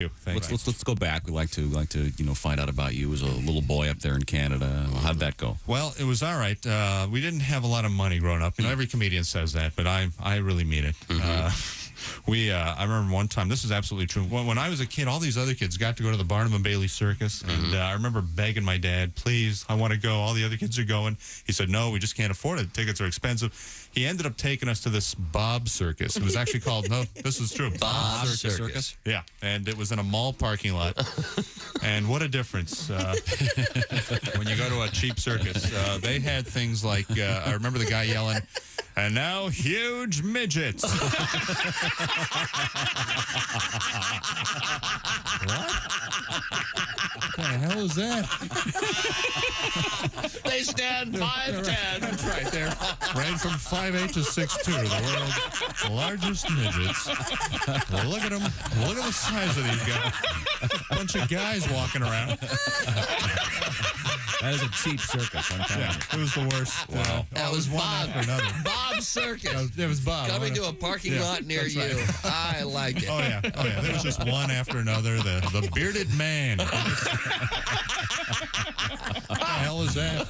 Let's go back. We like to find out about you as a little boy up there in Canada. How'd that go? Well, it was all right. We didn't have a lot of money growing up. Every comedian says that, but I really mean it. I remember one time, this is absolutely true. When I was a kid, all these other kids got to go to the Barnum and Bailey Circus, and I remember begging my dad, please, I want to go. All the other kids are going. He said, no, we just can't afford it. Tickets are expensive. He ended up taking us to this Bob Circus. It was actually called, no, this is true. Bob Circus. Yeah, and it was in a mall parking lot. And what a difference when you go to a cheap circus. They had things like, I remember the guy yelling, and now huge midgets. What the hell is that? They stand 5'10". That's right. They're range from 5'8" to 6'2". The world's largest midgets. Look at them. Look at the size of these guys. Bunch of guys walking around. That is a cheap circus, I'm telling you. It was the worst. Wow. That was one Bob. after another. Bob Circus. It was Bob. Coming to a parking lot near that's you. right. I like it. Oh yeah. There was just one after another. The bearded man. What the hell is that?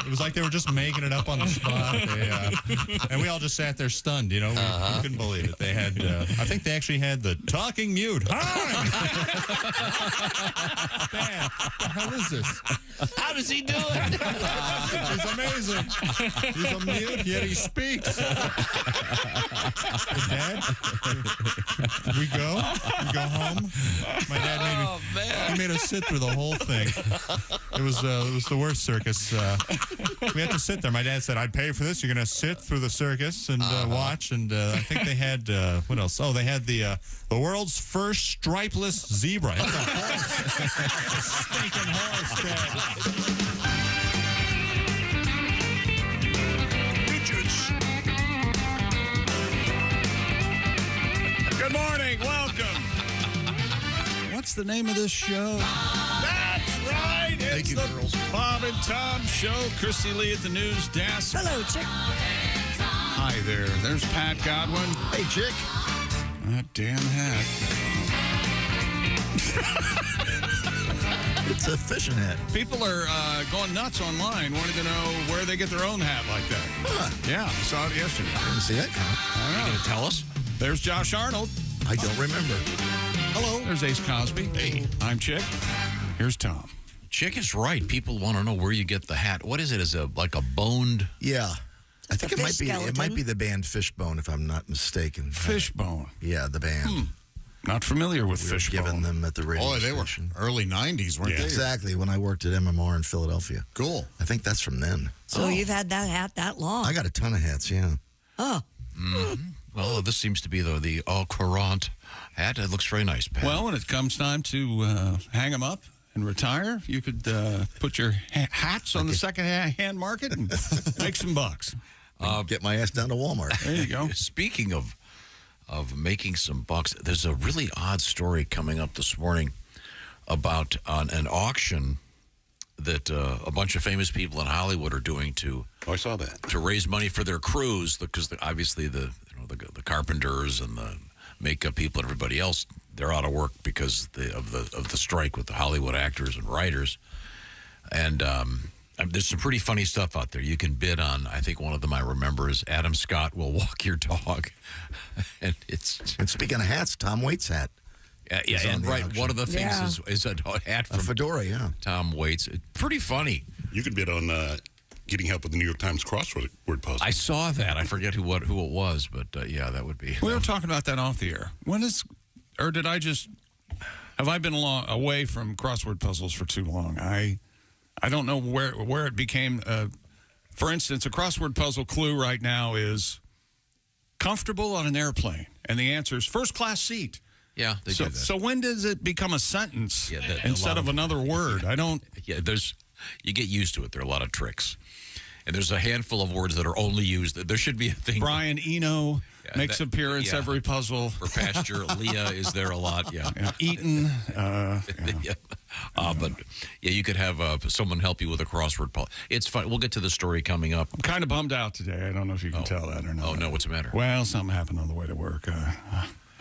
It was like they were just making it up on the spot. And we all just sat there stunned. We couldn't believe it. They had. I think they actually had the talking mute. Hi. Man, what the hell is this? How does he do it? He's amazing. He's a mute, yet he speaks. Dad, we go home. My dad made us sit through the whole thing. It was the worst circus. We had to sit there. My dad said, "I'd pay for this. You're going to sit through the circus and watch." And I think they had what else? Oh, they had the world's first stripeless zebra. It's a horse. A stinking horse, Dad. Good morning. Welcome. What's the name of this show? That's right. It's the Bob and Tom Show. Christy Lee at the news desk. Hello, Chick. Hi there. There's Pat Godwin. Hey, Chick. That damn hat. It's a fishing hat. People are going nuts online, wanting to know where they get their own hat like that. Huh. Yeah, I saw it yesterday. I didn't see that coming. I know. You gonna tell us? There's Josh Arnold. I don't remember. Hello. There's Ace Cosby. Hey. I'm Chick. Here's Tom. Chick is right. People want to know where you get the hat. What is it? Is it like a boned? Yeah. I think The it fish might be the band Fishbone, if I'm not mistaken. Fishbone. Yeah, the band. Not familiar with We were Fishbone. given them at the radio Oh, they were station. early 90s, weren't they? Exactly, when I worked at MMR in Philadelphia. Cool. I think that's from then. So you've had that hat that long? I got a ton of hats, yeah. Oh. Well, this seems to be the au courant hat. It looks very nice, Pat. Well, when it comes time to hang them up and retire, you could put your hats on the second-hand market and make some bucks. Get my ass down to Walmart. There you go. Speaking of making some bucks, there's a really odd story coming up this morning about an auction that a bunch of famous people in Hollywood are doing to Oh, I saw that. to raise money for their crews, because obviously the carpenters and the makeup people and everybody else, they're out of work because of the strike with the Hollywood actors and writers. And there's some pretty funny stuff out there. You can bid on. I think one of them I remember is Adam Scott will walk your dog, and it's. And speaking of hats, Tom Waits' hat. Yeah, and on the auction. auction. One of the things is a hat A from fedora, yeah. Tom Waits. Pretty funny. You could bid on getting help with the New York Times crossword puzzle. I saw that. I forget who it was, but yeah, that would be. We were talking about that off the air. Have I been away from crossword puzzles for too long? I don't know where it became. For instance, a crossword puzzle clue right now is comfortable on an airplane, and the answer is first class seat. Yeah, they do that. So when does it become a sentence Yeah, instead of another word? I don't. Yeah, you get used to it. There are a lot of tricks. And there's a handful of words that are only used. There should be a thing. Brian Eno makes appearance every puzzle. For pasture, Leah is there a lot. Yeah. Eaton. But yeah, you could have someone help you with a crossword puzzle. It's fun. We'll get to the story coming up. I'm kind of bummed out today. I don't know if you can tell that or not. Oh, no, what's the matter? Well, something happened on the way to work.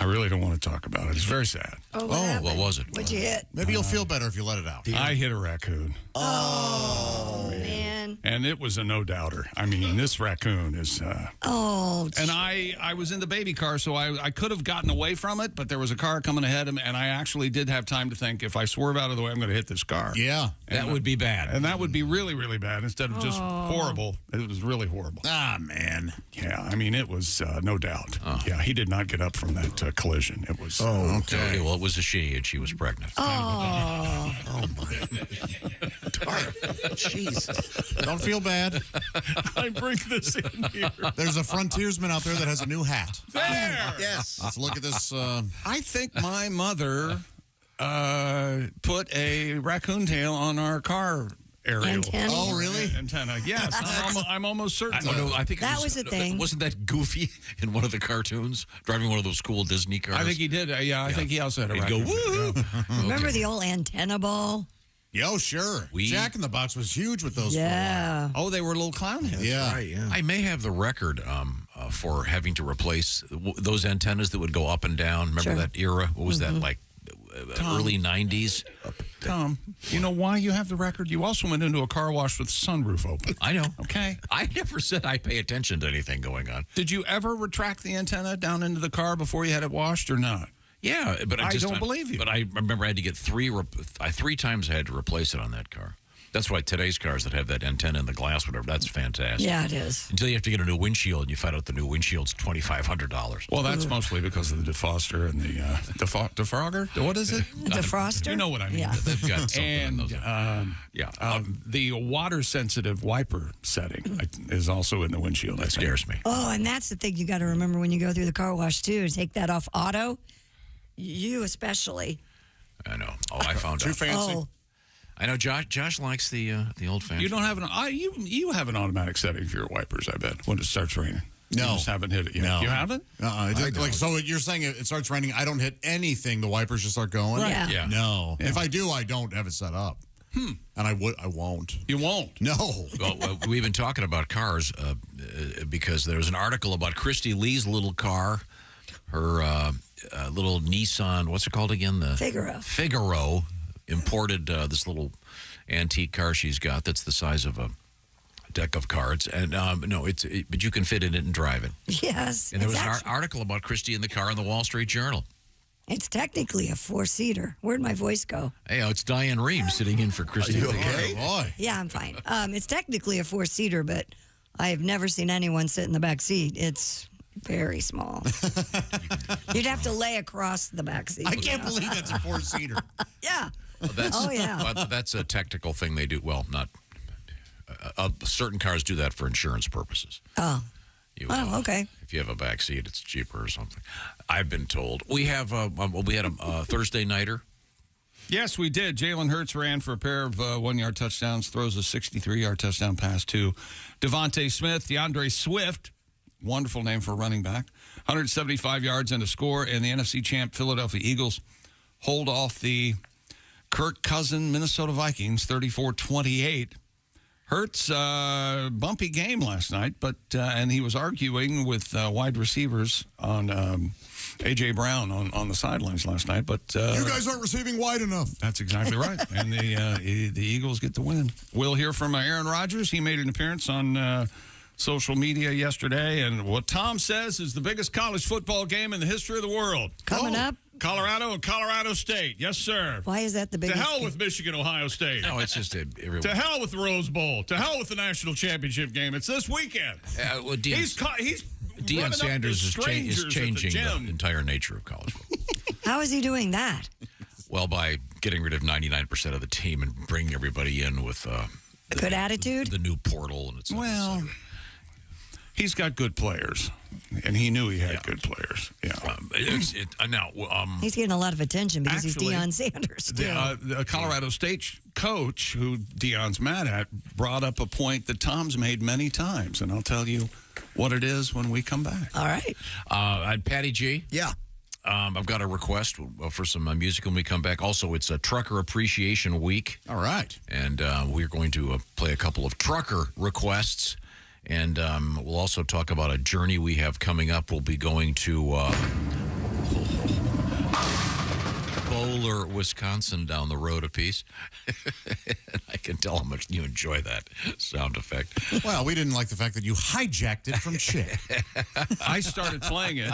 I really don't want to talk about it. It's very sad. Oh, what was it? What'd you hit? Maybe you'll feel better if you let it out. I hit a raccoon. Oh, man. And it was a no-doubter. I mean, this raccoon is... And I was in the baby car, so I could have gotten away from it, but there was a car coming ahead of me, and I actually did have time to think, if I swerve out of the way, I'm going to hit this car. Yeah. That would be bad. And that would be really, really bad. Instead of just horrible, it was really horrible. Ah, man. Yeah, I mean, it was no doubt. Yeah, he did not get up from that collision. It was... Okay, well, it was a she, and she was pregnant. Oh, my. Jesus. Don't feel bad. I bring this in here. There's a frontiersman out there that has a new hat. There! Yes. Let's look at this. I think my mother put a raccoon tail on our car aerial. Antenna? Oh, really? Antenna, yes. I'm almost certain. I think That was a thing. Wasn't that Goofy in one of the cartoons, driving one of those cool Disney cars? I think he did. I think he also had a He'd go, raccoon. woo! Remember the old antenna ball? Yo, sure. Jack in the Box was huge with those. Yeah. Oh, they were little clown heads. Yeah. Right, yeah. I may have the record for having to replace those antennas that would go up and down. Remember Sure. that era? What was that, like early 90s? Tom, you know why you have the record? You also went into a car wash with the sunroof open. I know. Okay. I never said I pay attention to anything going on. Did you ever retract the antenna down into the car before you had it washed or not? Yeah, but I don't believe you. But I remember I had to get three times I had to replace it on that car. That's why today's cars that have that antenna in the glass, whatever, that's fantastic. Yeah, it is. Until you have to get a new windshield, and you find out the new windshield's $2,500. Well, that's mostly because of the defroster and the defrogger. What is it? Defroster? You know what I mean. Yeah. They've got something in And those. the water-sensitive wiper setting is also in the windshield. That scares me. Oh, and that's the thing you got to remember when you go through the car wash, too. Take that off auto. You especially. I know. Oh, I found Too out. fancy. Oh, I know. Josh likes the old fashioned. You don't have you have an automatic setting for your wipers, I bet, when it starts raining. No. You just haven't hit it yet. No. You haven't? So you're saying it starts raining, I don't hit anything, the wipers just start going? Right. Yeah. Yeah. No. If I do, I don't have it set up. And I won't. You won't. No. Well, we've been talking about cars because there was an article about Christy Lee's little car, her little Nissan. What's it called again? The Figaro imported this little antique car she's got that's the size of a deck of cards, and but you can fit in it and drive it. yes. And there It's was an article about Christy in the car in the Wall Street Journal. It's technically a four-seater. Where'd my voice go? Hey, it's Diane Rehm sitting in for Christy. Okay. Boy. Yeah, I'm fine. It's technically a four-seater, but I have never seen anyone sit in the back seat. It's very small. You'd have to lay across the back seat. I can't believe that's a four-seater. Yeah. That's, Oh, yeah. That's a technical thing they do. Well, not certain cars do that for insurance purposes. Oh. Okay. If you have a back seat, it's cheaper or something. I've been told. We have we had a Thursday nighter. Yes, we did. Jalen Hurts ran for a pair of 1-yard touchdowns, throws a 63-yard touchdown pass to Devontae Smith. DeAndre Swift, wonderful name for a running back, 175 yards and a score. And the NFC champ Philadelphia Eagles hold off the Kirk Cousin Minnesota Vikings 34-28. Hurts, bumpy game last night, but and he was arguing with wide receivers on A.J. Brown on the sidelines last night. But You guys aren't receiving wide enough. that's exactly right. And the Eagles get the win. We'll hear from Aaron Rodgers. He made an appearance on social media yesterday, and what Tom says is the biggest college football game in the history of the world. Coming up. Colorado and Colorado State. Yes, sir. Why is that the To biggest? hell with Michigan, Ohio State. No, it's just everyone. To hell with the Rose Bowl. To hell with the national championship game. It's this weekend. Well, He's Deion running up Sanders to is strangers at the changing gym. the entire nature of college football. How is he doing that? Well, by getting rid of 99% of the team and bringing everybody in with Good attitude? the new portal and et cetera, et Well, cetera. he's got good players, and he knew he had good players. Yeah. He's getting a lot of attention because Actually, he's Deion Sanders. The Colorado State coach, who Deion's mad at, brought up a point that Tom's made many times, and I'll tell you what it is when we come back. All right. Patty G. Yeah. I've got a request for some music when we come back. Also, it's a Trucker Appreciation Week. All right. And we're going to play a couple of trucker requests. And we'll also talk about a journey we have coming up. We'll be going to Bowler, Wisconsin, down the road a piece. And I can tell how much you enjoy that sound effect. Well, we didn't like the fact that you hijacked it from Chick. I started playing it.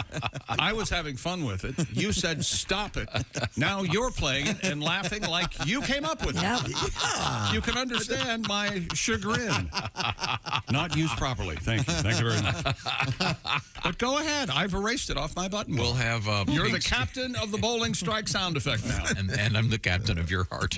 I was having fun with it. You said, stop it. Now you're playing it and laughing like you came up with it. Yeah. You can understand my chagrin. Not used properly. Thank you. Thank you very much. But go ahead. I've erased it off my button. We'll have... You're the captain of the bowling strike sound effect now. and I'm the captain of your heart.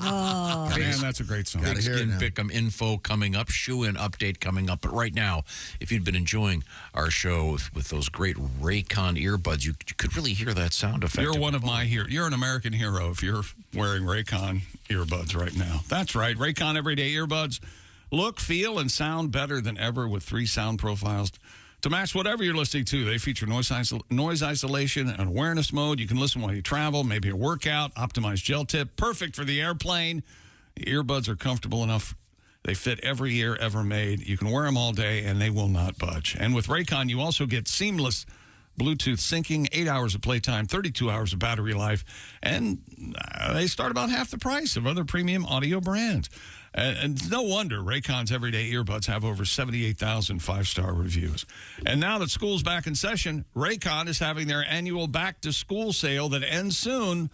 Oh. Man, that's a great song. Big Skin Pick'em info coming up, shoe-in update coming up. But right now, if you'd been enjoying our show with those great Raycon earbuds, you could really hear that sound effect. You're one of my heroes. You're an American hero if you're wearing Raycon earbuds right now. That's right. Raycon Everyday Earbuds look, feel, and sound better than ever with 3 sound profiles to match whatever you're listening to. They feature noise isolation and awareness mode. You can listen while you travel, maybe a workout, optimized gel tip, perfect for the airplane. The earbuds are comfortable enough. They fit every ear ever made. You can wear them all day, and they will not budge. And with Raycon, you also get seamless Bluetooth syncing, 8 hours of playtime, 32 hours of battery life, and they start about half the price of other premium audio brands. And no wonder Raycon's everyday earbuds have over 78,000 5-star reviews. And now that school's back in session, Raycon is having their annual back-to-school sale that ends soon.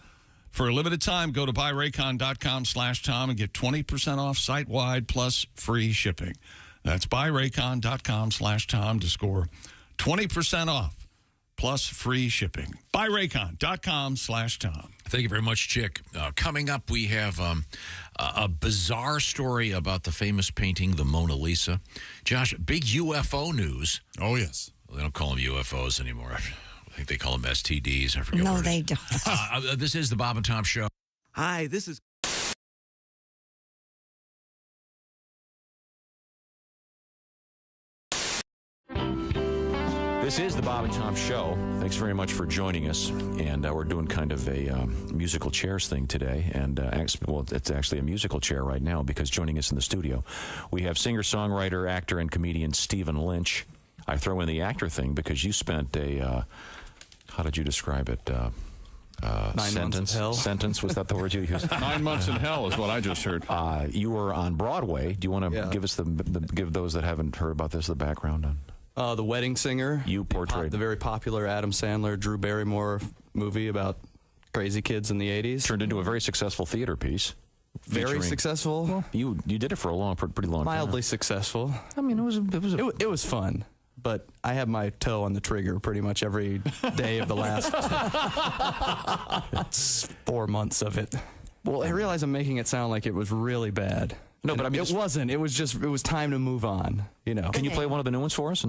For a limited time, go to buyraycon.com/Tom and get 20% off site-wide plus free shipping. That's buyraycon.com/Tom to score 20% off plus free shipping. Buyraycon.com/Tom. Thank you very much, Chick. Coming up, we have a bizarre story about the famous painting, the Mona Lisa. Josh, big UFO news. Oh, yes. Well, they don't call them UFOs anymore. I think they call them STDs. I forget. No, they don't. This is the Bob and Tom Show. Hi, this is... This is the Bob and Tom Show. Thanks very much for joining us. And we're doing kind of a musical chairs thing today. And, well, it's actually a musical chair right now because joining us in the studio, we have singer-songwriter, actor, and comedian Stephen Lynch. I throw in the actor thing because you spent a, how did you describe it? 9 months in hell. Sentence, was that the word you used? 9 months in hell is what I just heard. You were on Broadway. Do you want to give us give those that haven't heard about this the background on? The Wedding Singer. You portrayed the very popular Adam Sandler, Drew Barrymore movie about crazy kids in the 80s. Turned into a very successful theater piece. Very successful. Well, you did it for a pretty long time. Mildly successful. I mean, it was fun. But I had my toe on the trigger pretty much every day of the last 4 months of it. Well, I realize I'm making it sound like it was really bad. No, but I mean, it wasn't. It was time to move on. You know. Can you play one of the new ones for us?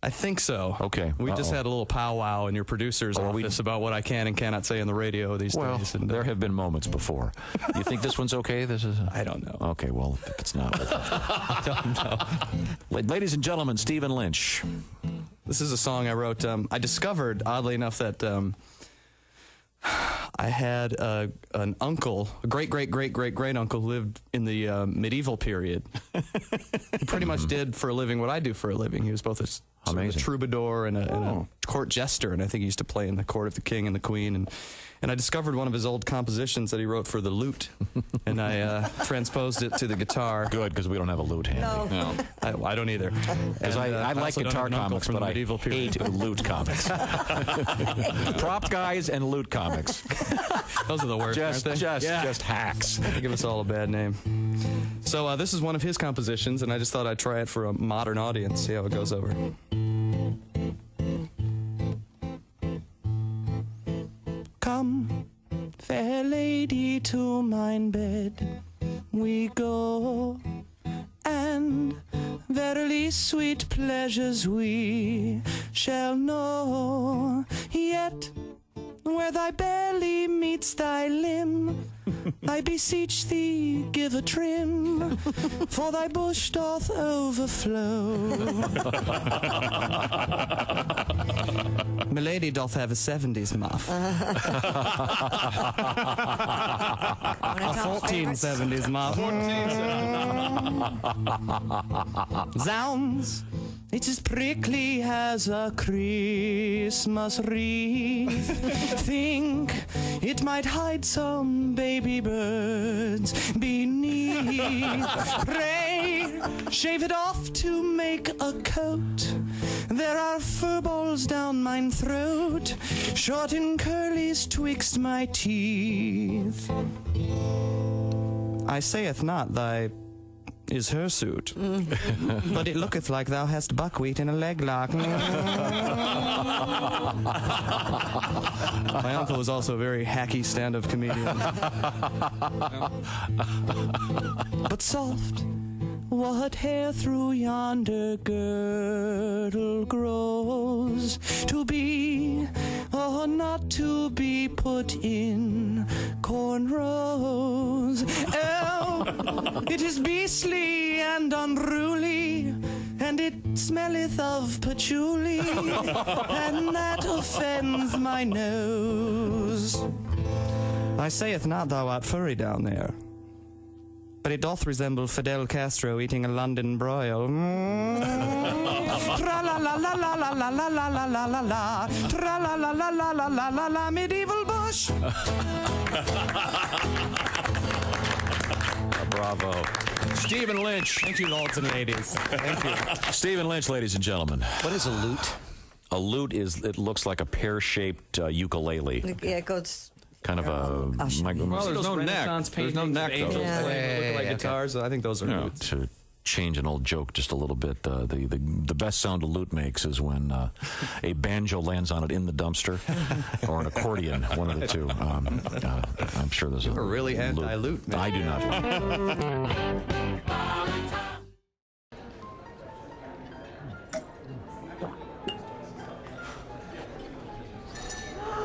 I think so. Okay. We just had a little powwow in your producer's office about what I can and cannot say on the radio these days. And there have been moments before. You think this one's okay? I don't know. Okay, well, if it's not. I don't know. Ladies and gentlemen, Stephen Lynch. This is a song I wrote. I discovered, oddly enough, that I had an uncle, a great-great-great-great-great-uncle who lived in the medieval period. He pretty much did for a living what I do for a living. He was both a troubadour and a court jester, and I think he used to play in the court of the king and the queen. And I discovered one of his old compositions that he wrote for the lute, and I transposed it to the guitar. Good, because we don't have a lute handy. No. I don't either. Because I like guitar comics, but I hate lute comics. Prop guys and lute comics. Those are the worst, aren't they? Just hacks. They give us all a bad name. So this is one of his compositions, and I just thought I'd try it for a modern audience, see how it goes over. Come, fair lady, to mine bed we go, and verily sweet pleasures we shall know. Yet where thy belly meets thy limb, I beseech thee, give a trim, for thy bush doth overflow. Milady doth have a 70s muff. A 1470s muff. Zounds, It's as prickly as a Christmas wreath. Think it might hide some baby birds beneath. Pray, shave it off to make a coat. There are fur balls down mine throat, short and curlies twixt my teeth. I sayeth not thy is hirsute, but it looketh like thou hast buckwheat in a leg lock. My uncle was also a very hacky stand-up comedian. But soft, what hair through yonder girdle grows, to be or not to be put in cornrows. Oh, it is beastly and unruly, and it smelleth of patchouli, and that offends my nose. I sayeth not thou art furry down there, but it doth resemble Fidel Castro eating a London broil. Tra-la-la-la-la-la-la-la-la-la-la-la. Tra-la-la-la-la-la-la-la-la, medieval bush. Bravo. Stephen Lynch. Thank you, lords and ladies. Thank you. Stephen Lynch, ladies and gentlemen. What is a lute? A lute it looks like a pear-shaped ukulele. Yeah, it goes. Kind of a... Well, there's no neck. There's no neck, though. Yeah. Look like guitars. I think those are lutes. To change an old joke just a little bit, the best sound a lute makes is when a banjo lands on it in the dumpster, or an accordion, one of the two. I'm sure there's You're really anti-lute, man. I do not.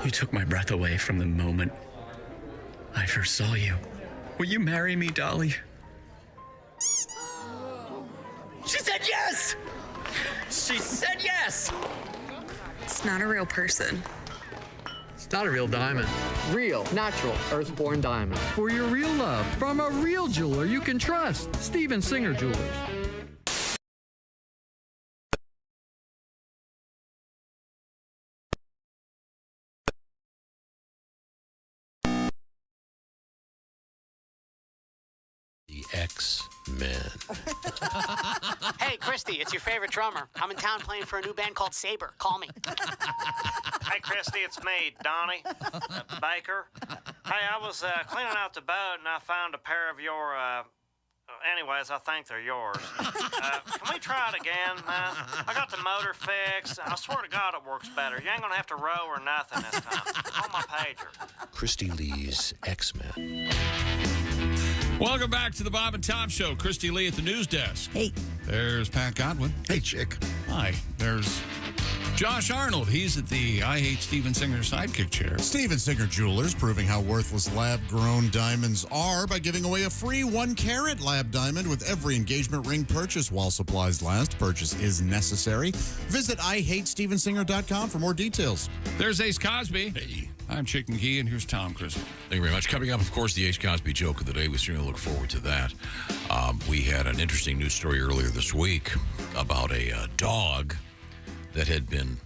You took my breath away from the moment I first saw you. Will you marry me, Dolly? She said yes! She said yes! It's not a real person. It's not a real diamond. Real, natural, earthborn diamond. For your real love, from a real jeweler you can trust. Steven Singer Jewelers. X-Men. Hey, Christy, it's your favorite drummer. I'm in town playing for a new band called Saber. Call me. Hey, Christy, it's me, Donnie Baker. Hey, I was cleaning out the boat, and I found a pair of your, anyways, I think they're yours. Can we try it again? I got the motor fixed. I swear to God it works better. You ain't gonna have to row or nothing this time. On my pager. Christy Lee's X-Men. Welcome back to the Bob and Tom Show. Christy Lee at the news desk. Hey. There's Pat Godwin. Hey, chick. Hi. There's Josh Arnold. He's at the I Hate Steven Singer sidekick chair. Steven Singer Jewelers, proving how worthless lab-grown diamonds are by giving away a free 1-carat lab diamond with every engagement ring purchase while supplies last. Purchase is necessary. Visit IHateStevenSinger.com for more details. There's Ace Cosby. Hey. I'm Chicken Key, and here's Tom Crystal. Thank you very much. Coming up, of course, the Ace Cosby joke of the day. We certainly look forward to that. We had an interesting news story earlier this week about a dog that had been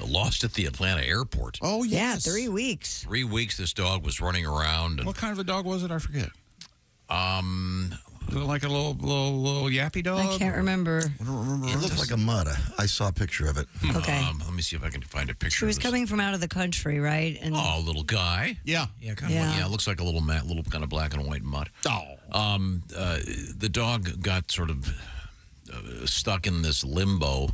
lost at the Atlanta airport. Oh, yes. Yeah, 3 weeks. 3 weeks this dog was running around. And, what kind of a dog was it? I forget. Was it like a little yappy dog? I can't remember. I don't remember. It looked like a mutt. I saw a picture of it. Okay. Let me see if I can find a picture. She was coming from out of the country, right? And oh, little guy. Yeah. Yeah, kind of. Yeah, it looks like a little kind of black and white mutt. Oh. The dog got sort of stuck in this limbo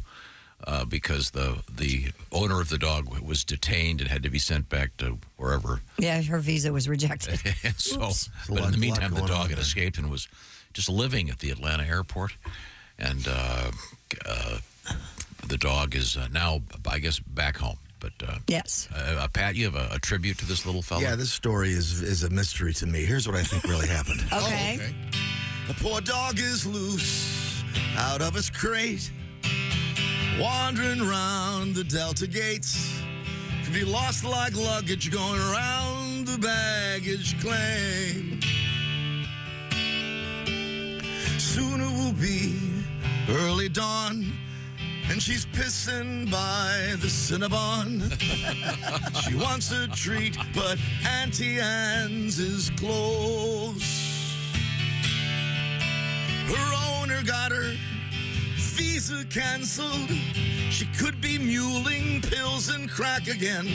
because the owner of the dog was detained and had to be sent back to wherever. Yeah, her visa was rejected. So, but in the meantime, the dog had escaped and was just living at the Atlanta airport, and the dog is now, I guess, back home. But yes, Pat, you have a tribute to this little fellow. Yeah, this story is a mystery to me. Here's what I think really happened. Okay. The poor dog is loose out of his crate, wandering around the Delta gates. Could be lost like luggage going around the baggage claim. Soon it will be early dawn, and she's pissing by the Cinnabon. She wants a treat, but Auntie Anne's is close. Her owner got her visa canceled. She could be muling pills and crack again.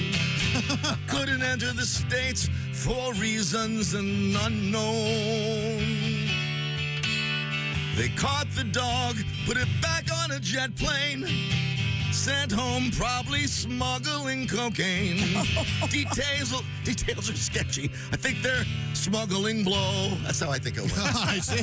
Couldn't enter the States for reasons unknown. They caught the dog, put it back on a jet plane, sent home, probably smuggling cocaine. Details are sketchy. I think they're smuggling blow. That's how I think it went. I see.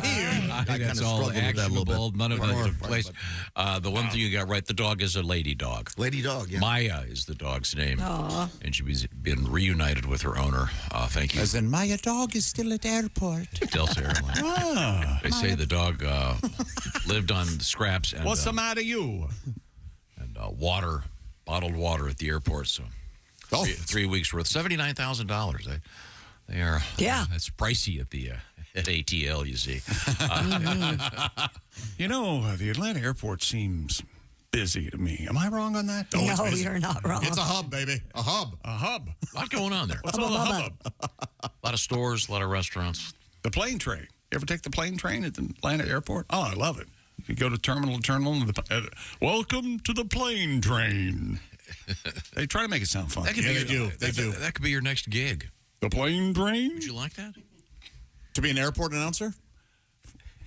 I think that's all actionable. None of that took place. The one thing you got right, the dog is a lady dog. Lady dog, yeah. Maya is the dog's name. Aww. And she's been reunited with her owner. Thank you. As in, my dog is still at the airport. Delta Airlines. They say the dog lived on scraps. And, What's the matter, you? And water, bottled water at the airport. So 3 weeks worth, $79,000. They are. Yeah. It's pricey at the at ATL. You see. You know, the Atlanta airport seems busy to me. Am I wrong on that? No, you're not wrong. It's a hub, baby. A hub. A hub. A lot going on there. What's all the hubbub? A lot of stores, a lot of restaurants. The plane train. You ever take the plane train at the Atlanta airport? Oh, I love it. You go to terminal to terminal. And welcome to the plane train. They try to make it sound fun. They do. That could be your next gig. The plane train. Would you like that? To be an airport announcer?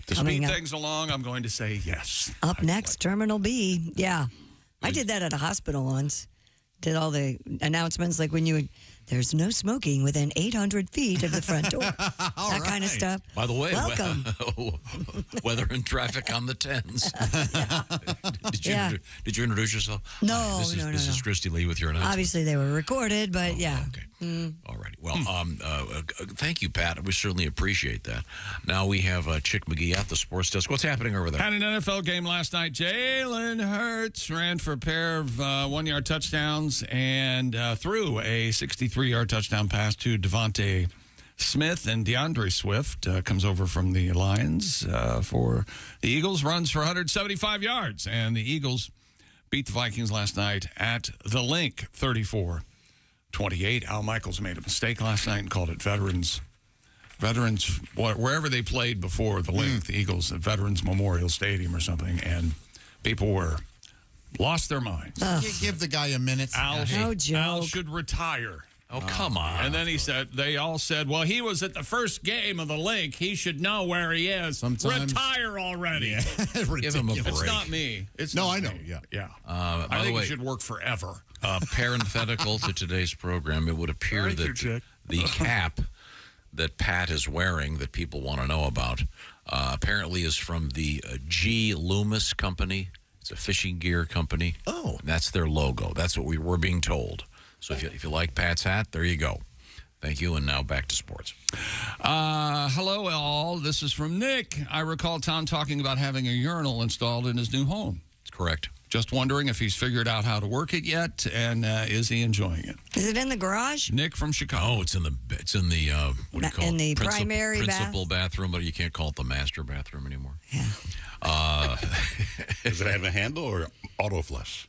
To speed things along, I'm going to say yes. Up next, Terminal B. Yeah. I did that at a hospital once. Did all the announcements like when you would, there's no smoking within 800 feet of the front door. That kind of stuff. By the way, welcome. Weather and traffic on the 10s. Did you introduce yourself? No, This is Christy Lee with your announcement. Obviously, they were recorded, but yeah. Okay. All righty. Well, thank you, Pat. We certainly appreciate that. Now we have Chick McGee at the sports desk. What's happening over there? Had an NFL game last night. Jalen Hurts ran for a pair of 1-yard touchdowns and threw a 63-yard touchdown pass to Devontae Smith, and DeAndre Swift comes over from the Lions for the Eagles, runs for 175 yards, and the Eagles beat the Vikings last night at the Link 34-28. Al Michaels made a mistake last night and called it Veterans, wherever they played before the Link, the Eagles at Veterans Memorial Stadium or something, and people lost their minds. Give the guy a minute. Al should retire. Oh, come on. And then they all said, well, he was at the first game of the Link. He should know where he is. Sometimes. Retire already. Yeah. Give him a break. It's not me. I know. Yeah. I think it should work forever. Parenthetical to today's program, it would appear that the cap that Pat is wearing that people want to know about apparently is from the G. Loomis Company. It's a fishing gear company. Oh. And that's their logo. That's what we were being told. So if you like Pat's hat, there you go. Thank you, and now back to sports. Hello, all. This is from Nick. I recall Tom talking about having a urinal installed in his new home. That's correct. Just wondering if he's figured out how to work it yet, and is he enjoying it? Is it in the garage? Nick from Chicago. Oh, it's in the what do you call it? In the primary principal bathroom, but you can't call it the master bathroom anymore. Yeah. Does it have a handle or auto flush?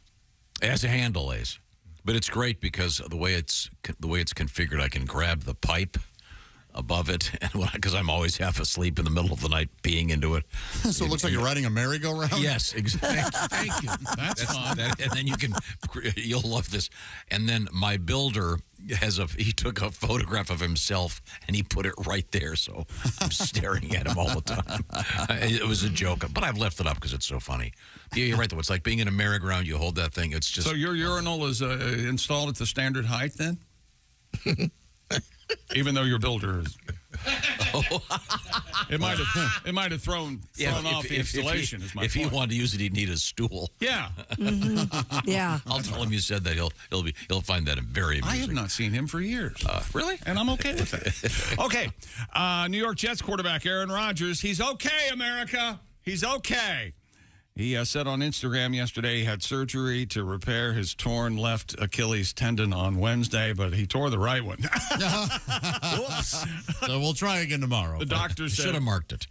It has a handle, Ace. But it's great because the way it's configured, I can grab the pipe above it, and because I'm always half asleep in the middle of the night peeing into it. So it looks like you're riding a merry-go-round? Yes, exactly. Thank you. That's fun. And then you'll love this. And then my builder he took a photograph of himself and he put it right there, so I'm staring at him all the time. It was a joke, but I've left it up because it's so funny. Yeah, you're right, though. It's like being in a merry-go-round. You hold that thing. It's just. So your urinal is installed at the standard height, then? Even though your builder is. It might have thrown off the installation. If he wanted to use it, he'd need a stool. Yeah. Yeah. I'll tell him you said that. He'll find that very amusing. I have not seen him for years. Really? And I'm okay with that. Okay. New York Jets quarterback Aaron Rodgers. He's okay, America. He's okay. He said on Instagram yesterday he had surgery to repair his torn left Achilles tendon on Wednesday, but he tore the right one. Whoops. So we'll try again tomorrow. The doctor said... Should have marked it.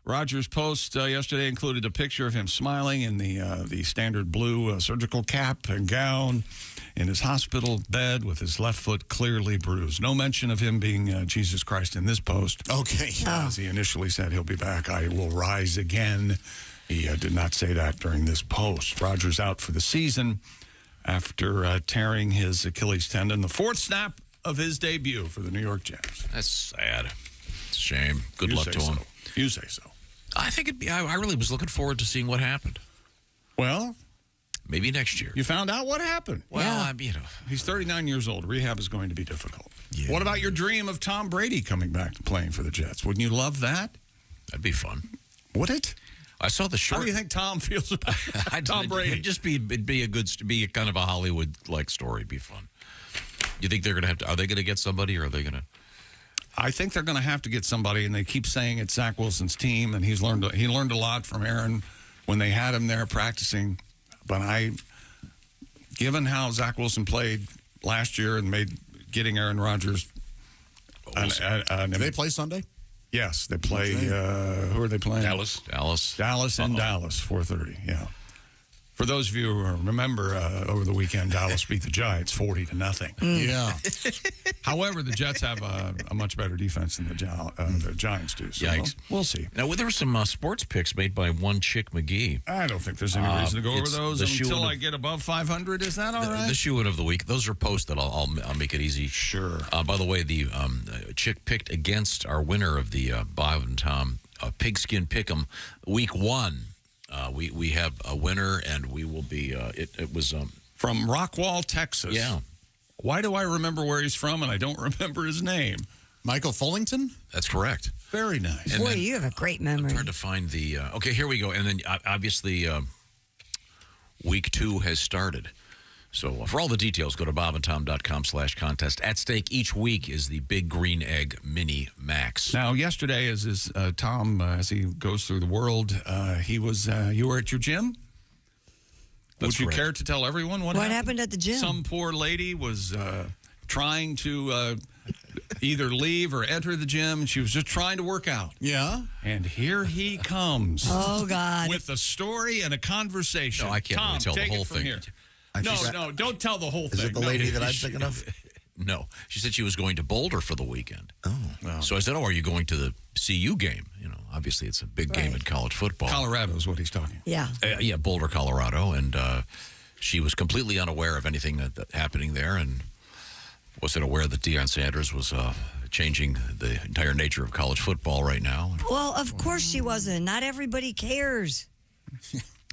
Rogers' post yesterday included a picture of him smiling in the standard blue surgical cap and gown in his hospital bed with his left foot clearly bruised. No mention of him being Jesus Christ in this post. Okay. As he initially said, he'll be back. I will rise again. He did not say that during this post. Rogers out for the season after tearing his Achilles tendon, the fourth snap of his debut for the New York Jets. That's sad. It's a shame. Good luck to him. You say so. I think it'd be. I really was looking forward to seeing what happened. Well, maybe next year. You found out what happened. Well, he's 39 years old. Rehab is going to be difficult. Yeah. What about your dream of Tom Brady coming back to playing for the Jets? Wouldn't you love that? That'd be fun. Would it? I saw the short. How do you think Tom feels about Tom Brady? It'd be a kind of a Hollywood like story. It'd be fun. You think they're going to have to? Are they going to get somebody, or are they going to? I think they're going to have to get somebody, and they keep saying it's Zach Wilson's team, and he learned a lot from Aaron when they had him there practicing. But given how Zach Wilson played last year and getting Aaron Rodgers, do they play Sunday? Yes, they play. Who are they playing? Dallas in Dallas, 4:30. Yeah. For those of you who remember, over the weekend, Dallas beat the Giants 40-0. Yeah. However, the Jets have a much better defense than the Giants do. So Yikes. We'll see. Now, there were some sports picks made by one Chick McGee. I don't think there's any reason to go over those until I get above 500. Is that all right? The shoe-in of the week. Those are posted. I'll make it easy. Sure. By the way, the Chick picked against our winner of the Bob and Tom Pigskin Pick'em Week 1. We have a winner, and we will be. It was from Rockwall, Texas. Yeah. Why do I remember where he's from, and I don't remember his name? Michael Fullington? That's correct. Very nice. Boy, you have a great memory. I'm trying to find the. Okay, here we go. And then obviously, week 2 has started. So for all the details, go to bobandtom.com/contest. At stake each week is the Big Green Egg Mini Max. Now, yesterday, as Tom, as he goes through the world, he was. You were at your gym. Would you care to tell everyone what happened at the gym? Some poor lady was trying to either leave or enter the gym. She was just trying to work out. Yeah. And here he comes. Oh, God. With a story and a conversation. No, I can't Tom, really tell the take whole it from thing. Here. No, don't tell the whole thing. Is it the lady that I'm thinking of? No. She said she was going to Boulder for the weekend. Oh. Wow. So I said, are you going to the CU game? Obviously it's a big game in college football. Colorado is what he's talking. Yeah. Yeah, Boulder, Colorado. And she was completely unaware of anything that happening there, and wasn't aware that Deion Sanders was changing the entire nature of college football right now. Well, of course she wasn't. Not everybody cares.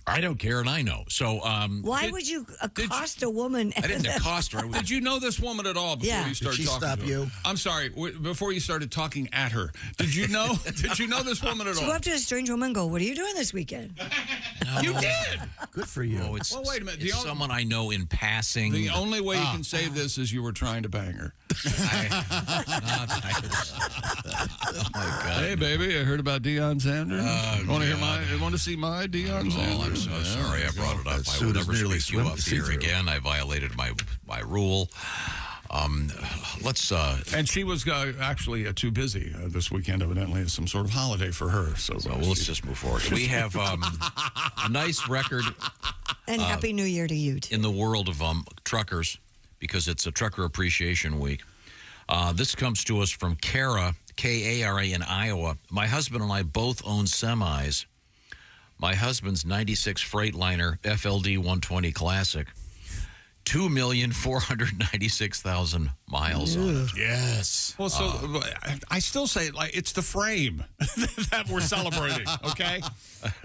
I don't care, and I know. So, why would you accost a woman? I didn't accost her. Did you know this woman at all before you started talking stop to her? you? I'm sorry. Before you started talking at her, did you know? Did you know this woman at So all? go up to a strange woman and go, "What are you doing this weekend?" You did. Good for you. Oh, Well, wait a minute. It's someone I know in passing. The only way you can say this is you were trying to bang her. Oh my God! Hey, baby, I heard about Deion Sanders. Want to hear want to see my Deion Sanders? Oh, I'm so sorry I brought it up. That I suit will is never nearly speak you up here see-through. again. I violated my rule. Let's. And she was actually too busy this weekend. Evidently, it's some sort of holiday for her. So let's just move forward. We have a nice record. And Happy New Year to you, too. In the world of truckers, because it's a Trucker Appreciation Week. This comes to us from Kara, K-A-R-A in Iowa. My husband and I both own semis. My husband's 96 Freightliner FLD 120 Classic. 2,496,000 miles on it. Yes. Well, so I still say it's the frame that we're celebrating. Okay.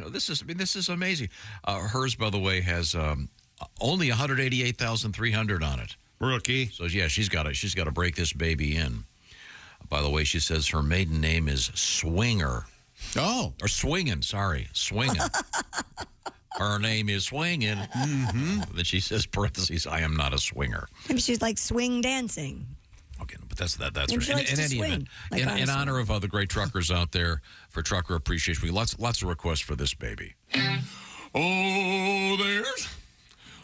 This is amazing. Hers, by the way, has only 188,300 on it. Rookie. So yeah, she's got to break this baby in. By the way, she says her maiden name is Swinger. Oh. Or Swingin', sorry. Swingin'. Her name is Swingin'. Mm-hmm. Then she says, parentheses, I am not a swinger. Maybe she's like swing dancing. Okay, but that's Maybe right. she likes In to any swing, event, like in honor of the great truckers out there for Trucker Appreciation Week, lots of requests for this baby. Oh,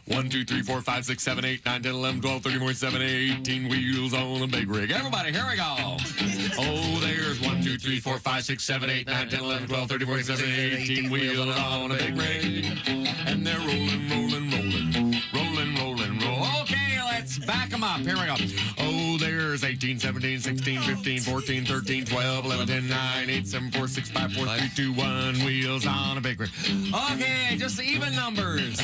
1, 2, 3, 4, 5, 6, 7, 8, 9, 10, 11, 12, 13, 14, 17, 18 wheels on a big rig. Everybody, here we go. Oh, there's 1, 2, 3, 4, 5, 6, 7, 8, 9, 10, 11, 12, 13, 14, 17, 18 wheels on a big rig. And they're rolling, rolling, rolling, rolling, rolling, roll. Okay, let's back them up. Here we go. Oh, there's 18, 17, 16, 15, 14, 13, 12, 11, 10, 9, 8, 7, 4, 6, 5, 4, 3, 2, 1. Wheels on a big rig. Okay, just the even numbers.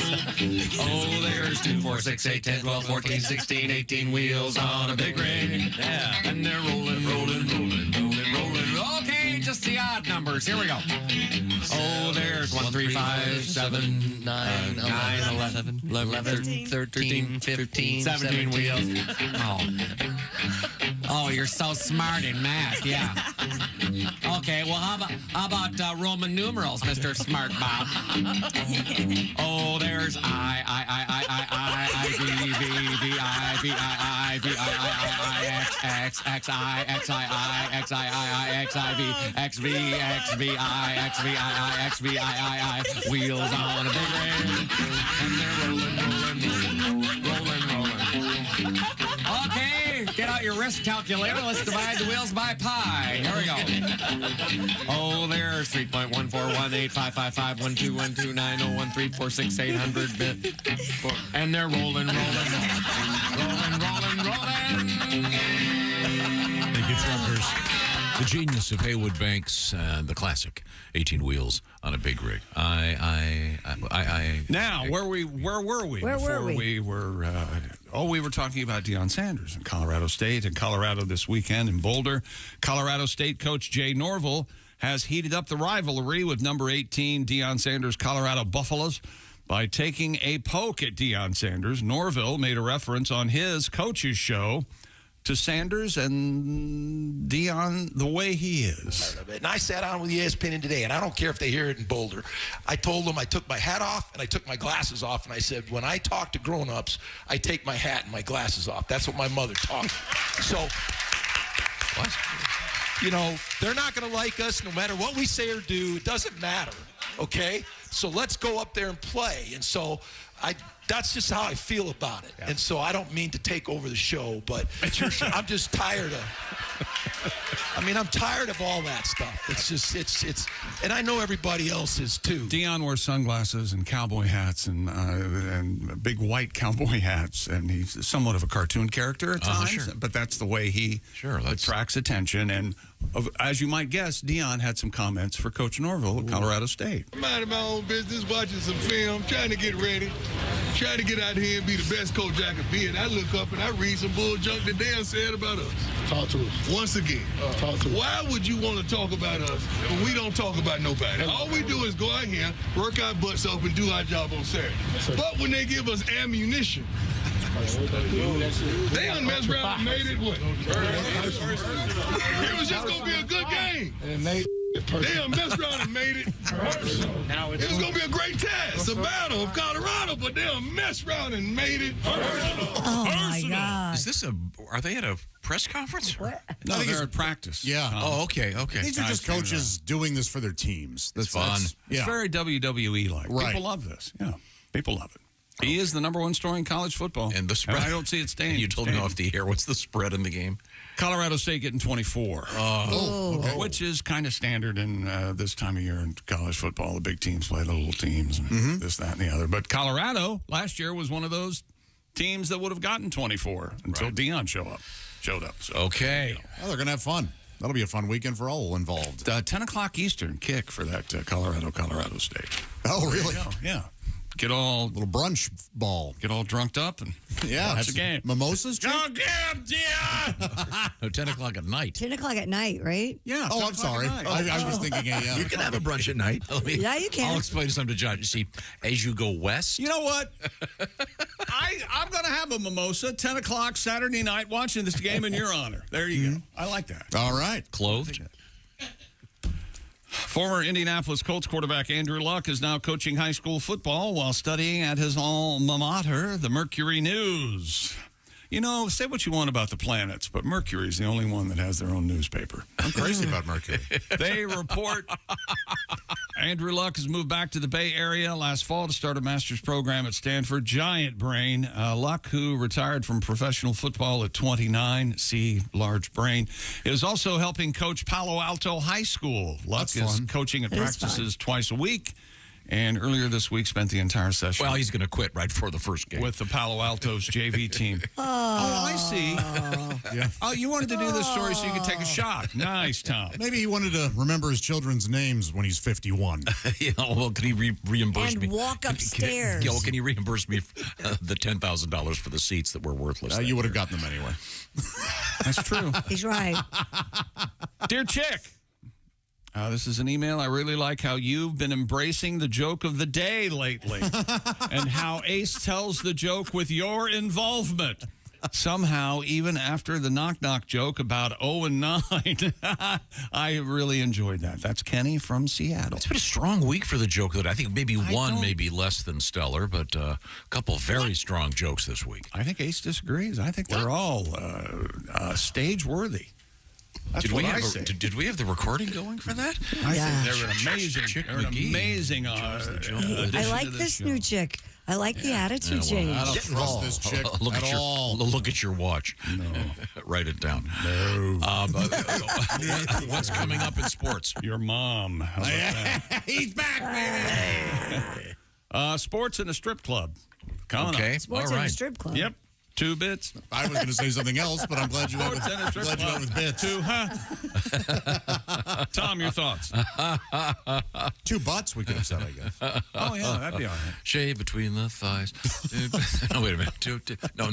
Oh, there's 2, 4, 6, 8, 10, 12, 14, 16, 18 wheels on a big rig. Yeah. And they're rolling, rolling, rolling, rolling, rolling. Okay, just the odd numbers. Here we go. Oh, there's 1, 3, 5, 7, 9, 11, 13, 15, 17 wheels. Oh, you're so smart in math, yeah. Okay, well, how about Roman numerals, Mr. Smart Bob? Oh, there's I, X, I, X, I, X, I, X, I, V, X, V, X, V, I, X, V, I, X, V, I, wheels on a big rig, and they're rolling, rolling, rolling, rolling. Okay, get out your wrist calculator. Let's divide the wheels by pi. Here we go. Oh, there's 3.1418555 1212901346 800 bit, and they're rolling, rolling, rolling, rolling, rolling. Thank you, truckers. The genius of Haywood Banks and the classic 18 wheels on a big rig. Now, where were we? Where were we? We were talking about Deion Sanders in Colorado State and Colorado this weekend in Boulder. Colorado State coach Jay Norvell has heated up the rivalry with number 18 Deion Sanders' Colorado Buffaloes by taking a poke at Deion Sanders. Norvell made a reference on his coach's show to Sanders and Deion the way he is. And I sat down with ESPN today, and I don't care if they hear it in Boulder. I told them I took my hat off and I took my glasses off, and I said, when I talk to grown-ups, I take my hat and my glasses off. That's what my mother taught me. So, you know, they're not going to like us no matter what we say or do. It doesn't matter, okay? So let's go up there and play. And so that's just how I feel about it. Yeah. And so I don't mean to take over the show, but I'm just tired of, I'm tired of all that stuff. It's just, it's, and I know everybody else is too. Deion wears sunglasses and cowboy hats and big white cowboy hats, and he's somewhat of a cartoon character at times, sure. But that's the way he attracts attention. And as you might guess, Deion had some comments for Coach Norvell of Colorado State. I'm minding my own business, watching some film, trying to get ready, trying to get out here and be the best coach I could be. And I look up and I read some bull junk that Deion said about us. Talk to us. Once again, talk to us. Why would you want to talk about us when we don't talk about nobody? All we do is go out here, work our butts up, and do our job on Saturday. But when they give us ammunition, they done messed around and made it what? It was just going to be a good game. They done messed around and made it. It was going to be a great test, a battle of Colorado, but they done messed around and made it. Oh, my God. Is this are they at a press conference? No, they're at practice. Yeah. Oh, okay. These are just coaches doing this for their teams. That's fun. It's very WWE-like. Right. People love this. Yeah, people love it. He is the number one story in college football. And the spread. And I don't see it staying. You told me off the air. What's the spread in the game? Colorado State getting 24. Which is kind of standard in this time of year in college football. The big teams play the little teams and this, that, and the other. But Colorado last year was one of those teams that would have gotten 24 until Deion showed up. So, okay. Well, they're going to have fun. That'll be a fun weekend for all involved. 10 o'clock Eastern kick for that Colorado State. Oh, really? Yeah. Get all little brunch ball. Get all drunked up and watch the game. Mimosas. Go get him, Deion! No, 10 o'clock at night. 10 o'clock at night, right? Yeah. Oh, I'm sorry. I was thinking. Yeah. You can have a brunch at night. Yeah, you can. I'll explain something to John. You see, as you go west. You know what? I'm going to have a mimosa 10 o'clock Saturday night watching this game in your honor. There you go. I like that. All right. Clothed. Former Indianapolis Colts quarterback Andrew Luck is now coaching high school football while studying at his alma mater, the Mercury News. You know, say what you want about the planets, but Mercury's the only one that has their own newspaper. I'm crazy about Mercury. They report Andrew Luck has moved back to the Bay Area last fall to start a master's program at Stanford. Giant brain. Luck, who retired from professional football at 29, see large brain, is also helping coach Palo Alto High School. Luck is coaching at practices twice a week. And earlier this week, spent the entire session. Well, he's going to quit right before the first game. With the Palo Alto's JV team. Oh, I see. Yeah. Oh, you wanted to do this story so you could take a shot. Nice, Tom. Maybe he wanted to remember his children's names when he's 51. Yeah, well, can he reimburse me? And walk upstairs. Can he reimburse me the $10,000 for the seats that were worthless? You would have gotten them anyway. That's true. He's right. Dear Chick. This is an email. I really like how you've been embracing the joke of the day lately and how Ace tells the joke with your involvement. Somehow, even after the knock-knock joke about 0 and 9, I really enjoyed that. That's Kenny from Seattle. It's been a strong week for the joke. That I think maybe one may be less than stellar, but a couple very strong jokes this week. I think Ace disagrees. I think they're all stage-worthy. That's Did what we have the recording going for that? I think they're an amazing I like this new chick. I like the attitude change. I don't trust this chick at all. Look at your watch. No. Write it down. No. What's coming up in sports? Your mom. How about that? He's back, baby. Sports in a strip club. Coming up. Sports in a strip club. Yep. 2 bits. I was going to say something else, but I'm glad you went with bits. 2, huh? Tom, your thoughts? 2 butts, we could have said, I guess. Oh, yeah, that'd be all right. Shave between the thighs. No, wait a minute. No.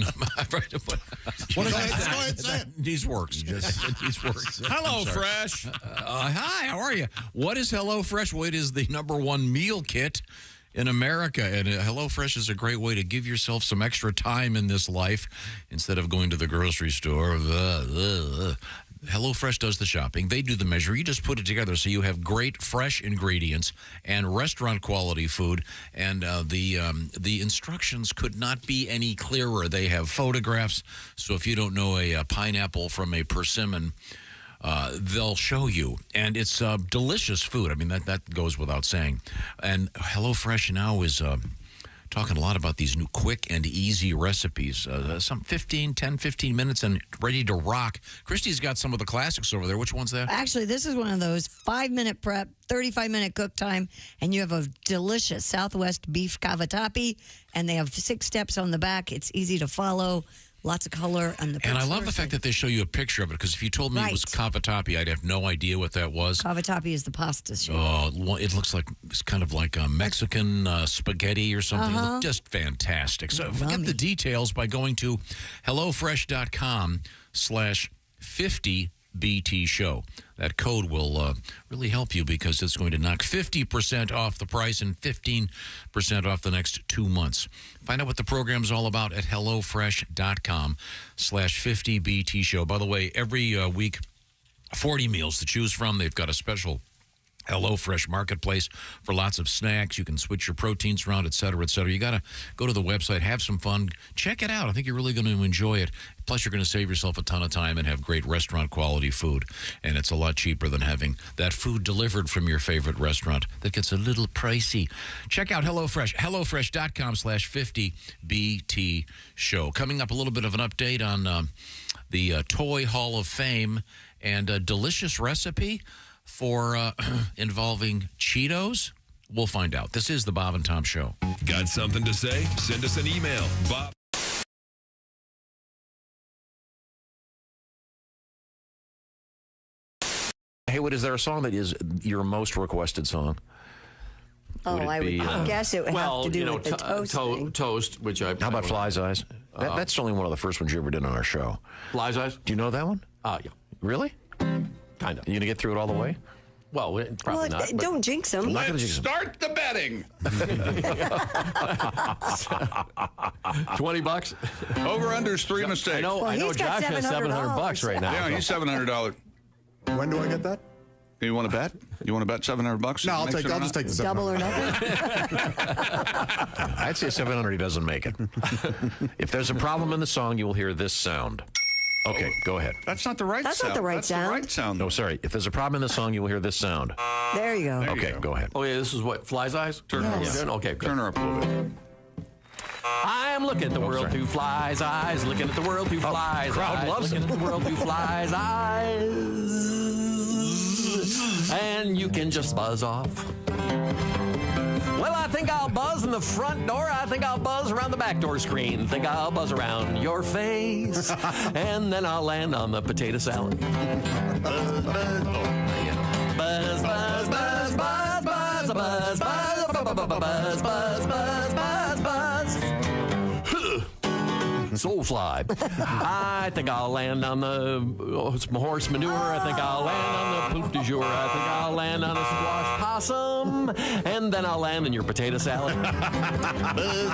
What did I say? These works. These works. HelloFresh. Hi, how are you? What is HelloFresh? Well, it is the #1 meal kit in America, and HelloFresh is a great way to give yourself some extra time in this life instead of going to the grocery store. HelloFresh does the shopping. They do the measure. You just put it together so you have great, fresh ingredients and restaurant-quality food, and the instructions could not be any clearer. They have photographs, so if you don't know a pineapple from a persimmon, they'll show you, and it's delicious food. I mean, that goes without saying. And HelloFresh now is talking a lot about these new quick and easy recipes. Some 15 minutes and ready to rock. Christy's got some of the classics over there. Which one's that? Actually, this is one of those 5-minute prep, 35-minute cook time, and you have a delicious Southwest beef cavatappi, and they have 6 steps on the back. It's easy to follow. Lots of color on the picture. And I love the fact that they show you a picture of it, because if you told me it was cavatappi, I'd have no idea what that was. Cavatappi is the pasta shape. Oh, it looks like it's kind of like a Mexican spaghetti or something. It looks just fantastic. So forget the details by going to HelloFresh.com/50BT show. That code will really help you, because it's going to knock 50% off the price and 15% off the next 2 months. Find out what the program's all about at HelloFresh.com/50BT show. By the way, every week, 40 meals to choose from. They've got a special HelloFresh marketplace for lots of snacks. You can switch your proteins around, et cetera, et cetera. You got to go to the website, have some fun, check it out. I think you're really going to enjoy it. Plus, you're going to save yourself a ton of time and have great restaurant quality food. And it's a lot cheaper than having that food delivered from your favorite restaurant that gets a little pricey. Check out HelloFresh, HelloFresh.com/50BT show. Coming up, a little bit of an update on the Toy Hall of Fame and a delicious recipe for involving Cheetos. We'll find out. This is the Bob and Tom Show. Got something to say? Send us an email. Bob. Haywood, is there a song that is your most requested song? I would guess it would have to do with the toast thing. Toast, which I... How about Fly's Eyes? That's only one of the first ones you ever did on our show. Fly's Eyes? Do you know that one? Yeah. Really? Kind of. You going to get through it all the way? Well, probably not. Don't jinx them. I'm not going to jinx them. Start the betting. $20. Over/under's 3 mistakes. I know Josh has $700 right now. Yeah, he's $700. When do I get that? You want to bet? You want to bet $700? No, I'll just take the Double or nothing? I'd say 700 he doesn't make it. If there's a problem in the song, you will hear this sound. Okay, go ahead. That's not the right That's sound. not the right That's sound. the right sound. No, sorry. If there's a problem in the song, you will hear this sound. There you go. Okay, go ahead. Oh, yeah, this is what? Fly's eyes? Turn her Yes. up. Okay, good. Turn her up a little bit. I'm looking at the world through flies' eyes, looking at the world through flies' crowd eyes, loves looking at the world through flies' eyes, and you can just buzz off. Well, I think I'll buzz in the front door. I think I'll buzz around the back door screen. Think I'll buzz around your face, and then I'll land on the potato salad. Buzz, buzz, buzz, buzz, buzz, buzz, buzz, buzz, buzz, buzz, buzz, buzz, buzz. Soulfly. I think I'll land on the horse manure. I think I'll land on the poop du jour. I think I'll land on a squash possum. And then I'll land in your potato salad.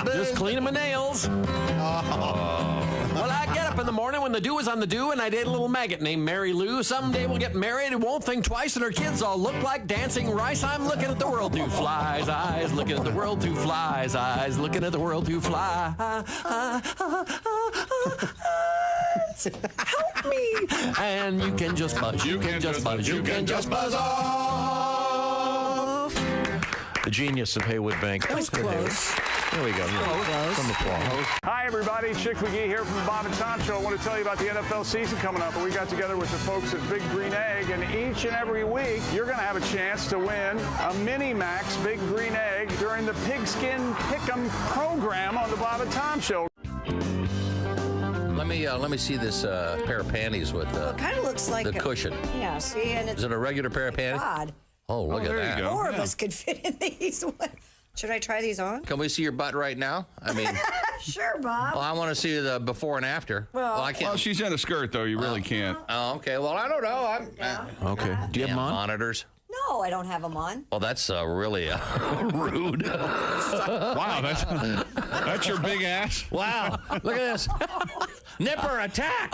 Just cleaning my nails. Well, I get up in the morning when the dew is on the dew, and I date a little maggot named Mary Lou. Someday we'll get married and won't think twice, and our kids all look like dancing rice. I'm looking at the world through flies' eyes, looking at the world through flies' eyes, looking at the world through flies. Help me. And you can just buzz. You can just buzz. You can just buzz off. The genius of Haywood Banks. That was close. There we go. Some applause. Hi, everybody. Chick McGee here from the Bob and Tom Show. I want to tell you about the NFL season coming up. We got together with the folks at Big Green Egg, and each and every week, you're going to have a chance to win a Mini Max Big Green Egg during the Pigskin Pick'em program on the Bob and Tom Show. Let me see this pair of panties with Well, it kind of looks like the cushion. Yeah, see, and it's Is it a regular pair of panties? odd. Oh, look at that. More of us could fit in these. Should I try these on? Can we see your butt right now? I mean, Sure, Bob. well, I want to see the before and after. Well, I can't. Well, she's in a skirt, though. You really can't. Oh, okay. Well, I don't know. Okay. Do you have them on? Monitors? No, I don't have them on. Well, that's really rude. Wow, that's your big ass. Wow, look at this. Nipper attack.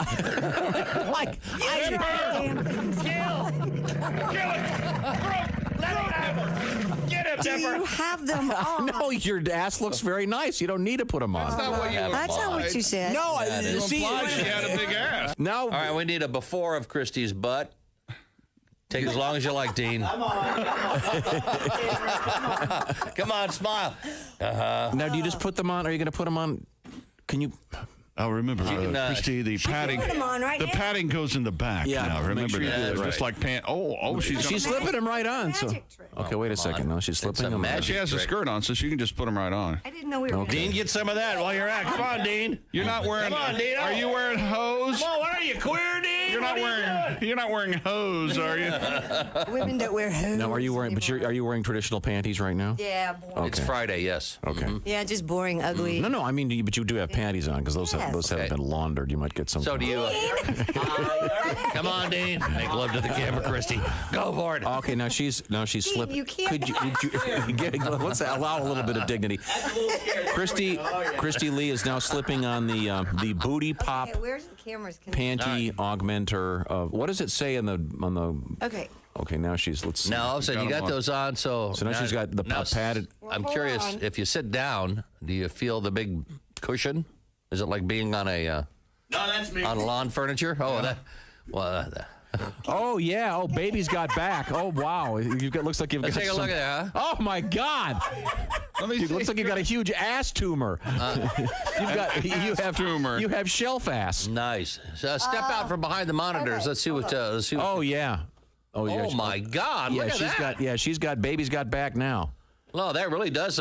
Like, Get him, do you have them on? No, your ass looks very nice. You don't need to put them on. That's not what you That's not what you said. No, You see, implied she had a big ass. no. All right, we need a before of Christy's butt. Take as long as you like, Dean. Come on, smile. Now, do you just put them on? Are you going to put them on? Can you? Oh, remember, Christy, the padding. put 'em on right the here. padding goes in the back. Yeah, now. make Remember, sure you do that just right. like pants. Oh, she's She's slipping them right on. So. Okay, wait a second. No, she's slipping them on. She has a skirt on, so she can just put them right on. I didn't know we were. Okay. Dean, get some of that while you're at. Come on, Dean. You're not wearing. Come on, Dean. Are you wearing hose? Come on, what are you, queer, Dean? You're not wearing. You're not wearing hose, are you? Women that wear hose. Now, are you wearing? But are you wearing traditional panties right now? Yeah, boring. It's Friday, yes. Okay. Yeah, just boring, ugly. No, I mean, but you do have panties on because those Yes. haven't been laundered. You might get some. So do you. Come on, Dean. Make love to the camera, Christy. Go for it. Okay, now she's slipping. you can't. Could you let's allow a little bit of dignity. Christy Lee is now slipping on the booty pop Okay, where's the cameras? panty augmenter. What does it say on the? Okay. Okay, now she's let's. Now, all of a sudden, you got those on, so now she's got the padded. I'm Hold curious, on. if you sit down, do you feel the big cushion? Is it like being on a No, that's me. on lawn furniture? Oh, Oh yeah! Oh, baby's got back. Oh wow! Looks like you've Let's got take a some. look at that, huh? Oh my God! Dude, looks like you've got a huge ass tumor. You have shelf ass. Nice. So step out from behind the monitors. Okay. Let's see what. Oh yeah. Oh yeah. Oh my God! Yeah, Look at that. she's got baby's got back now. No, that really does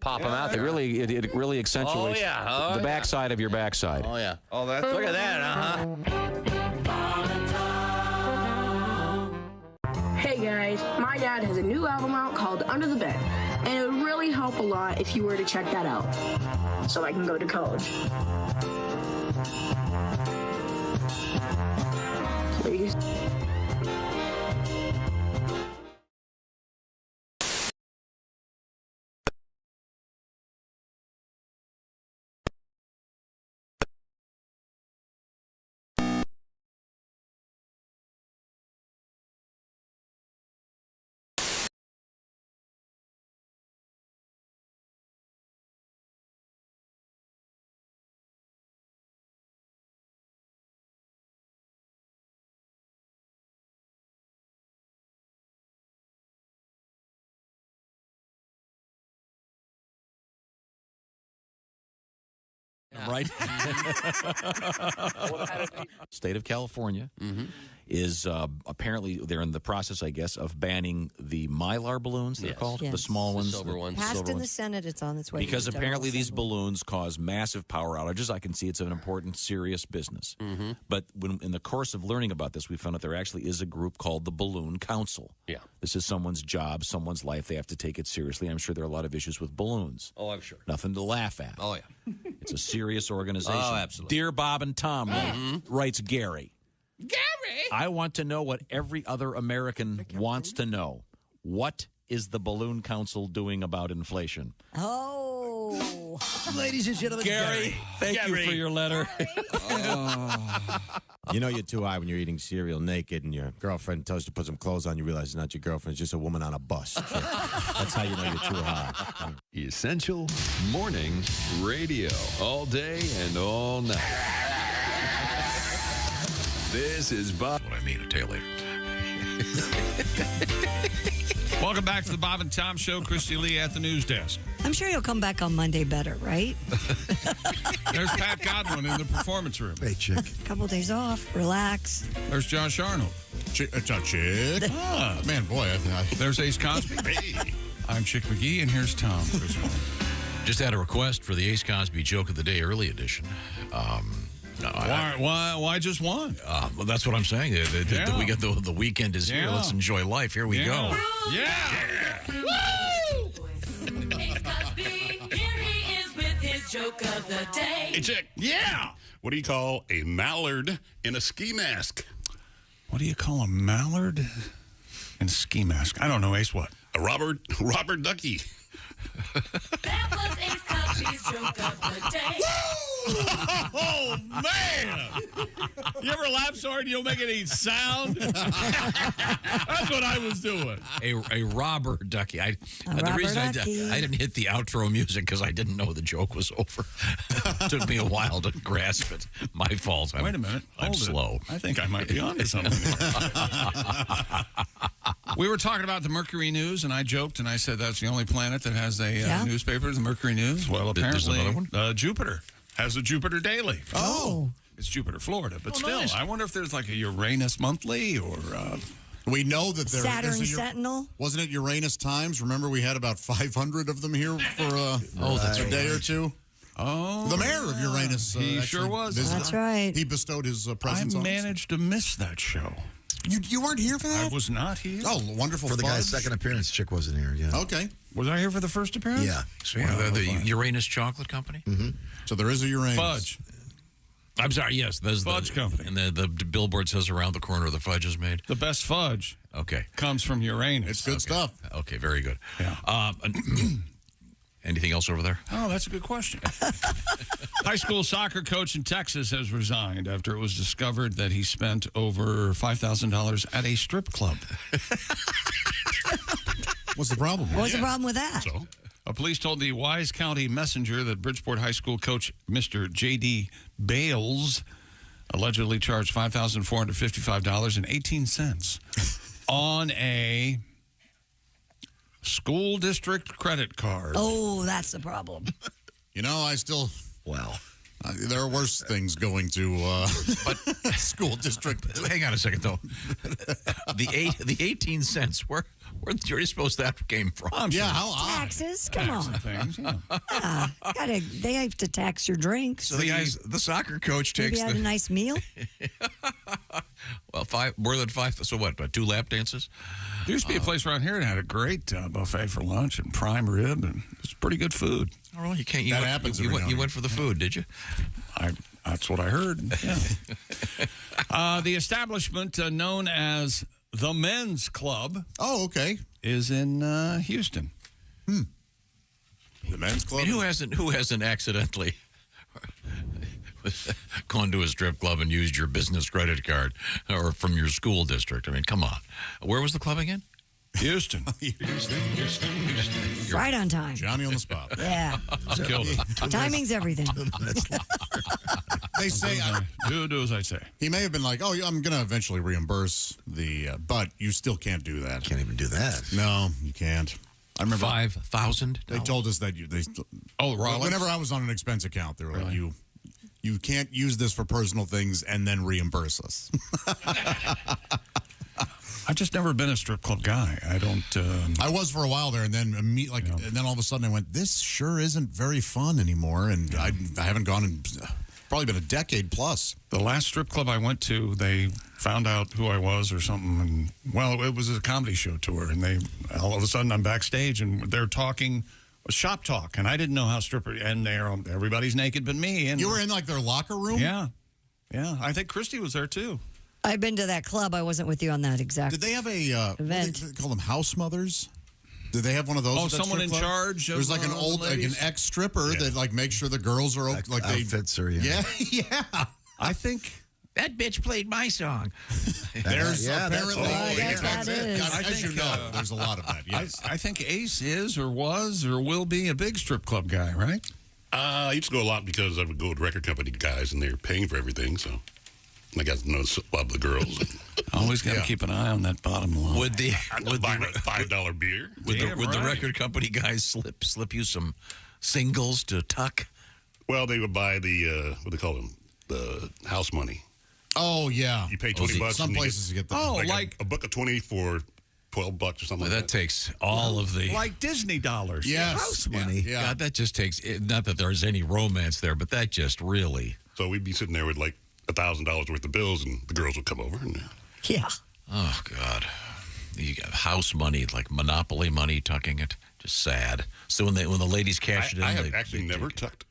pop them out It there. it really accentuates the backside of your backside. Oh yeah. Oh, that's. Look at that, Hey guys, my dad has a new album out called Under the Bed, and it would really help a lot if you were to check that out, so I can go to college. Please. right? State of California is apparently they're in the process, I guess, of banning the Mylar balloons. They're called the small ones, silver ones. Passed in the Senate. It's on its way. because to the apparently General these Assembly. balloons cause massive power outages. I can see it's an important, serious business. But when in the course of learning about this, we found out there actually is a group called the Balloon Council. Yeah. This is someone's job, someone's life. They have to take it seriously. I'm sure there are a lot of issues with balloons. Oh, I'm sure. Nothing to laugh at. Oh, yeah. It's a serious organization. Oh, absolutely. Dear Bob and Tom, writes Gary. I want to know what every other American wants to know. What is the Balloon Council doing about inflation? Oh. Ladies and gentlemen, Gary, thank you for your letter. You know you're too high when you're eating cereal naked and your girlfriend tells you to put some clothes on. You realize it's not your girlfriend. It's just a woman on a bus. That's how you know you're too high. Essential Morning Radio. All day and all night. This is Bob. What I mean, a tail later. Welcome back to the Bob and Tom Show. Christy Lee at the news desk. I'm sure you'll come back on Monday better, right? There's Pat Godwin in the performance room. Hey, chick. Couple days off, relax. There's Josh Arnold. Chick. Man, boy. There's Ace Cosby. Hey. I'm Chick McGee, and here's Tom. Just had a request for the Ace Cosby Joke of the Day early edition. Why just one? Well, that's what I'm saying. We got the weekend is here. Yeah. Let's enjoy life. Here we go. Yeah. Joke of the day. Hey, Chick. Yeah. What do you call a mallard in a ski mask? What do you call a mallard in a ski mask? I don't know, Ace. What? A Robert Ducky. That was Ace Cosby's joke of the day. Oh, man. You ever laugh so hard you don't make any sound? That's what I was doing. A robber ducky. The reason I didn't hit the outro music because I didn't know the joke was over. Took me a while to grasp it. My fault. Wait a minute. I'm slow. I think I might be onto something here. We were talking about the Mercury News, and I joked, and I said that's the only planet that has a newspaper, the Mercury News. Well, apparently, Jupiter has a Jupiter Daily. Oh. It's Jupiter, Florida, but still, nice. I wonder if there's like a Uranus Monthly or... We know that there Saturn is a Sentinel. Wasn't it Uranus Times? Remember we had about 500 of them here for that's a day or two? Oh. The mayor of Uranus. He sure was. That's right. He bestowed his presence I on us. managed to miss that show. You weren't here for that? I was not here. Oh, wonderful For the fudge. guy's second appearance, chick wasn't here. Yeah. Okay. Was I here for the first appearance? Yeah. So, the Uranus Chocolate Company? So there is a Uranus. Fudge. I'm sorry, yes. There's Fudge Company. And the billboard says around the corner the fudge is made. The best fudge Okay. comes from Uranus. It's good stuff. Okay, very good. Yeah. Anything else over there? Oh, that's a good question. High school soccer coach in Texas has resigned after it was discovered that he spent over $5,000 at a strip club. What's the problem? What's the problem with that? So, Police told the Wise County Messenger that Bridgeport High School coach Mr. J.D. Bales allegedly charged $5,455.18 on a school district credit card. Oh, that's the problem. You know, I still... Wow. There are worse things going to school district. Hang on a second, though. the 18 cents, where did you suppose that came from? How odd. Taxes? Come on. Things, yeah. They have to tax your drinks. So the soccer coach takes Maybe had a nice meal. Well, more than five. So what? 2 lap dances? There used to be a place around here that had a great buffet for lunch and prime rib, and it's pretty good food. Oh, well, you can't. That happens. You went for the food, did you? That's what I heard. Yeah. The establishment known as the Men's Club. Oh, okay. Is in Houston. The Men's Club. I mean, who hasn't accidentally gone to a strip club and used your business credit card or from your school district? I mean, come on. Where was the club again? Houston. Right on time. Johnny on the spot. Yeah. Killed it. Timing's everything. They say... do as I say. He may have been like, oh, I'm going to eventually reimburse the... but you still can't do that. Can't even do that. No, you can't. I remember... $5,000? They told us that... Oh, Rollins? Whenever I was on an expense account, they were like, You can't use this for personal things and then reimburse us. I've just never been a strip club guy. I don't. I was for a while there, and then and then all of a sudden I went, "This sure isn't very fun anymore." And I haven't gone in probably been a decade plus. The last strip club I went to, they found out who I was or something, and well, it was a comedy show tour, and they all of a sudden I'm backstage and they're talking shop talk, and I didn't know how and everybody's naked but me. And you were in like their locker room? Yeah. I think Christy was there too. I've been to that club. I wasn't with you on that exact. Did they have a event? What do they call them, house mothers? Did they have one of those? Oh, at that someone strip in club? charge. There's like an old, like an ex stripper that like makes sure the girls are like they outfits her. Yeah. Yeah. I think that bitch played my song. There's apparently. As you know, there's a lot of that. Yes. I think Ace is or was or will be a big strip club guy, right? I used to go a lot because I would go with record company guys, and they were paying for everything, so I got to know a lot of the girls. Always got to keep an eye on that bottom line. Would the buy a $5 beer? Would the record company guys slip you some singles to tuck? Well, they would buy the what do they call them? The house money. Oh yeah, you pay $20. Some places you get that. Oh, like a buck of 20 for $12 or something. Well, that takes all of the like Disney dollars. Yes. House money. Yeah. God, that just takes. Not that there's any romance there, but that just really. So we'd be sitting there with like $1,000 worth of bills, and the girls would come over. And yeah. Oh God, you got house money, like Monopoly money, tucking it. Just sad. So when the ladies cash it in, I have actually never tucked.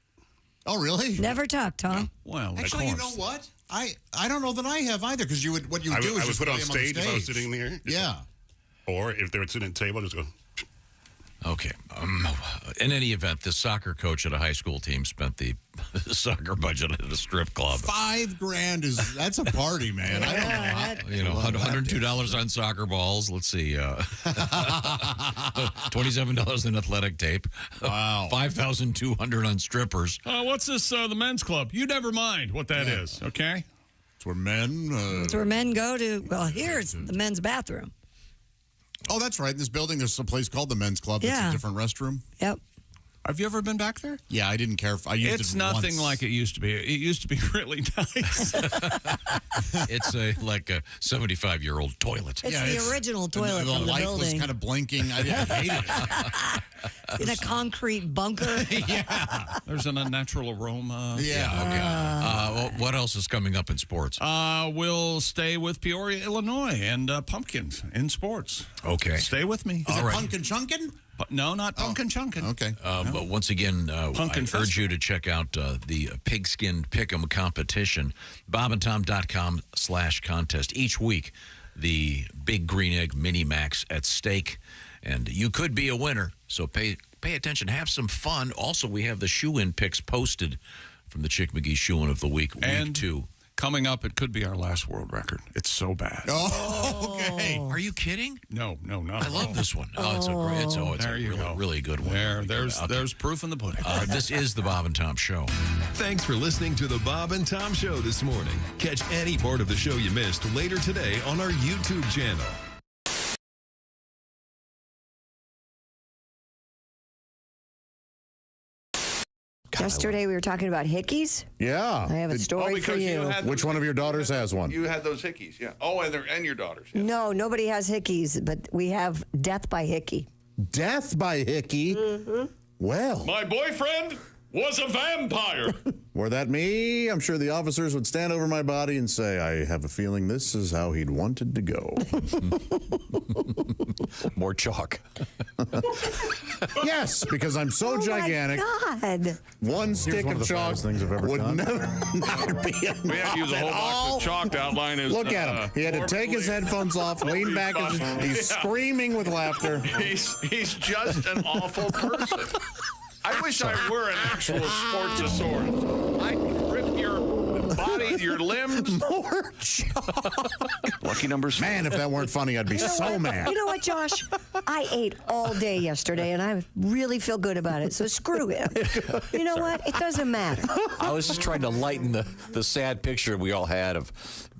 Oh really? Never tucked, huh? Well, actually, you know what? I don't know that I have either, because you would do is I would just put on play 'em stage if I was sitting there. Yeah. Or if they were sitting at the table, just go. Okay. In any event, this soccer coach at a high school team spent the soccer budget at a strip club. $5,000 that's a party, man. I don't know. $102 on soccer balls. Let's see. $27 in athletic tape. Wow. $5,200 on strippers. What's this? The men's club. You never mind what that is. Okay. It's where men. It's where men go to. Well, here's the men's bathroom. Oh, that's right. In this building, there's a place called the Men's Club. It's a different restroom. Yep. Have you ever been back there? Yeah, I didn't care. I used it's it nothing once. like it used to be. It used to be really nice. It's like a 75-year-old toilet. It's the original toilet the from the light building. was kind of blinking. I hated it. In a concrete bunker. Yeah. There's an unnatural aroma. Yeah. Okay. What else is coming up in sports? We'll stay with Peoria, Illinois, and pumpkins in sports. Okay. Stay with me. Is it Pumpkin Chunkin'? No, not Pumpkin Chunkin'. Okay. But once again, I urge you to check out the Pigskin Pick'em competition, bobandtom.com/contest. Each week, the Big Green Egg Mini Max at stake, and you could be a winner. So pay attention, have some fun. Also, we have the shoe-in picks posted from the Chick McGee Shoe-in of the Week, week 2. Coming up, it could be our last world record. It's so bad. Oh, okay. Are you kidding? No, not I love this one. Oh, it's a great. It's there a you really, go. really good one. There's proof in the pudding. This is the Bob and Tom Show. Thanks for listening to the Bob and Tom Show this morning. Catch any part of the show you missed later today on our YouTube channel. Yesterday we were talking about hickeys. Yeah. I have a story for you. Which one of your daughters has one? You had those hickeys, yeah. Oh, and your daughters. Yeah. No, nobody has hickeys, but we have death by hickey. Death by Hickey? Mm-hmm. Well. My boyfriend was a vampire. Were that me, I'm sure the officers would stand over my body and say, I have a feeling this is how he'd wanted to go. More chalk. Yes, because I'm so gigantic. Oh my God. One stick one of of the chalk fattest things I've ever would done. never be enough. We had to use a whole box of chalk to outline his. Look at him. He had to take his headphones off, lean back, and he's screaming with laughter. He's just an awful person. I wish I were an actual Sportsasaurus. I could rip your body, your limbs. More chalk. Lucky number 6. Man, if that weren't funny, I'd be so mad. You know what, Josh? I ate all day yesterday, and I really feel good about it, so screw it. You know what? It doesn't matter. I was just trying to lighten the sad picture we all had of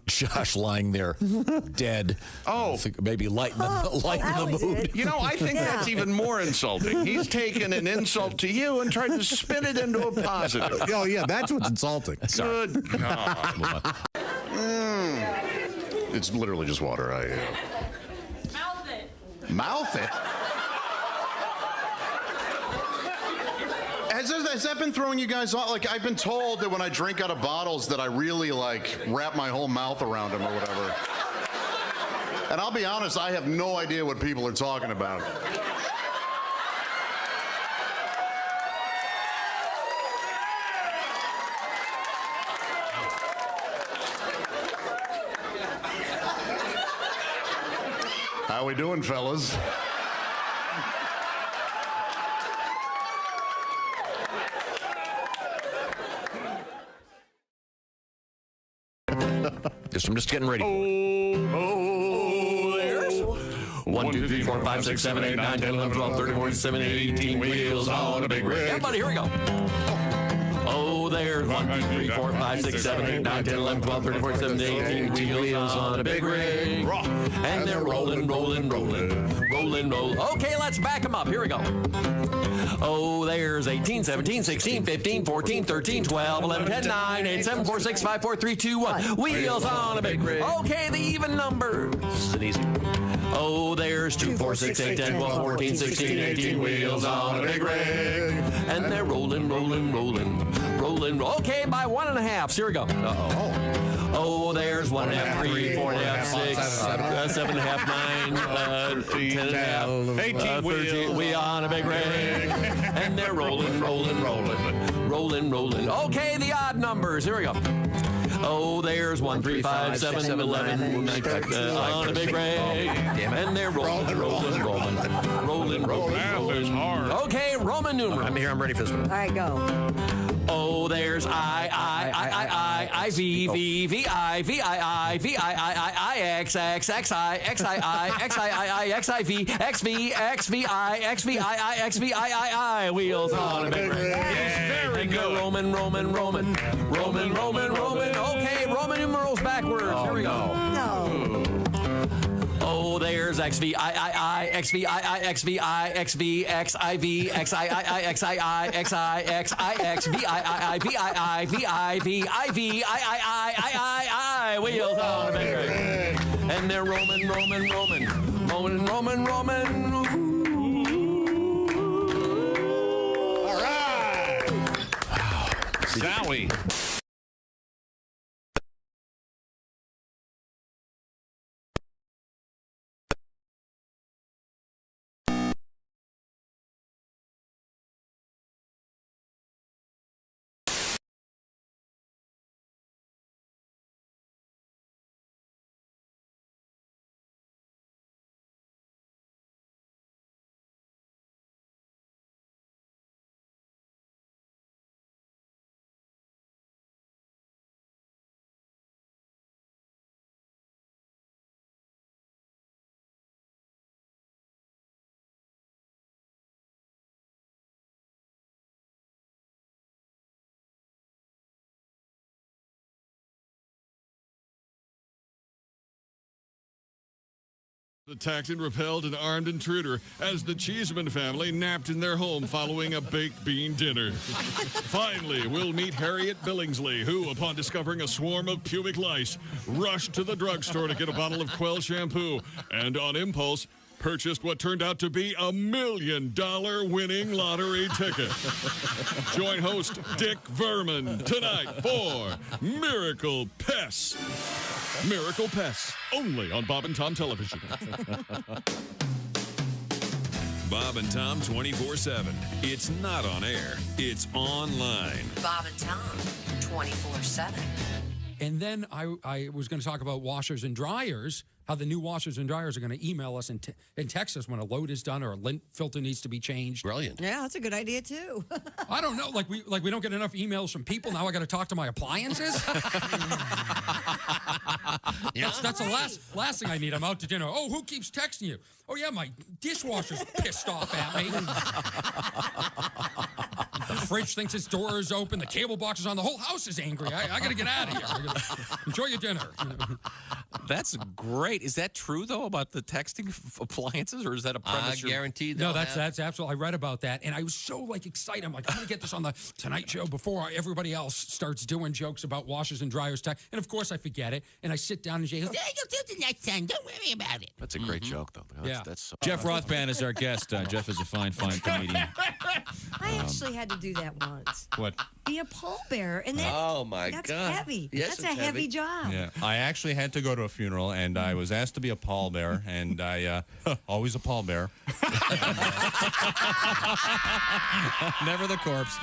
Josh lying there, dead. Oh. Maybe lighten the mood. You know, I think that's even more insulting. He's taken an insult to you and tried to spin it into a positive. Oh, yeah, that's what's insulting. Good God. It's literally just water. Mouth it. Mouth it? Has that been throwing you guys off? Like, I've been told that when I drink out of bottles that I really, like, wrap my whole mouth around them or whatever. And I'll be honest, I have no idea what people are talking about. How we doing, fellas? I'm just getting ready. There's 1, 2, 3, 4, 5, 6, 7, 8, 9, 10, 11, 12, 13, 14, 17, 18 wheels on a big rig. Everybody, here we go. Oh, there's 1, 2, 3, 4, 5, 6, 7, 8, 9, 10, 11, 12, 13, 14, 17, 18 wheels on a big rig. And they're rolling, rolling, rolling, rolling, rolling. Okay, let's back them up. Here we go. Oh, there's 18, 17, 16, 15, 14, 13, 12, 11, 10, 9, 8, 7, 4, 6, 5, 4, 3, 2, 1. Wheels on a big rig. Okay, the even numbers. It's an easy. Oh, there's 2, 4, 6, 8, 10, 12, 14, 16, 18 wheels on a big rig. And they're rolling, rolling, rolling, rolling. Okay, by 1.5. Here we go. Oh, there's 1.5, 3, 4.5, 6, 7.5, 9, 10.5, 18 wheels. We on a big rig. And they're rolling, rolling, rolling, rolling, rolling. Okay, the odd numbers. Here we go. Oh, there's 1, 3, 5, 7, 11, 9, on a big rig. And they're rolling, rolling, rolling, rolling, rolling. Math is hard. Okay, Roman numeral. I'm here. I'm ready for this one. All right, go. Oh, there's I, V, V, V, I, V, I, V, I, X, X, X, I, X, I, X, I, X, I, V, X, V, X, V, I, X, V, I, X, V, I, wheels on a big rig. Very good. Roman, Roman, Roman, Roman, Roman, Roman. Okay, Roman numerals backwards. Here we go. No. Oh, there's XV, I, XV, I, XV, I, XV, X, IV, X, I, X, I, X, I, X, I, X, V, I, V, I, V, I, V, I, V, I, wheels on a big rig. And they're Roman, Roman, Roman, Roman, Roman, Roman. All right. Zowie. Attacked and repelled an armed intruder as the Cheeseman family napped in their home following a baked bean dinner. Finally, we'll meet Harriet Billingsley, who, upon discovering a swarm of pubic lice, rushed to the drugstore to get a bottle of Quell shampoo and, on impulse, purchased what turned out to be $1 million winning lottery ticket. Join host Dick Verman tonight for Miracle Pests. Miracle Pests, only on Bob and Tom Television. Bob and Tom 24/7. It's not on air, it's online. Bob and Tom 24/7. And then I was going to talk about washers and dryers, how the new washers and dryers are going to email us and text us when a load is done or a lint filter needs to be changed. Brilliant. Yeah, that's a good idea too. I don't know, like we don't get enough emails from people. Now I got to talk to my appliances. That's the last thing I need. I'm out to dinner. Oh, who keeps texting you? Oh, yeah, my dishwasher's pissed off at me. The fridge thinks its door is open. The cable box is on. The whole house is angry. I got to get out of here. Enjoy your dinner. That's great. Is that true, though, about the texting appliances, or is that a premise? Guaranteed. No, that's absolutely. I read about that, and I was so excited. I'm like, I'm gonna get this on the Tonight Show before everybody else starts doing jokes about washers and dryers. And of course, I forget it, and I sit down and Jay goes, "You'll do it next time. Don't worry about it." That's a great joke, though. That's so Jeff Rothband is our guest. Jeff is a fine comedian. I actually had to do that once. What? Be a pallbearer, and that, Oh, my that's God. heavy. Yes, that's a it's heavy job. Yeah, I actually had to go to a funeral, and I was asked to be a pallbearer, and I always a pallbearer. Never the corpse.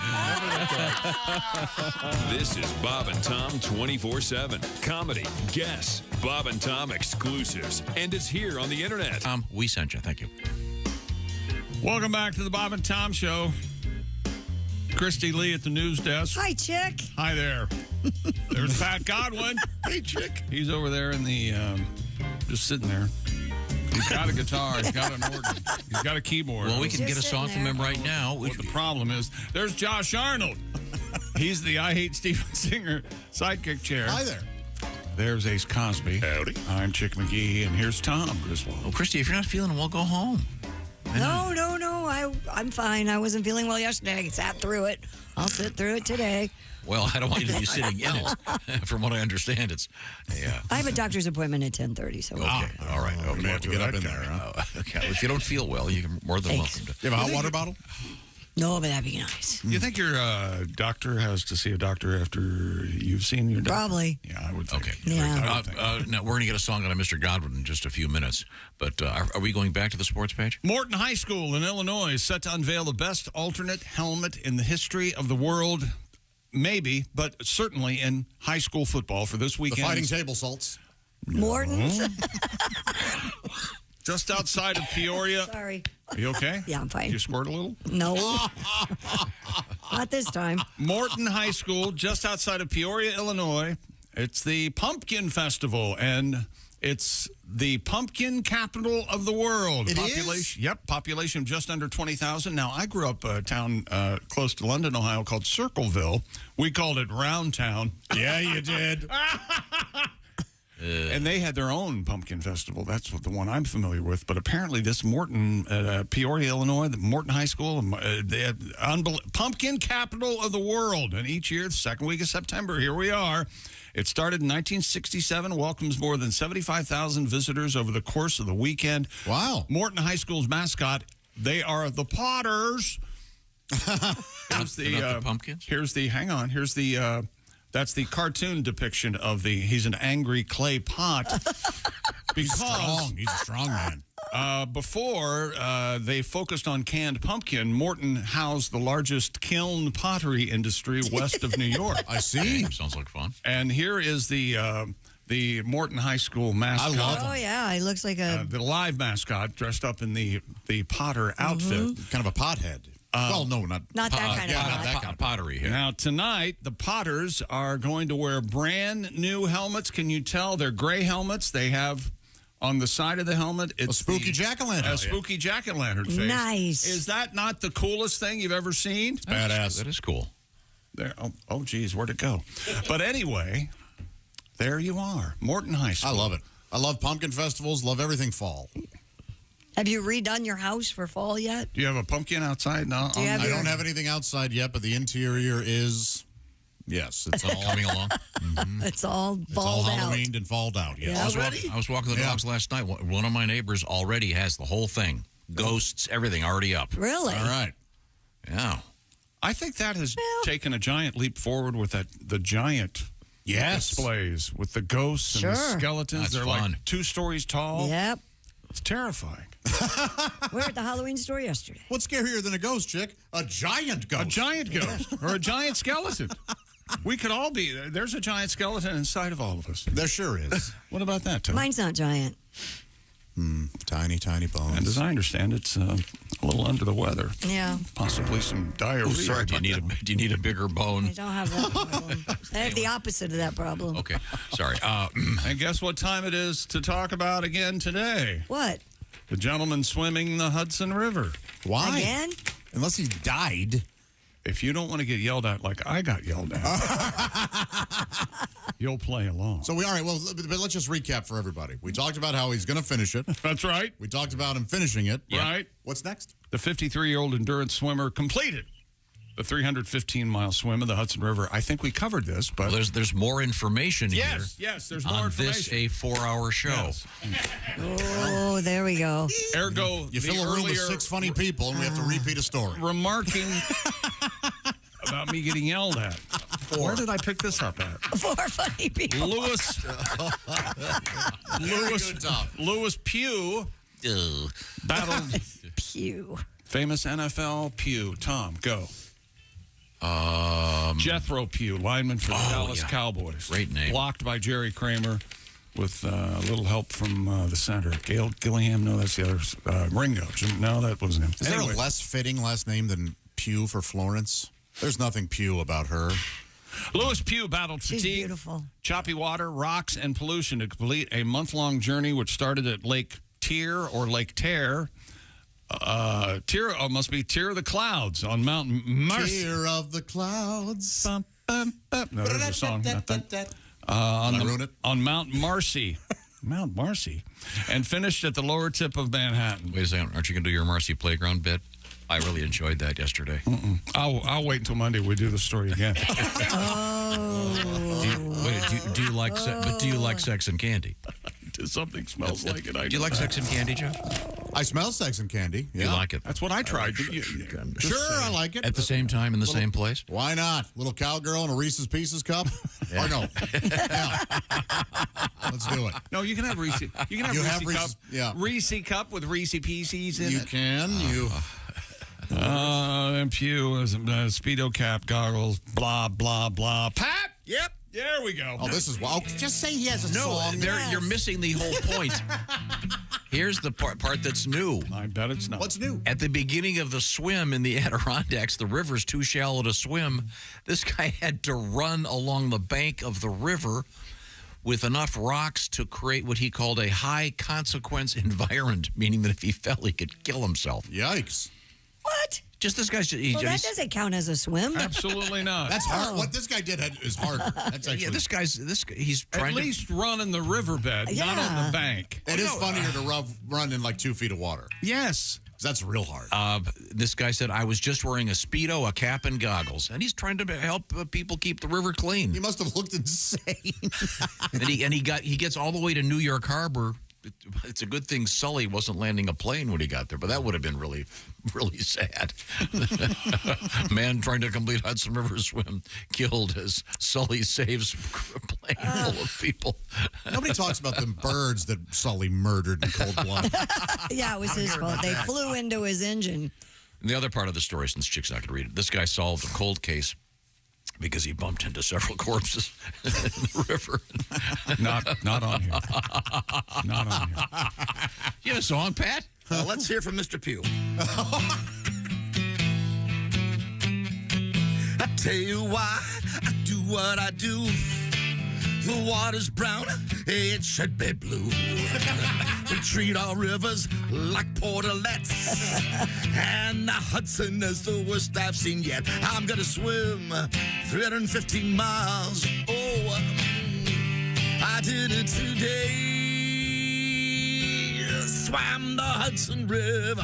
This is Bob and Tom 24/7. Comedy, guests, Bob and Tom exclusives, and it's here on the internet. Tom, we sent you. Thank you. Welcome back to the Bob and Tom Show. Christy Lee at the news desk. Hi, Chick. Hi there. There's Pat Godwin. Hey, Chick. He's over there in the, just sitting there. He's got a guitar. He's got an organ. He's got a keyboard. Well, we can get a song from him right now. What the problem is, there's Josh Arnold. He's the I Hate Steven Singer sidekick chair. Hi there. There's Ace Cosby. Howdy. I'm Chick McGee, and here's Tom Griswold. Well, Christy, if you're not feeling well, go home. No. I'm fine. I wasn't feeling well yesterday. I sat through it. I'll sit through it today. Well, I don't want you to be sitting in it. From what I understand, it's I have a doctor's appointment at 10:30. So okay. All right. Okay. You have to get up in there, huh? Okay. If you don't feel well, you're more than Thanks. welcome to. You have a hot water bottle? No, but that'd be nice. You think your doctor has to see a doctor after you've seen your doctor? Probably. Yeah, I would think. Okay. Yeah. Now, we're going to get a song out of Mr. Godwin in just a few minutes. But are we going back to the sports page? Morton High School in Illinois is set to unveil the best alternate helmet in the history of the world. Maybe, but certainly in high school football for this The weekend. fighting table salts. Morton's. Just outside of Peoria. Sorry. Are you okay? Yeah, I'm fine. You squirt a little? No. Not this time. Morton High School, just outside of Peoria, Illinois. It's the Pumpkin Festival, and it's the pumpkin capital of the world. It population, is? Yep, population of just under 20,000. Now, I grew up a town close to London, Ohio, called Circleville. We called it Round Town. Yeah, you did. And they had their own pumpkin festival. That's what the one I'm familiar with. But apparently this Morton, Peoria, Illinois, the Morton High School, they had pumpkin capital of the world. And each year, the second week of September, here we are. It started in 1967, welcomes more than 75,000 visitors over the course of the weekend. Wow. Morton High School's mascot, they are the Potters. Here's the pumpkins? Here's the, that's the cartoon depiction of he's an angry clay pot. He's a strong man. Before they focused on canned pumpkin, Morton housed the largest kiln pottery industry west of New York. I see. Okay, sounds like fun. And here is the Morton High School mascot. I love him. Oh, yeah. He looks like the live mascot dressed up in the Potter outfit. Kind of a pothead. Well, no, not that kind of Not that kind of pottery here. Now, tonight, the Potters are going to wear brand new helmets. Can you tell? They're gray helmets. They have on the side of the helmet, it's a spooky jack-o'-lantern. A spooky jack-o'-lantern face. Nice. Is that not the coolest thing you've ever seen? Badass. That is cool. There. Oh, geez, where'd it go? But anyway, there you are, Morton High School. I love it. I love pumpkin festivals. Love everything fall. Have you redone your house for fall yet? Do you have a pumpkin outside? No, I don't have anything outside yet, but the interior is, yes, it's all coming along. Mm-hmm. It's all falled out. Halloweened and falled out. Yes. I was walking the dogs last night. One of my neighbors already has the whole thing, ghosts, everything already up. Really? All right. Yeah. I think that has taken a giant leap forward with the giant displays with the ghosts and the skeletons. That's They're fun. like 2 stories tall. Yep. It's terrifying. We were at the Halloween store yesterday. What's scarier than a ghost, Chick? A giant ghost. A giant ghost or a giant skeleton. We could all be there. There's a giant skeleton inside of all of us. There sure is. What about that, Tom? Mine's not giant. Tiny, tiny bones. And as I understand, it's a little under the weather. Yeah. Possibly some diarrhea. Oh, sorry. Do you need a bigger bone? I don't have that problem. I have the opposite of that problem. Okay. Sorry. And guess what time it is to talk about again today? What? The gentleman swimming the Hudson River. Why? Again? Unless he died. If you don't want to get yelled at like I got yelled at, you'll play along. So all right, well, but let's just recap for everybody. We talked about how he's going to finish it. That's right. We talked about him finishing it. Right. What's next? The 53-year-old endurance swimmer completed the 315-mile swim of the Hudson River. I think we covered this, but... Well, there's more information here. Yes, there's more on information. This, a 4-hour show. Yes. Oh, there we go. Ergo, you fill a room with 6 funny people, and we have to repeat a story. Remarking about me getting yelled at. Where did I pick this up at? 4 funny people. Lewis Pugh battled Pugh. Famous NFL Pugh. Tom, go. Jethro Pugh, lineman for the Dallas Cowboys. Great name. Blocked by Jerry Kramer with a little help from the center. Gail Gillingham, no, that's the other. Ringo. No, that wasn't him. Is there a less fitting last name than Pugh for Florence? There's nothing Pugh about her. Lewis Pugh battled She's fatigue, beautiful. choppy water, rocks, and pollution to complete a month-long journey which started at Lake Tyr or Lake Terre. Tyr must be Tyr of the Clouds on Mount Marcy. Tyr of the Clouds. Bum, bum, bum. No, there's a song. Not that. On Mount Marcy. Mount Marcy. And finished at the lower tip of Manhattan. Wait a second. Aren't you going to do your Marcy Playground bit? I really enjoyed that yesterday. I'll wait until Monday. We do the story again. Do you like sex and candy? Something smells like it. Do you like sex and candy, Joe? I smell sex and candy. Yeah. You like it? That's what I tried. Sure, I like it. At the same time in the same place? Why not? Little cowgirl in a Reese's Pieces cup? Or no? Yeah. Let's do it. No, you can have Reese. You can have Reese cup. Yeah. Reese cup with Reese Pieces in it. You can. And Pew, Speedo cap, goggles, blah, blah, blah. Pat? Yep. There we go. Oh, this is wow. Just say he has a song. You're missing the whole point. Here's the part that's new. I bet it's not. What's new? At the beginning of the swim in the Adirondacks, the river's too shallow to swim. This guy had to run along the bank of the river with enough rocks to create what he called a high-consequence environment, meaning that if he fell, he could kill himself. Yikes. What? Just this guy's... Well, that doesn't count as a swim. Absolutely not. That's hard. What this guy did is harder. That's actually... Yeah, he's trying at least run in the riverbed, not on the bank. It is funnier to run in like 2 feet of water. Yes. That's real hard. This guy said, I was just wearing a Speedo, a cap, and goggles. And he's trying to help people keep the river clean. He must have looked insane. and he gets all the way to New York Harbor. It's a good thing Sully wasn't landing a plane when he got there, but that would have been really, really sad. Man trying to complete Hudson River swim killed as Sully saves a plane full of people. Nobody talks about the birds that Sully murdered in cold blood. Yeah, it was his fault. They flew into his engine. And the other part of the story, since Chick's not going to read it, this guy solved a cold case because he bumped into several corpses in the river. Not on here. Not on here. You have a song, Pat? Let's hear from Mr. Pugh. I tell you why I do what I do. The water's brown, it should be blue. We treat our rivers like portalets, and the Hudson is the worst I've seen yet. I'm gonna swim 315 miles. Oh, I did it today. Swam the Hudson River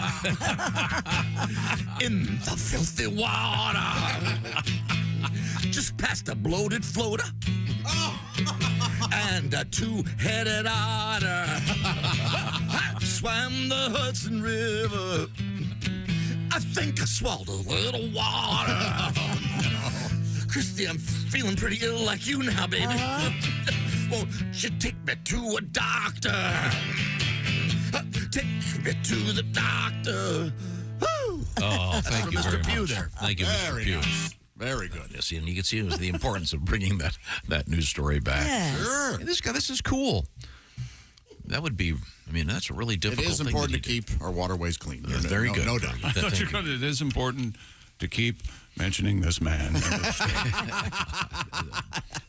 in the filthy water, just past a bloated floater. And a 2-headed otter. I swam the Hudson River. I think I swallowed a little water. Christy, I'm feeling pretty ill like you now, baby. Won't you take me to a doctor? Take me to the doctor. Woo. Oh, thank you very Mr. Pugh much. there. Thank you, Mr. Very Pugh. nice. Very good. Yes, and you can see it was the importance of bringing that news story back. Yes. Sure. Hey, this is cool. That would be I mean, that's a really difficult It is thing important to do. keep our waterways clean. Very good. No doubt. I thought you were going to. It is important to keep mentioning this man.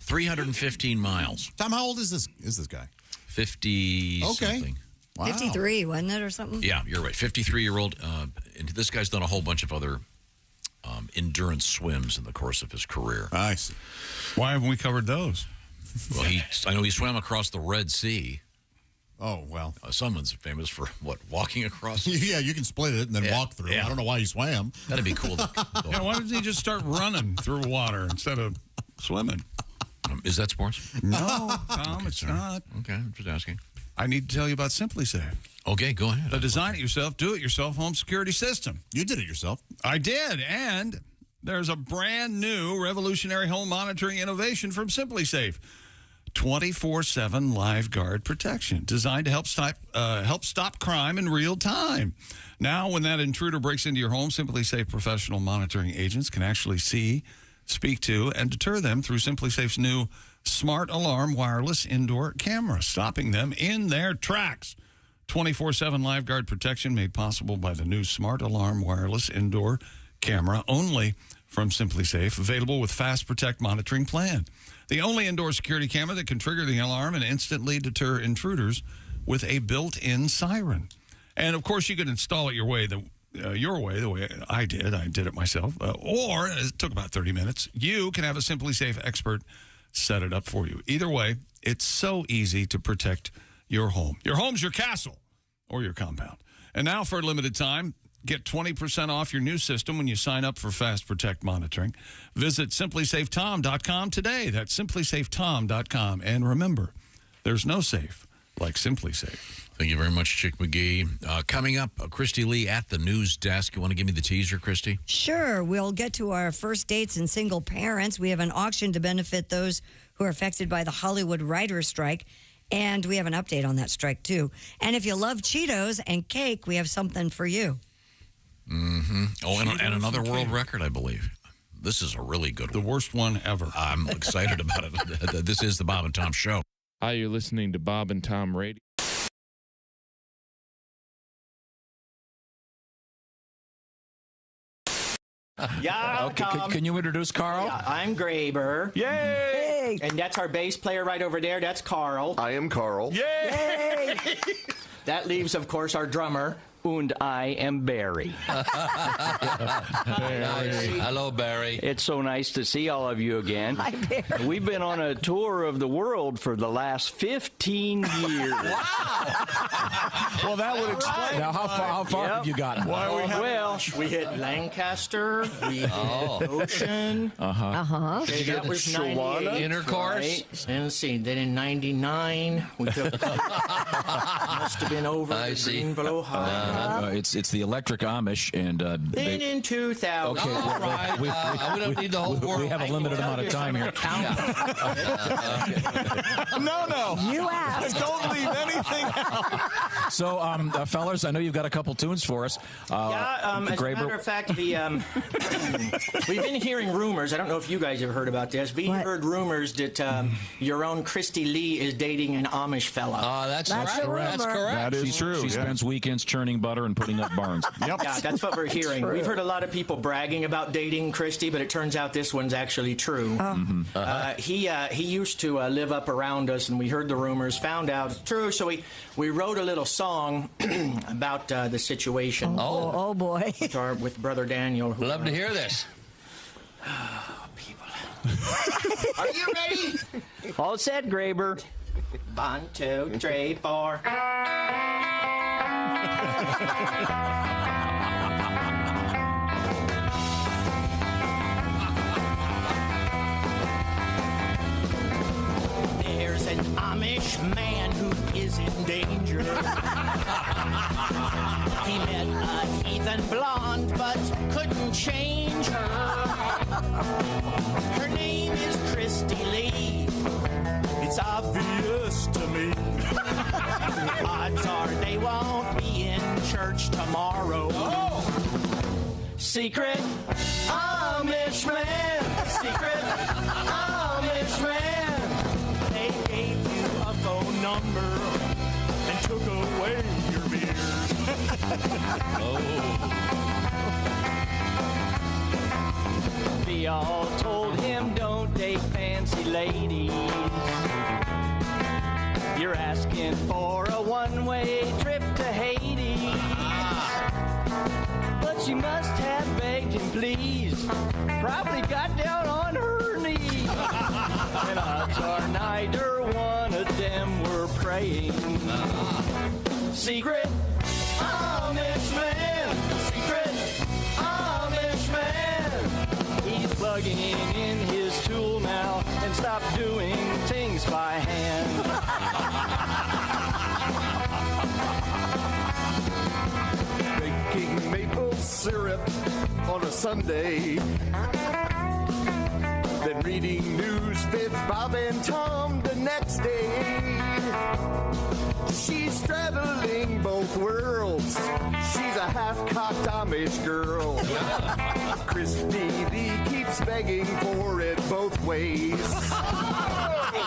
315 miles. Tom, how old is this guy? 50 Okay. something. Wow. 53, wasn't it, or something? Yeah, you're right. 53-year-old. And this guy's done a whole bunch of other endurance swims in the course of his career. I see. Why haven't we covered those? Well, I know he swam across the Red Sea. Oh, well. Someone's famous for, walking across? Yeah, you can split it and then walk through. Yeah. I don't know why you swam. That'd be cool. Yeah, why doesn't he just start running through water instead of swimming? Is that sports? No, Tom, it's sorry. not. Okay, I'm just asking. I need to tell you about Simply Safe. Okay, go ahead. The design-it-yourself, do-it-yourself home security system. You did it yourself. I did, and there's a brand new revolutionary home monitoring innovation from Simply Safe. 24/7 live guard protection designed to help stop crime in real time. Now, when that intruder breaks into your home, Simply Safe professional monitoring agents can actually see, speak to, and deter them through Simply Safe's new Smart Alarm wireless indoor camera, stopping them in their tracks. 24/7 live guard protection made possible by the new Smart Alarm wireless indoor camera, only from Simply Safe, available with Fast Protect monitoring plan. The only indoor security camera that can trigger the alarm and instantly deter intruders with a built-in siren. And of course, you could install it your way, the way I did. I did it myself. Or it took about 30 minutes. You can have a Simply Safe expert set it up for you. Either way, it's so easy to protect your home. Your home's your castle or your compound. And now, for a limited time, get 20% off your new system when you sign up for Fast Protect monitoring. Visit simplysafetom.com today. That's simplysafetom.com. And remember, there's no safe like Simply Safe. Thank you very much, Chick McGee. Coming up, Christy Lee at the news desk. You want to give me the teaser, Christy? Sure. We'll get to our first dates and single parents. We have an auction to benefit those who are affected by the Hollywood writers' strike. And we have an update on that strike, too. And if you love Cheetos and cake, we have something for you. Mm-hmm. Oh, and another world record, I believe. This is a really good one. The worst one ever. I'm excited about it. This is the Bob and Tom Show. Hi, you're listening to Bob and Tom Radio. Yeah, Okay, can you introduce Carl? Yeah, I'm Graber. Yay! And that's our bass player right over there. That's Carl. I am Carl. Yay! That leaves, of course, our drummer. And I am Barry. Barry. Hello, Barry. It's so nice to see all of you again. Hi, Barry. We've been on a tour of the world for the last 15 years. Well, that would explain. Now, how far have you gotten? Well, we hit Lancaster, we hit Ocean. Okay, that was 98. Intercourse. Right. And let's see, then in 99, we took, must have been over the Greenville, Ohio. It's the electric Amish, and Then in 2000. Okay, All right. we don't need the whole world. We have a limited amount of time here. No. You asked. Don't leave anything out. So, fellas, I know you've got a couple tunes for us. As a matter of fact, we've been hearing rumors. I don't know if you guys have heard about this. We heard rumors that your own Christy Lee is dating an Amish fella. That's That's correct. a rumor. That is true. She spends weekends churning butter and putting up barns. Yep. Yeah, that's what we're hearing. We've heard a lot of people bragging about dating Christy, but it turns out this one's actually true. He used to live up around us, and we heard the rumors, found out it's true, so we wrote a little song about the situation. Oh boy. With Brother Daniel. Love to hear this. People. Are you ready? All set, Graber. 1, 2, 3, 4. There's an Amish man who is in danger. He met a heathen blonde but couldn't change her. Her name is Christy Lee. It's obvious to me. Odds are they won't be in church tomorrow. Secret Amish man. Secret Amish man. They gave you a phone number and took away your beers. We all told him don't date fancy ladies. You're asking for a one-way trip to Hades. But she must have begged him, please. Probably got down on her knees. And odds are neither one of them were praying. Secret Amish man. Secret Amish man. He's plugging in his tool now and stopped doing things by hand. Making maple syrup on a Sunday. Then reading news fits Bob and Tom the next day. She's straddling both worlds. She's a half-cocked Amish girl. Christy Lee keeps begging for it both ways.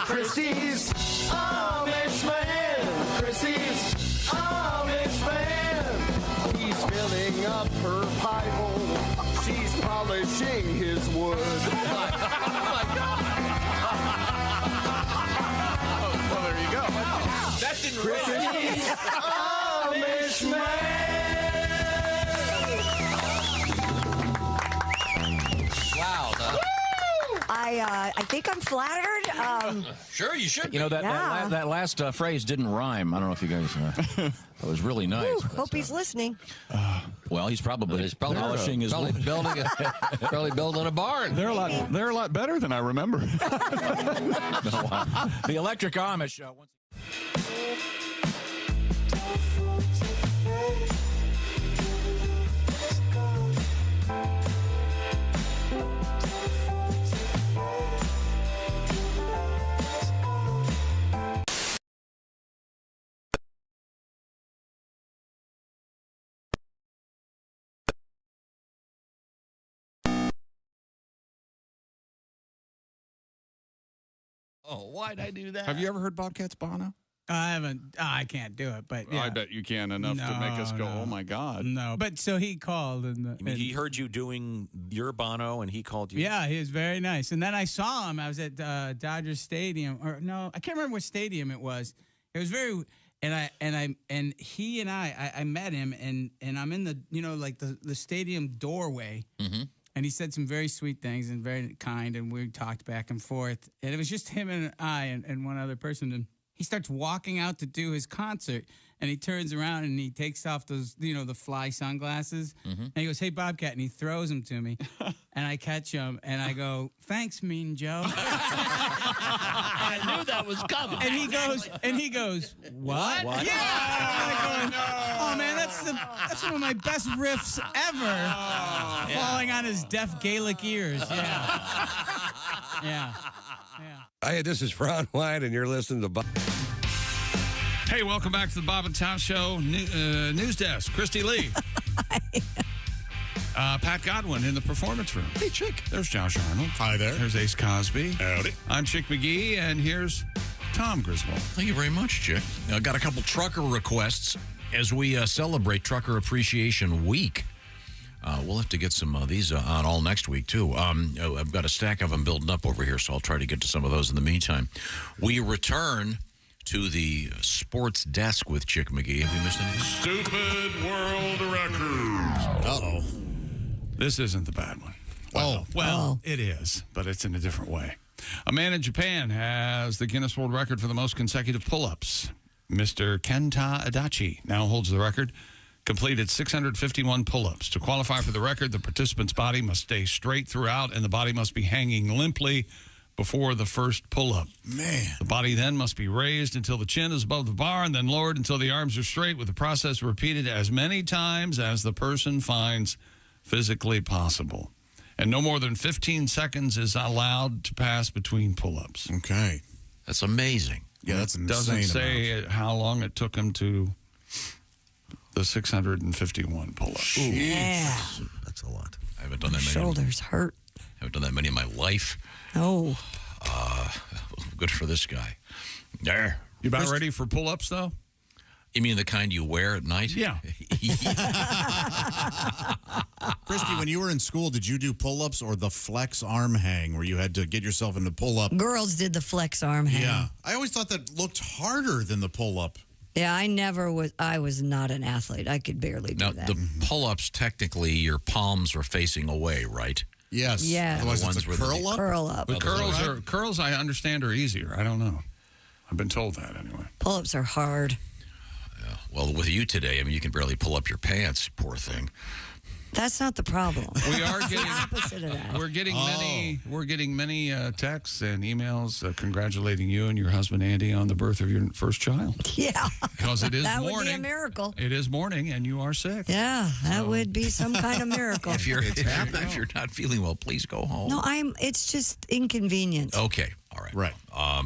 Christy's Amish man. Christy's Amish man. He's filling up her pie hole. She's polishing his wood. Oh my God. Well, there you go. That didn't Christy's Amish man. Wow. I think I'm flattered. Sure, you should. You know, that last phrase didn't rhyme. I don't know if you guys... it was really nice. Whew, hope he's listening. Well, he's probably polishing his wood. Probably building a barn. They're a lot better than I remember. The Electric Amish. Oh, why'd I do that? Have you ever heard Bobcat's Bono? I haven't. I can't do it, but yeah. I bet you can enough to make us go, oh my God. No, but so he called. You mean he heard you doing your Bono and he called you? Yeah, he was very nice. And then I saw him. I was at Dodger Stadium, or no, I can't remember what stadium it was. It was very, and he and I met him, and I'm in the, like the stadium doorway. Mm-hmm. And he said some very sweet things and very kind, and we talked back and forth. And it was just him and I and one other person. And he starts walking out to do his concert, and he turns around and he takes off those, the fly sunglasses. Mm-hmm. And he goes, "Hey, Bobcat," and he throws them to me. And I catch him, and I go, "Thanks, Mean Joe." I knew that was coming. And he goes, "What?" What? Yeah. I'm going, oh man, that's one of my best riffs ever. Falling on his deaf Gaelic ears. Yeah. Yeah. Hey, this is Ron White, and you're listening to Bob. Hey, welcome back to the Bob and Tom Show News Desk. Christy Lee. Pat Godwin in the performance room. Hey, Chick. There's Josh Arnold. Hi there. There's Ace Cosby. Howdy. I'm Chick McGee, and here's Tom Griswold. Thank you very much, Chick. I got a couple trucker requests as we celebrate Trucker Appreciation Week. We'll have to get some of these on all next week, too. I've got a stack of them building up over here, so I'll try to get to some of those in the meantime. We return to the sports desk with Chick McGee. Have we missed anything? Stupid world records. Uh-oh. This isn't the bad one. Well, it is, but it's in a different way. A man in Japan has the Guinness World Record for the most consecutive pull-ups. Mr. Kenta Adachi now holds the record. Completed 651 pull-ups. To qualify for the record, the participant's body must stay straight throughout, and the body must be hanging limply before the first pull-up. Man. The body then must be raised until the chin is above the bar and then lowered until the arms are straight, with the process repeated as many times as the person finds physically possible. And no more than 15 seconds is allowed to pass between pull-ups. Okay. That's amazing. Yeah, that's insane. Doesn't say how long it took him to the 651 pull-ups. Yeah. That's a lot. I haven't done that many. Shoulders hurt. Haven't done that many in my life. Oh. Good for this guy. There. You about ready for pull-ups, though? You mean the kind you wear at night? Yeah. Christy, when you were in school, did you do pull-ups or the flex arm hang where you had to get yourself into pull-up? Girls did the flex arm hang. Yeah. I always thought that looked harder than the pull-up. Yeah, I was not an athlete. I could barely do Now, that. the pull-ups, technically, your palms are facing away, right? Yes. Yeah. Otherwise, The it's a ones where curl up? Curl up. But curls, I understand, are easier. I don't know. I've been told that anyway. Pull-ups are hard. Well, with you today, I mean, you can barely pull up your pants, poor thing. That's not the problem. We are It's getting the opposite of that. We're getting many texts and emails congratulating you and your husband Andy on the birth of your first child. Yeah. Because it is that morning. would be a miracle. It is morning and you are sick. Yeah, that would be some kind of miracle. If you're not feeling well, please go home. No, it's just inconvenient. Okay. All right. Right.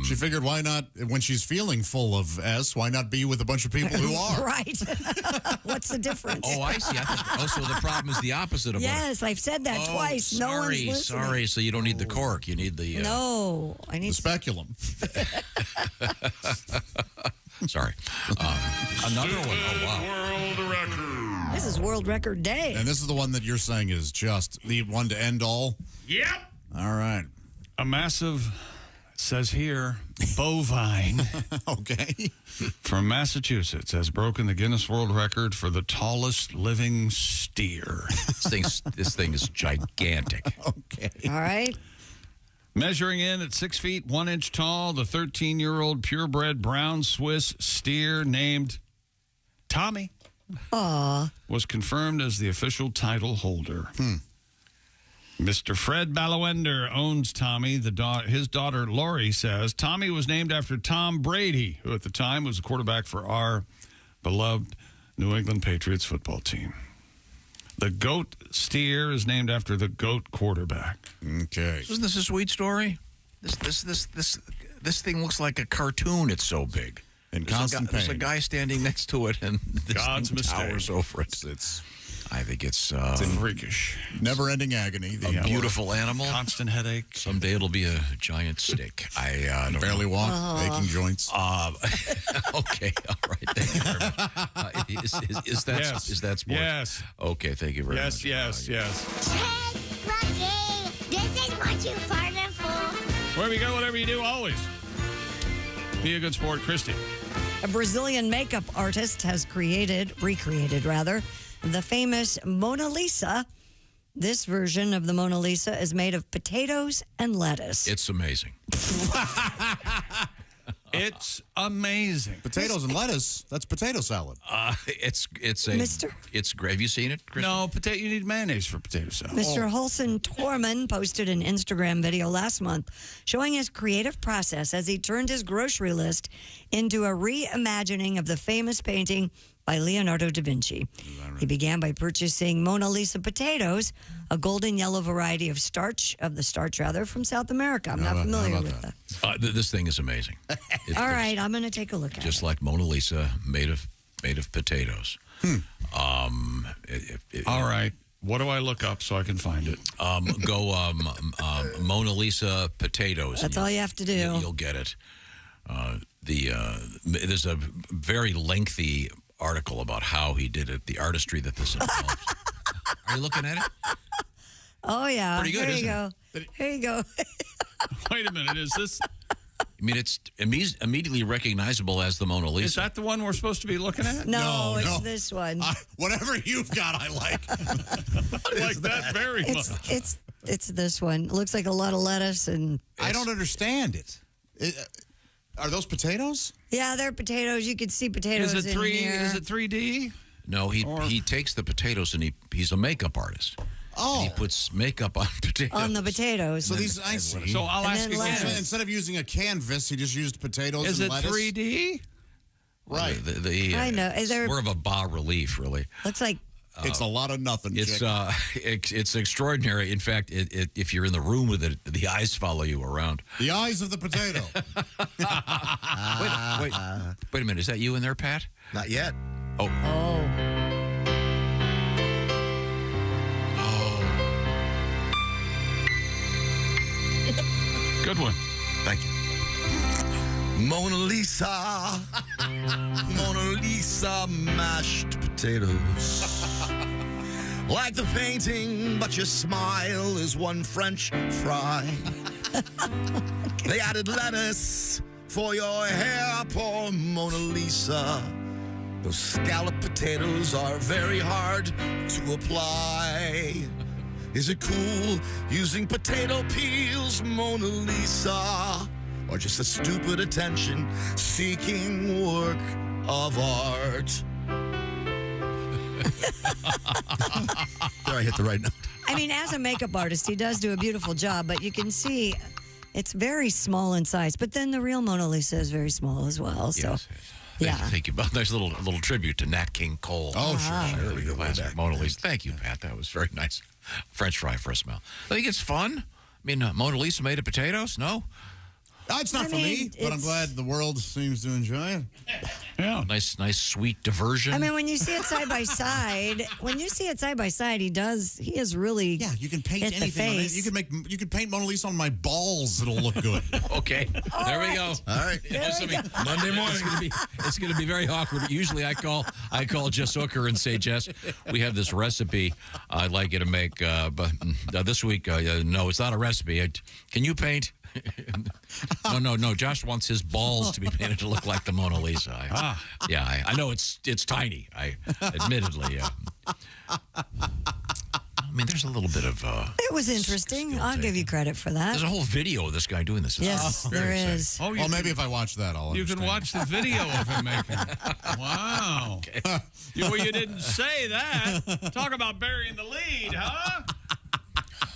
She figured, why not, when she's feeling full of S, why not be with a bunch of people who are? Right. What's the difference? Oh, I see. So the problem is the opposite of yes, I've said that twice. No one's listening. Sorry. So you don't need the cork. You need the... no, I need... The speculum. Sorry. Another one. Oh, wow. World record. This is World Record Day. And this is the one that you're saying is just the one to end all? Yep. All right. A massive, says here, bovine okay, from Massachusetts has broken the Guinness World Record for the tallest living steer. This thing is gigantic. Okay. All right. Measuring in at 6 feet, 1 inch tall, the 13-year-old purebred brown Swiss steer named Tommy was confirmed as the official title holder. Mr. Fred Ballawender owns Tommy. His daughter, Lori, says Tommy was named after Tom Brady, who at the time was the quarterback for our beloved New England Patriots football team. The goat steer is named after the goat quarterback. Okay. Isn't this a sweet story? This thing looks like a cartoon. It's so big. In constant pain. There's a guy standing next to it, and this God's thing mistake. towers over it. I think it's freakish. Never-ending agony. A beautiful animal. Constant headache. Someday it'll be a giant steak. I don't barely know. walk, aching joints. Okay, all right. Thank you very much. Is that sports? Yes. Okay, thank you very much. Yes. Hey, Lucky, this is what you farted for. Wherever you go, whatever you do, always be a good sport, Christy. A Brazilian makeup artist has recreated, the famous Mona Lisa. This version of the Mona Lisa is made of potatoes and lettuce. It's amazing. It's amazing. Potatoes and lettuce. That's potato salad. It's Mister? It's great. Have you seen it, Chris? No, you need mayonnaise for potato salad. Mr. Holson Torman posted an Instagram video last month showing his creative process as he turned his grocery list into a reimagining of the famous painting by Leonardo da Vinci. He began by purchasing Mona Lisa potatoes, a golden yellow variety of starch from South America. I'm not familiar with that. This thing is amazing. All right, I'm going to take a look at it. Just like Mona Lisa, made of potatoes. All right. What do I look up so I can find it? Go Mona Lisa potatoes. That's all you have to do. You'll get it. There's a very lengthy article about how he did it, the artistry that this involves. Are you looking at it? Oh, yeah. Pretty good, Here you isn't go. Here you go. Wait a minute. Is this... I mean, it's immediately recognizable as the Mona Lisa. Is that the one we're supposed to be looking at? No, it's this one. Whatever you've got, I like. I like that very much. It's this one. It looks like a lot of lettuce and... I don't understand it. Are those potatoes? Yeah, they're potatoes. You can see potatoes Is it in here. Is it 3D? No, he takes the potatoes and he's a makeup artist. Oh. And he puts makeup on potatoes. On the potatoes. So these, I see. So I'll ask again. Instead of using a canvas, he just used potatoes and lettuce. Is it 3D? Right. I know. Is there... It's more of a bas relief, really. Looks like... It's a lot of nothing. It's extraordinary. In fact, if you're in the room with it, the eyes follow you around. The eyes of the potato. Wait a minute. Is that you in there, Pat? Not yet. Oh. Good one. Thank you. Mona Lisa. Mona Lisa. Lisa mashed potatoes. Like the painting, but your smile is one French fry. They added lettuce for your hair, poor Mona Lisa. Those scalloped potatoes are very hard to apply. Is it cool using potato peels, Mona Lisa? Or just a stupid attention-seeking work of art? There, I hit the right note. I mean, as a makeup artist, he does do a beautiful job, but you can see it's very small in size. But then the real Mona Lisa is very small as well. So, Yes. yeah. Thank you. Nice little tribute to Nat King Cole. Oh, sure. Really good classic Mona Lisa. Thank you, Pat. That was very nice. French fry for a smell. I think it's fun. I mean, Mona Lisa made of potatoes? No? It's not for me, but I'm glad the world seems to enjoy it. Yeah. Nice, sweet diversion. I mean, when you see it side by side, he is really you can paint hit the anything on it. face. You can paint Mona Lisa on my balls. It'll look good. Okay. There we go. All right. Monday morning. It's going to be very awkward. Usually I call Jess Hooker and say, Jess, we have this recipe I'd like you to make, but this week, no, it's not a recipe. Can you paint? No. Josh wants his balls to be painted to look like the Mona Lisa. I know it's tiny. Admittedly. I mean, there's a little bit of. It was interesting. I'll give you credit for that. There's a whole video of this guy doing this. Yes, there is. Oh, well, maybe if I watch that, I'll. You can watch the video of him making it. Wow. You didn't say that. Talk about burying the lead, huh?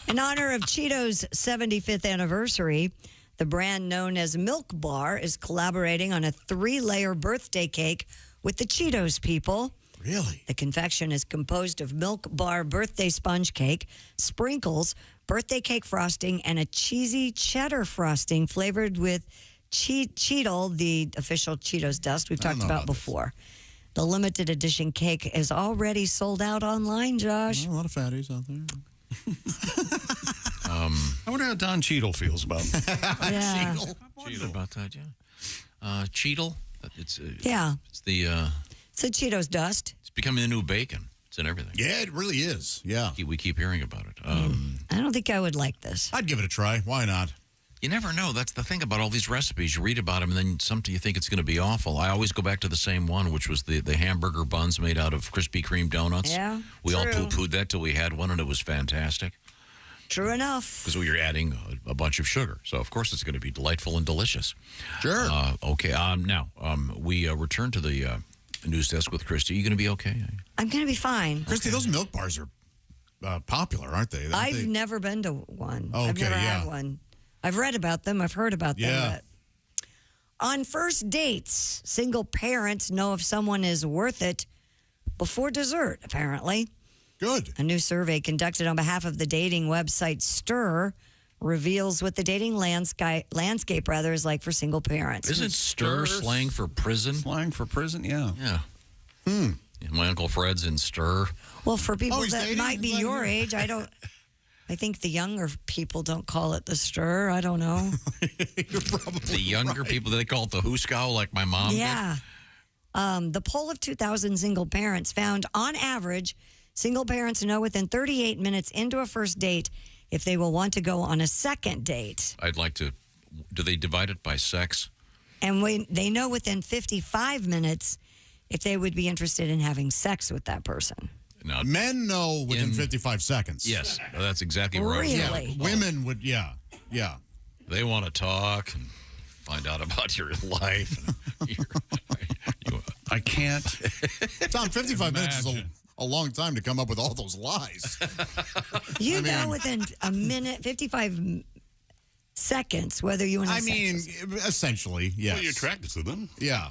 In honor of Cheetos' 75th anniversary, the brand known as Milk Bar is collaborating on a 3-layer birthday cake with the Cheetos people. Really? The confection is composed of Milk Bar birthday sponge cake, sprinkles, birthday cake frosting, and a cheesy cheddar frosting flavored with Cheetle, the official Cheetos dust we've talked about before. The limited edition cake is already sold out online, Josh. A lot of fatties out there. I wonder how Don Cheadle feels about it. Yeah. Cheetle about that, yeah. Cheetle. It's It's a Cheetos dust. It's becoming the new bacon. It's in everything. Yeah, it really is. Yeah. We keep hearing about it. I don't think I would like this. I'd give it a try. Why not? You never know. That's the thing about all these recipes. You read about them, and then something you think it's going to be awful. I always go back to the same one, which was the hamburger buns made out of Krispy Kreme donuts. Yeah, we all poo-pooed that till we had one, and it was fantastic. True enough. Because we were adding a bunch of sugar. So, of course, it's going to be delightful and delicious. Sure. Okay. Now, we return to the news desk with Christy. Are you going to be okay? I'm going to be fine. Christy, those milk bars are popular, aren't they? I've never been to one. Okay, I've never had one. I've read about them. I've heard about them. Yeah. But on first dates, single parents know if someone is worth it before dessert, apparently. Good. A new survey conducted on behalf of the dating website Stir reveals what the dating landscape is like for single parents. Isn't Stir slang for prison? Slang for prison, yeah. Yeah. My Uncle Fred's in Stir. Well, for people that dating? might be your age, I think the younger people don't call it the Stir. I don't know. You're probably the younger people, they call it the hooskow like my mom Yeah. The poll of 2,000 single parents found, on average, single parents know within 38 minutes into a first date if they will want to go on a second date. I'd like to. Do they divide it by sex? And they know within 55 minutes if they would be interested in having sex with that person. Now, men know within 55 seconds. Yes, that's exactly right. Really? Yeah. Women would, yeah. They want to talk and find out about your life. I can't. Tom, 55 minutes is a long time to come up with all those lies. You know within a minute, 55 seconds, whether you want to essentially, yes. Well, you're attracted to them. Yeah.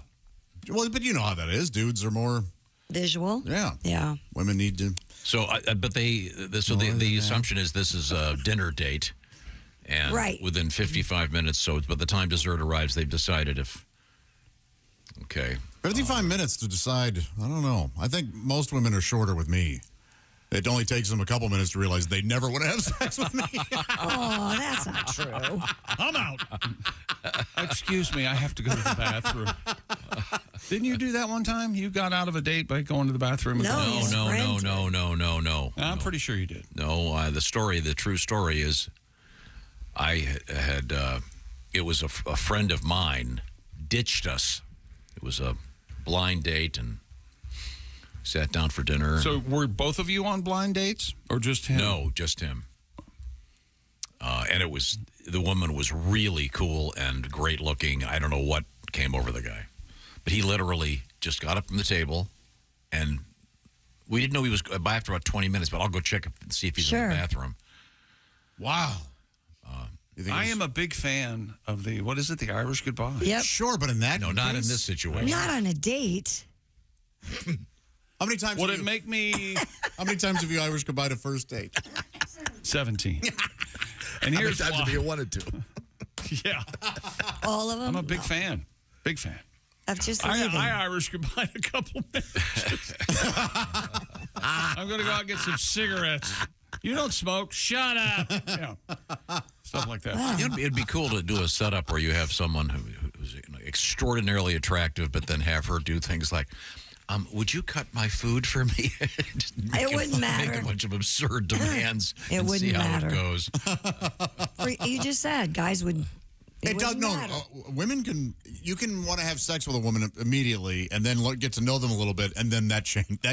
Well, but you know how that is. Dudes are more visual. Yeah. Women need to. So, the assumption is this is a dinner date, and within 55 minutes. So, by the time dessert arrives, they've decided if. Okay. 55 minutes to decide. I don't know. I think most women are shorter with me. It only takes them a couple minutes to realize they never want to have sex with me. Oh, that's not true. I'm out. Excuse me, I have to go to the bathroom. Didn't you do that one time? You got out of a date by going to the bathroom? No. I'm pretty sure you did. No, the true story is I had, it was a friend of mine ditched us. It was a blind date and sat down for dinner. So were both of you on blind dates or just him? No, just him. And the woman was really cool and great looking. I don't know what came over the guy. But he literally just got up from the table, and we didn't know he was by after about 20 minutes, but I'll go check and see if he's in the bathroom. Wow. I am a big fan of the Irish goodbye? Yep. Sure, but in that No, not in this situation. Not on a date. How many times would it make me... How many times have you Irish goodbye to first date? 17. And here's how many times have you wanted to? Yeah. All of them? I'm a big fan. Big fan. Of just I leaving. Irish goodbye in a couple minutes. I'm going to go out and get some cigarettes. You don't smoke. Shut up. Yeah. Stuff like that. It'd be cool to do a setup where you have someone who's extraordinarily attractive, but then have her do things like, would you cut my food for me? It wouldn't matter. Make a bunch of absurd demands It and wouldn't see how matter. it goes. You just said guys would. It does no. Women can. You can want to have sex with a woman immediately, and then get to know them a little bit, and then that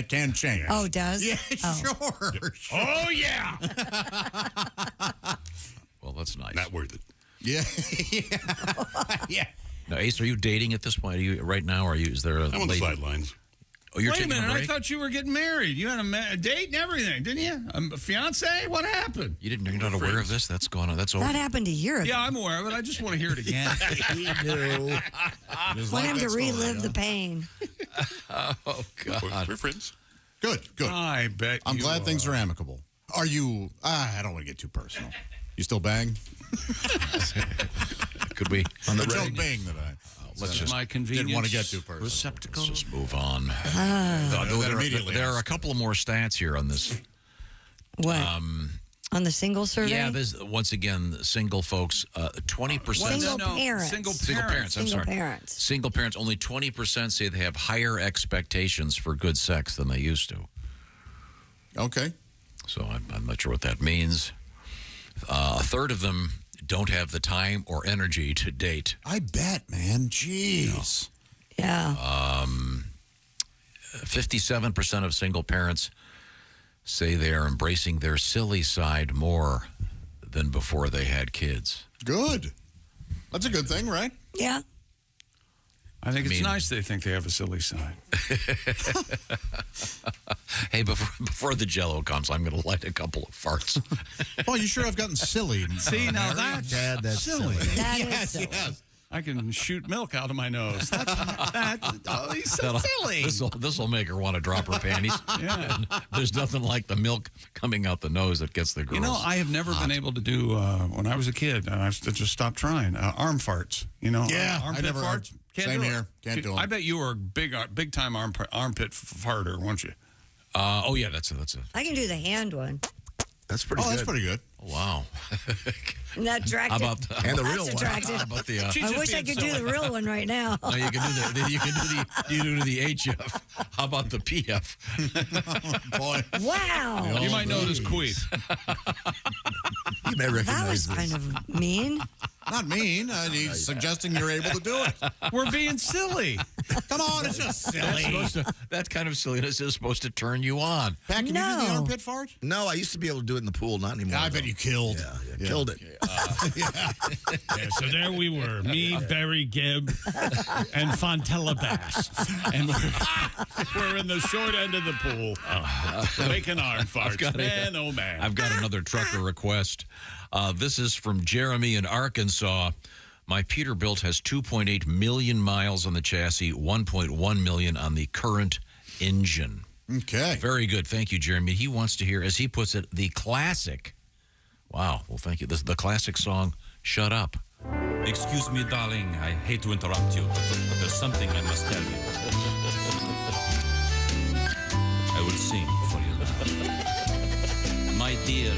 can change. Oh, it does? Yeah, Oh. sure. Oh yeah. Well, that's nice. Not worth it. Yeah. Yeah. Now, Ace, are you dating at this point? Are you right now? Or is there a I'm on the lady? sidelines. Oh, you're Wait a taking minute. a I break? thought you were getting married. You had a date and everything, didn't you? A fiance? What happened? You're not aware of this? That's going on. That's over. That happened a year ago. Yeah, I'm aware of it. I just want to hear it again. He knew. Want him to relive the pain. Oh, God. We're friends. Good. I bet I'm you glad things are. are amicable. Are you? I don't want to get too personal. You still bang? Could we? On the joke bang that I. Let's just my convenience. Didn't want to get too personal. Receptacle. Let's just move on. Immediately. There are a couple of more stats here on this. What? On the single survey? Yeah, there's once again single folks. 20%. Single parents. Single Single parents. I'm Single sorry. parents. Single parents. Only 20% say they have higher expectations for good sex than they used to. Okay. So I'm not sure what that means. A third of them don't have the time or energy to date. I bet, man. Jeez. Yeah. 57% of single parents say they are embracing their silly side more than before they had kids. Good. That's a good thing, right? Yeah. I think it's nice they think they have a silly side. Hey, before the Jell-O comes, I'm going to light a couple of farts. Oh, you sure I've gotten silly? See, now that's Dad, that's silly. That is Yes, silly. yes. I can shoot milk out of my nose. He's so silly. This will make her want to drop her panties. Yeah. There's nothing like the milk coming out the nose that gets the girls. You know, I have never been able to do, when I was a kid, and I just stopped trying, arm farts. You know, Yeah, armpit I never. farts. Can't Same do it. here. Can't do them. I bet you were a big time armpit farter, weren't you? oh, yeah, that's a. I can do the hand one. That's pretty good. That's pretty good. Oh, wow. Isn't that attractive? How about the, And the That's real one. attractive. How about the? I wish I could do the real one right now. No, you can do the. You do the HF. How about the PF? Boy. Wow. You might know this queef. You may That recognize was this. kind of mean. Not mean. He's suggesting you're able to do it. We're being silly. Come on, it's just silly. That kind of silliness is supposed to turn you on. Pat, can you do the No. armpit fart? No, I used to be able to do it in the pool, not anymore. I bet though. you killed. Yeah, killed it. Yeah, so there we were, me, Barry Gibb, and Fontella Bass. And we're in the short end of the pool, making arm farts. Man, oh man. I've got another trucker request. This is from Jeremy in Arkansas. My Peterbilt has 2.8 million miles on the chassis, 1.1 million on the current engine. Okay. Very good. Thank you, Jeremy. He wants to hear, as he puts it, the classic. Wow. Well, thank you. This is the classic song, Shut Up. Excuse me, darling. I hate to interrupt you, but there's something I must tell you. I will sing for you now. My dear,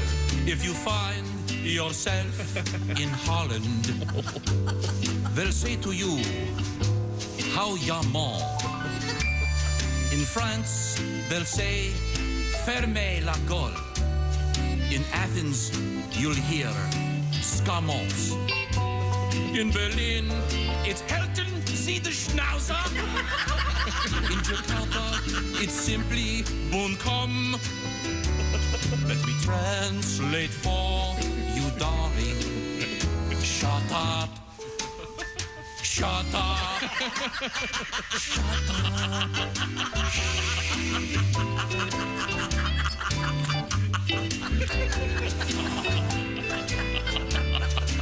if you find yourself in Holland, they'll say to you, how ya man. In France, they'll say, fermez la gueule. In Athens, you'll hear, scamos. In Berlin, it's Helton, see the Schnauzer. In Jakarta, it's simply Buncom. Let me translate for you, darling. Shut up. Shut up. Shut up.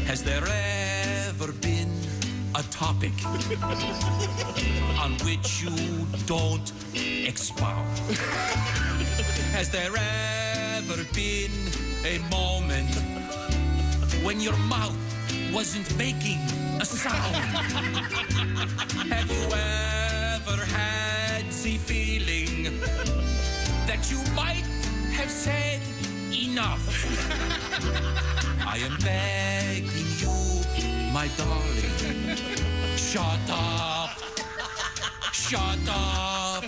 Has there ever been a topic on which you don't expound? Has there ever been a moment when your mouth wasn't making a sound? Have you ever had the feeling that you might have said enough? I am begging you, my darling, shut up, shut up,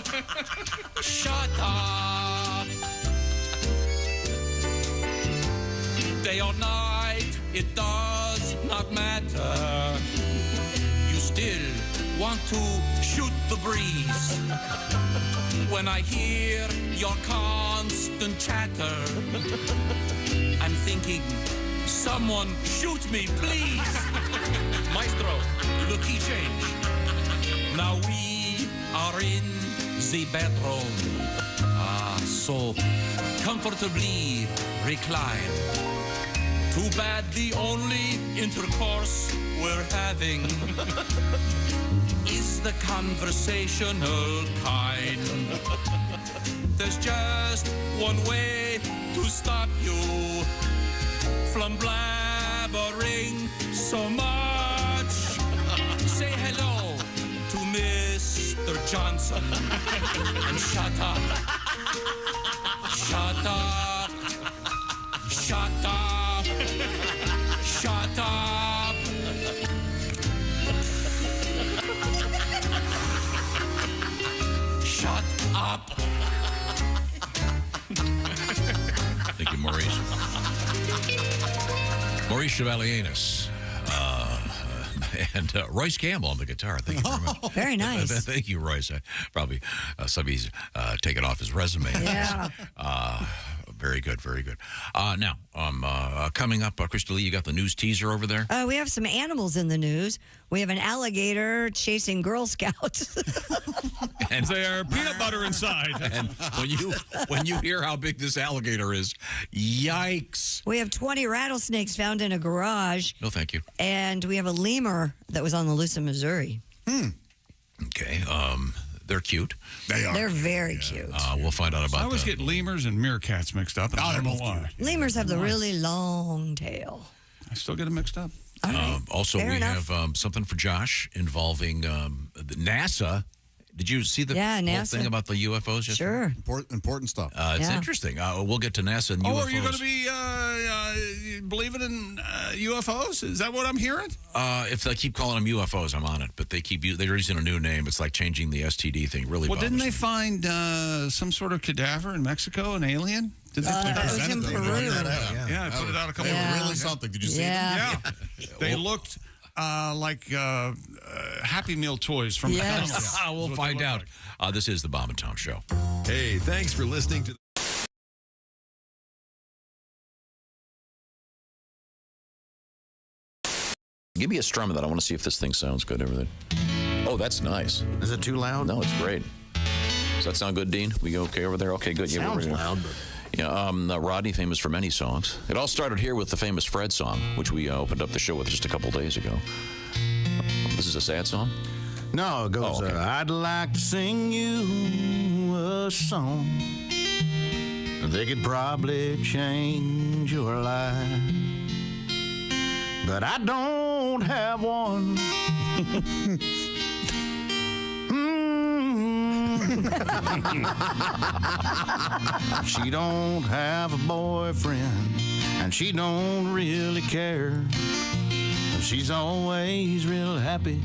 shut up. Day or night, it does not matter. You still want to shoot the breeze. When I hear your constant chatter, I'm thinking, someone shoot me, please. Maestro, looky change. Now we are in the bedroom. So comfortably reclined. Too bad the only intercourse we're having is the conversational kind. There's just one way to stop you from blabbering so much. Say hello to Mr. Johnson and shut up. Shut up. Shut up. Shut up. Shut up. Thank you, Maurice. Maurice Chevalienis. And Royce Campbell on the guitar. Thank you very much. Very nice. Thank you, Royce. Probably somebody's taken off his resume. Yeah. Very good, very good. Now, coming up, Christy Lee, you got the news teaser over there? We have some animals in the news. We have an alligator chasing Girl Scouts. And they're peanut butter inside. And when you hear how big this alligator is, yikes. We have 20 rattlesnakes found in a garage. No, thank you. And we have a lemur that was on the loose in Missouri. Okay. They're cute. They are. They're very cute. We'll find out about that. I always get lemurs and meerkats mixed up. And I don't know why. Lemurs have the really long tail. I still get them mixed up. Also, Fair we enough. have something for Josh involving the NASA. Did you see the whole NASA. thing about the UFOs yesterday? Sure. Important stuff. It's interesting. We'll get to NASA and UFOs. Oh, are you going to be believing in UFOs? Is that what I'm hearing? If they keep calling them UFOs, I'm on it. But they're using a new name. It's like changing the STD thing. Really Well, didn't they bothers me. find some sort of cadaver in Mexico, an alien? Did they put that was in Peru. Yeah, I put it out a couple They of were really something. Did you see them? Yeah. They looked like Happy Meal toys from Yes. We'll find out. This is the Bob and Tom Show. Hey, thanks for listening to. Give me a strum of that. I want to see if this thing sounds good over there. Oh, that's nice. Is it too loud? No, it's great. Does that sound good, Dean? We okay over there? Okay, good. Sounds we're loud, but... Yeah, Rodney, famous for many songs. It all started here with the famous Fred song, which we opened up the show with just a couple days ago. This is a sad song? No, it goes, okay. I'd like to sing you a song. They could probably change your life. But I don't have one. She don't have a boyfriend, and she don't really care. But she's always real happy.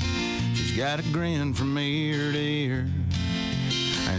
She's got a grin from ear to ear. And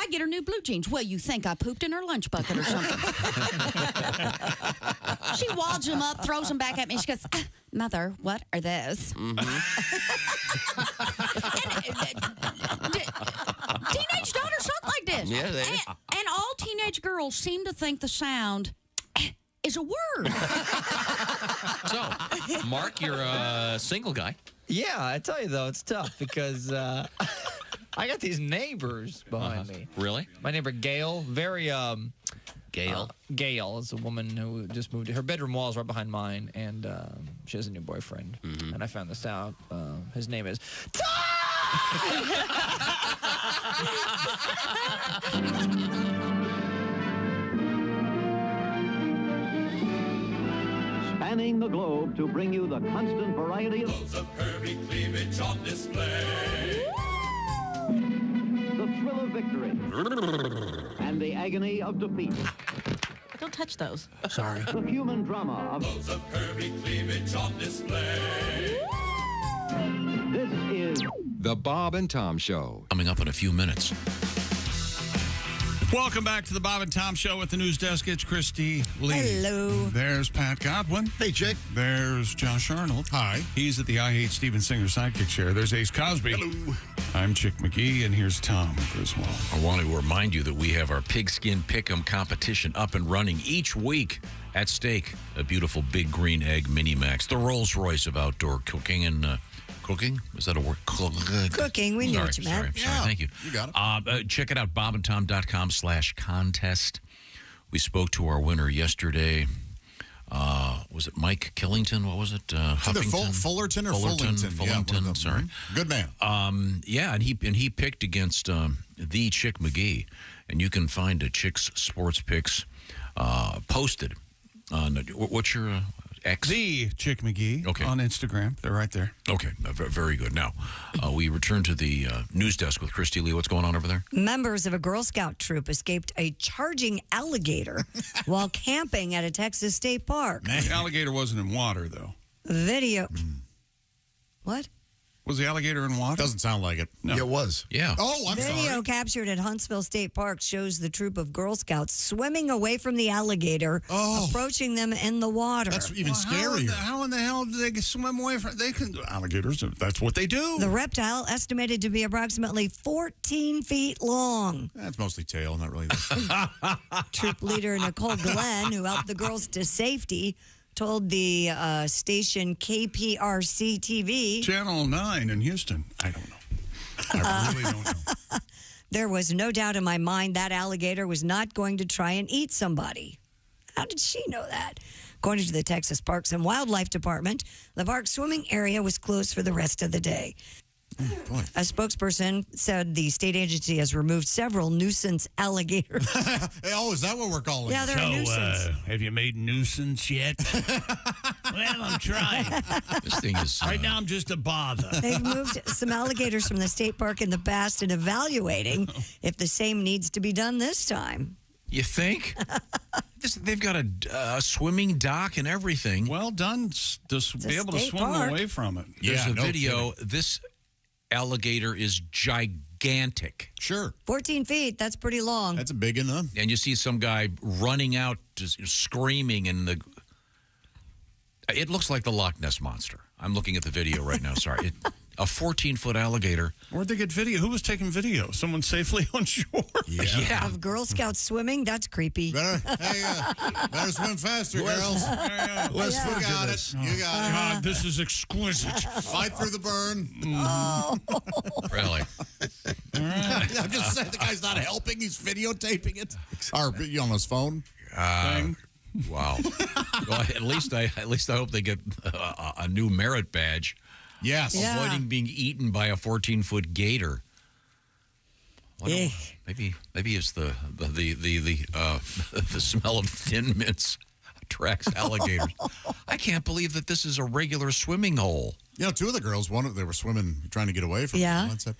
I get her new blue jeans. Well, you think I pooped in her lunch bucket or something. She wads them up, throws them back at me. She goes, Mother, what are those? Teenage daughters talk like this. Yeah, they and all teenage girls seem to think the sound is a word. So, Mark, you're a single guy. Yeah, I tell you, though, it's tough because I got these neighbors behind me. Really? My neighbor, Gail, very... Gail? Gail is a woman who just moved. Her bedroom wall is right behind mine, and she has a new boyfriend. And I found this out. His name is... Spanning the globe to bring you the constant variety of curvy cleavage on display. the thrill of victory and the agony of defeat. Don't touch those. Sorry. The human drama of curvy cleavage on display. This is The Bob and Tom Show. Coming up in a few minutes. Welcome back to the Bob and Tom Show at the news desk. It's Christy Lee. Hello. There's Pat Godwin. Hey, Chick. There's Josh Arnold. Hi. He's at the I Hate Steven Singer sidekick chair. There's Ace Cosby. Hello. I'm Chick McGee, and here's Tom Griswold. I want to remind you that we have our pigskin pick'em competition up and running each week. At stake, a beautiful big green egg mini max, the Rolls Royce of outdoor cooking and cooking. Is that a word? Cooking. We knew what you meant. Sorry, thank you. You got it. Check it out, bobandtom.com/contest. We spoke to our winner yesterday. Was it Mike Killington? What was it? Huffington? Fullerton or Fullington? Fullington, Yeah, sorry. Good man. Yeah, and he picked against the Chick McGee, and you can find a Chick's sports picks posted on what's your X? The Chick McGee on Instagram. They're right there. Okay, very good. Now, we return to the news desk with Christy Lee. What's going on over there? Members of a Girl Scout troop escaped a charging alligator while camping at a Texas state park. The alligator wasn't in water, though. Video. What? Was the alligator in water? Doesn't sound like it. No. Yeah, it was. Yeah. Oh, I'm Video sorry. captured at Huntsville State Park shows the troop of Girl Scouts swimming away from the alligator, approaching them in the water. That's even scarier. How in the hell do they swim away from? They can alligators. That's what they do. The reptile, estimated to be approximately 14 feet long. That's mostly tail, not really. Troop leader Nicole Glenn, who helped the girls to safety, told the station KPRC TV. Channel 9 in Houston. I don't know. I really don't know. There was no doubt in my mind that alligator was not going to try and eat somebody. How did she know that? According to the Texas Parks and Wildlife Department, the park swimming area was closed for the rest of the day. A spokesperson said the state agency has removed several nuisance alligators. Oh, is that what we're calling Yeah, it? they're a nuisance. Have you made nuisance yet? Well, I'm trying. This thing is... Right now, I'm just a bother. They've moved some alligators from the state park in the past and evaluating if the same needs to be done this time. You think? They've got a swimming dock and everything. Well done to be able to swim away from it. There's a video. This alligator is gigantic. Sure. 14 feet, that's pretty long. That's a big enough. And you see some guy running out, just screaming, and it looks like the Loch Ness Monster. I'm looking at the video right now. Sorry. A 14-foot alligator. Where'd they get video? Who was taking video? Someone safely on shore? Yeah. Of Girl Scouts swimming? That's creepy. Better swim faster, girls. Let's You got it. You got it. God, this is exquisite. Fight through the burn. Oh. Really? I'm just saying the guy's not helping. He's videotaping it. Or on his phone. Wow. Well, at least I hope they get a new merit badge. Yes. Avoiding being eaten by a 14-foot gator. Maybe it's the smell of Thin Mints attracts alligators. I can't believe that this is a regular swimming hole. You know, two of the girls, they were swimming, trying to get away from it. One said,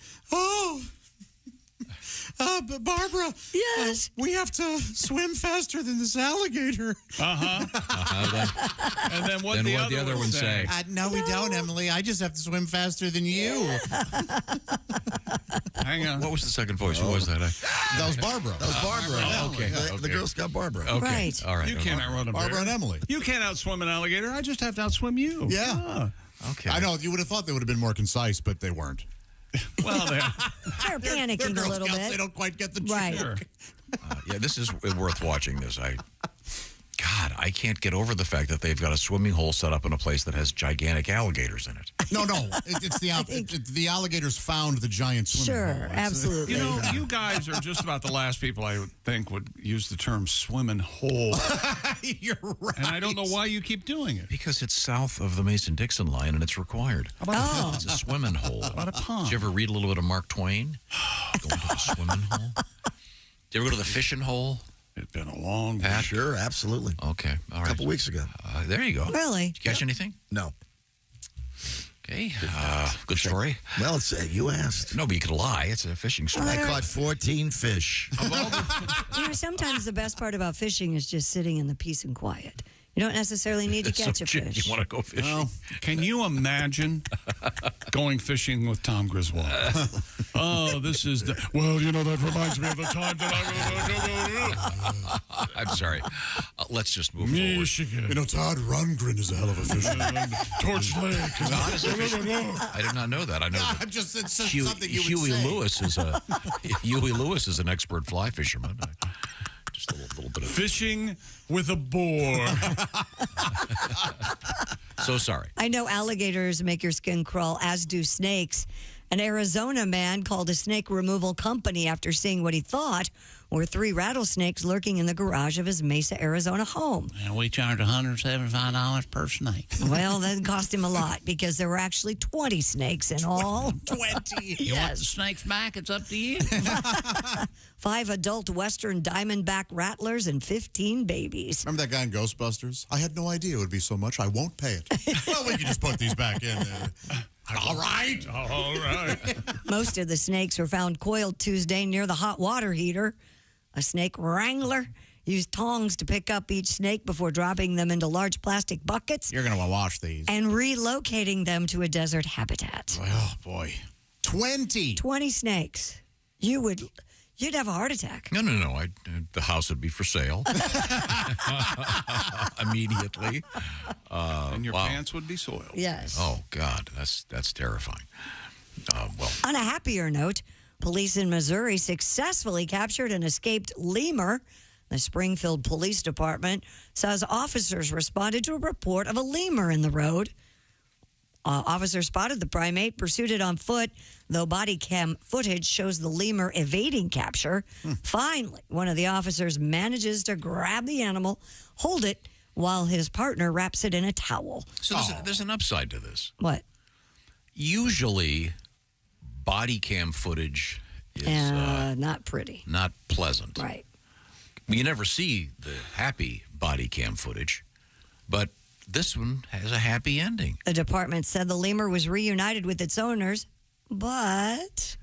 But Barbara. Yes. We have to swim faster than this alligator. And then what the other one say? No, we don't, Emily. I just have to swim faster than you. Hang on. What was the second voice? Who was that? That was Barbara. That was Barbara. Oh, okay. The Girl Scout Barbara. Okay. Right. All right. You can't outrun a bear. Barbara and Emily. You can't outswim an alligator. I just have to outswim you. Yeah. Ah. Okay. I know. You would have thought they would have been more concise, but they weren't. They're Well, panicking They're a Girl little Scouts, bit. They don't quite get the joke. Right. sure. Yeah, this is worth watching. This, God, I can't get over the fact that they've got a swimming hole set up in a place that has gigantic alligators in it. No. It's the alligators found the giant swimming hole. Sure, absolutely. You know, you guys are just about the last people I would think would use the term swimming hole. You're right. And I don't know why you keep doing it. Because it's south of the Mason-Dixon line and it's required. Oh. It's a swimming hole. About a pond. Did you ever read a little bit of Mark Twain? Going to the swimming hole? Did you ever go to the fishing hole? It's been a long Pat? Sure, absolutely. Okay, all right. A couple weeks ago. There you go. Really? Did you catch anything? No. Okay, good story. Well, it's you asked. No, but you could lie. It's a fishing story. I caught 14 fish. You know, sometimes the best part about fishing is just sitting in the peace and quiet. You don't necessarily need to catch a fish. You want to go fishing? Well, can you imagine going fishing with Tom Griswold? This is well, you know, that reminds me of the time that I I'm sorry. Let's just move Michigan. forward. You know, Todd Rundgren is a hell of a fisherman. Torch Lake. Todd is a fisherman? I did not know that. I know that It's just something you Huey would say. Lewis is an expert fly fisherman. Just a little bit of Fishing with a boar. So sorry. I know alligators make your skin crawl, as do snakes. An Arizona man called a snake removal company after seeing what he thought were 3 rattlesnakes lurking in the garage of his Mesa, Arizona home. And we charged $175 per snake. Well, that cost him a lot because there were actually 20 snakes in all. 20. You want the snakes back? It's up to you. 5 adult Western Diamondback rattlers and 15 babies. Remember that guy in Ghostbusters? I had no idea it would be so much. I won't pay it. Well, we can just put these back in. All right. Most of the snakes were found coiled Tuesday near the hot water heater. A snake wrangler used tongs to pick up each snake before dropping them into large plastic buckets You're going to want to wash these. and relocating them to a desert habitat. Oh, boy. 20 snakes. You'd have a heart attack. No. The house would be for sale immediately. And your pants would be soiled. Yes. Oh God, that's terrifying. Well, On a happier note, police in Missouri successfully captured an escaped lemur. The Springfield Police Department says officers responded to a report of a lemur in the road. Officers spotted the primate, pursued it on foot, though body cam footage shows the lemur evading capture. Finally, one of the officers manages to grab the animal, hold it, while his partner wraps it in a towel. so there's an upside to this. What? Usually, body cam footage is Not pretty. not pleasant. Right. You never see the happy body cam footage, but this one has a happy ending. The department said the lemur was reunited with its owners, but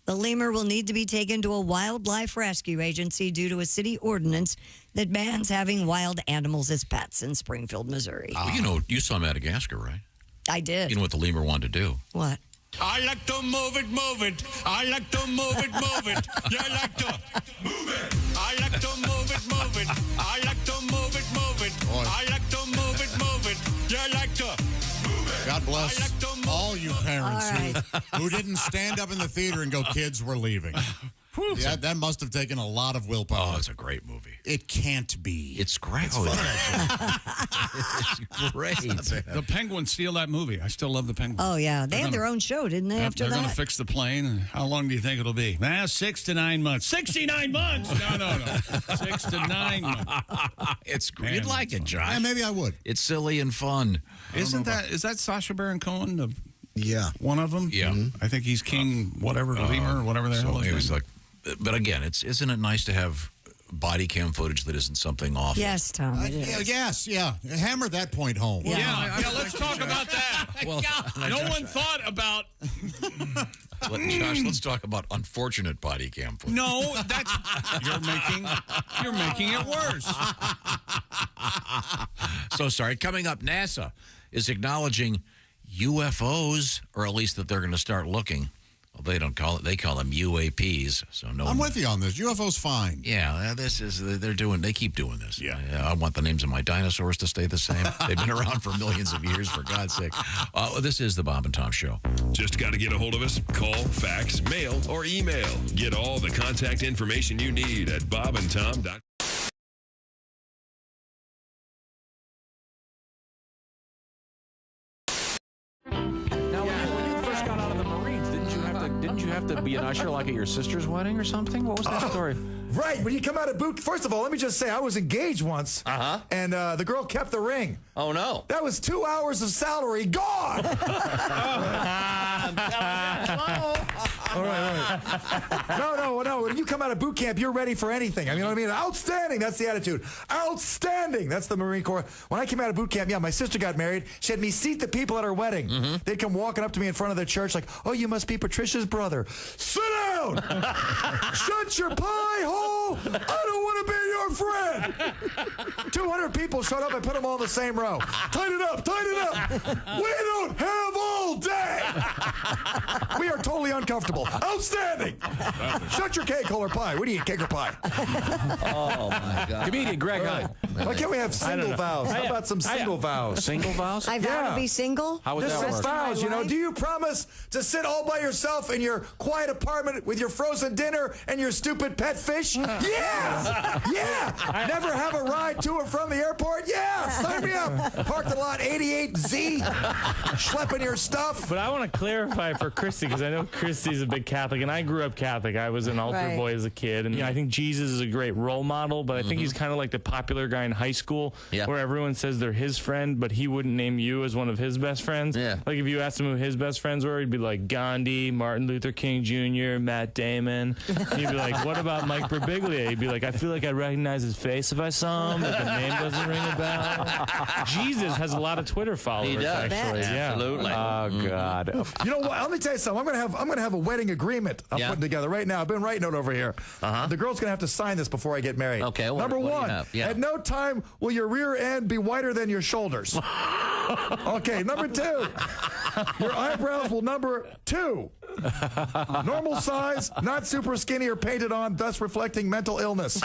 the lemur will need to be taken to a wildlife rescue agency due to a city ordinance that bans having wild animals as pets in Springfield, Missouri. Well, you saw Madagascar, right? I did. You know what the lemur wanted to do? What? I like to move it, move it. I like to move it, move it. Yeah, I like to move it. I like to move it, move it. I like to move it, move it. I like to move it, move it. Yeah, I like to move it. God bless all you parents All right. who didn't stand up in the theater and go, kids, we're leaving. Yeah, that must have taken a lot of willpower. Oh, it's a great movie. It can't be. It's great. It's great. The Penguins steal that movie. I still love the Penguins. Oh, yeah. They had their own show, didn't they, after they're that? going to fix the plane. How long do you think it'll be? 6 to 9 months. 69 months! No. 6 to 9 months. It's great. You'd like it, Josh. Yeah, maybe I would. It's silly and fun. Is that Sacha Baron Cohen? Yeah. One of them? Yeah. I think he's King lemur or whatever the hell So his it was name. like, but again, isn't it nice to have body cam footage that isn't something awful? Yes, Tom. It is. Yes, yeah. Hammer that point home. Yeah, let's talk about that. Well, no one thought about. Josh, let's talk about unfortunate body cam footage. No, that's you're making it worse. So sorry. Coming up, NASA is acknowledging UFOs, or at least that they're going to start looking. Well, they don't call it; they call them UAPs. So no, I'm with you on this. UFOs fine. Yeah, they keep doing this. Yeah, I want the names of my dinosaurs to stay the same. They've been around for millions of years, for God's sake. This is the Bob and Tom Show. Just got to get a hold of us. Call, fax, mail, or email. Get all the contact information you need at bobandtom.com. Didn't you have to be an usher like at your sister's wedding or something? What was that story? Right. When you come out of boot, first of all, let me just say I was engaged once. And the girl kept the ring. Oh, no. That was 2 hours of salary gone. All right. No. When you come out of boot camp, you're ready for anything. I mean, you know what I mean? Outstanding. That's the attitude. Outstanding. That's the Marine Corps. When I came out of boot camp, my sister got married. She had me seat the people at her wedding. They'd come walking up to me in front of the church like, oh, you must be Patricia's brother. Sit down. Shut your pie hole. I don't want to be your friend. 200 people showed up. I put them all in the same row. Tighten it up. We don't have all day. We are totally uncomfortable. Outstanding. Shut your cake, hole, or pie. What do you eat, cake or pie? Oh, my God. Comedian Greg Hyde. Why can't we have single vows? How about some single vows? Single vows? I vow to be single? How would Just that some work? vows, you know. Do you promise to sit all by yourself in your quiet apartment with your frozen dinner and your stupid pet fish? Yeah! Yeah! Never have a ride to or from the airport? Yeah! Sign me up! Parked the lot 88Z, schlepping your stuff. But I want to clarify for Christy, because I know Christy's a big Catholic, and I grew up Catholic. I was an altar boy as a kid, and I think Jesus is a great role model, but I think he's kind of like the popular guy in high school where everyone says they're his friend, but he wouldn't name you as one of his best friends. Yeah. Like if you asked him who his best friends were, he'd be like Gandhi, Martin Luther King Jr., Matt Damon. And he'd be like, what about Mike Birbiglia? He'd be like, I feel like I recognize his face if I saw him, but the name doesn't ring a bell. Jesus has a lot of Twitter followers. He does. Actually. Absolutely. Oh, God. You know what? Let me tell you something. I'm gonna have a wedding agreement I'm putting together right now. I've been writing it over here. The girl's gonna have to sign this before I get married. Okay. Number what do you one, have? Yeah. at no time will your rear end be whiter than your shoulders. Okay. Number two, your eyebrows will number 2. Normal size, not super skinny or painted on, thus reflecting mental illness.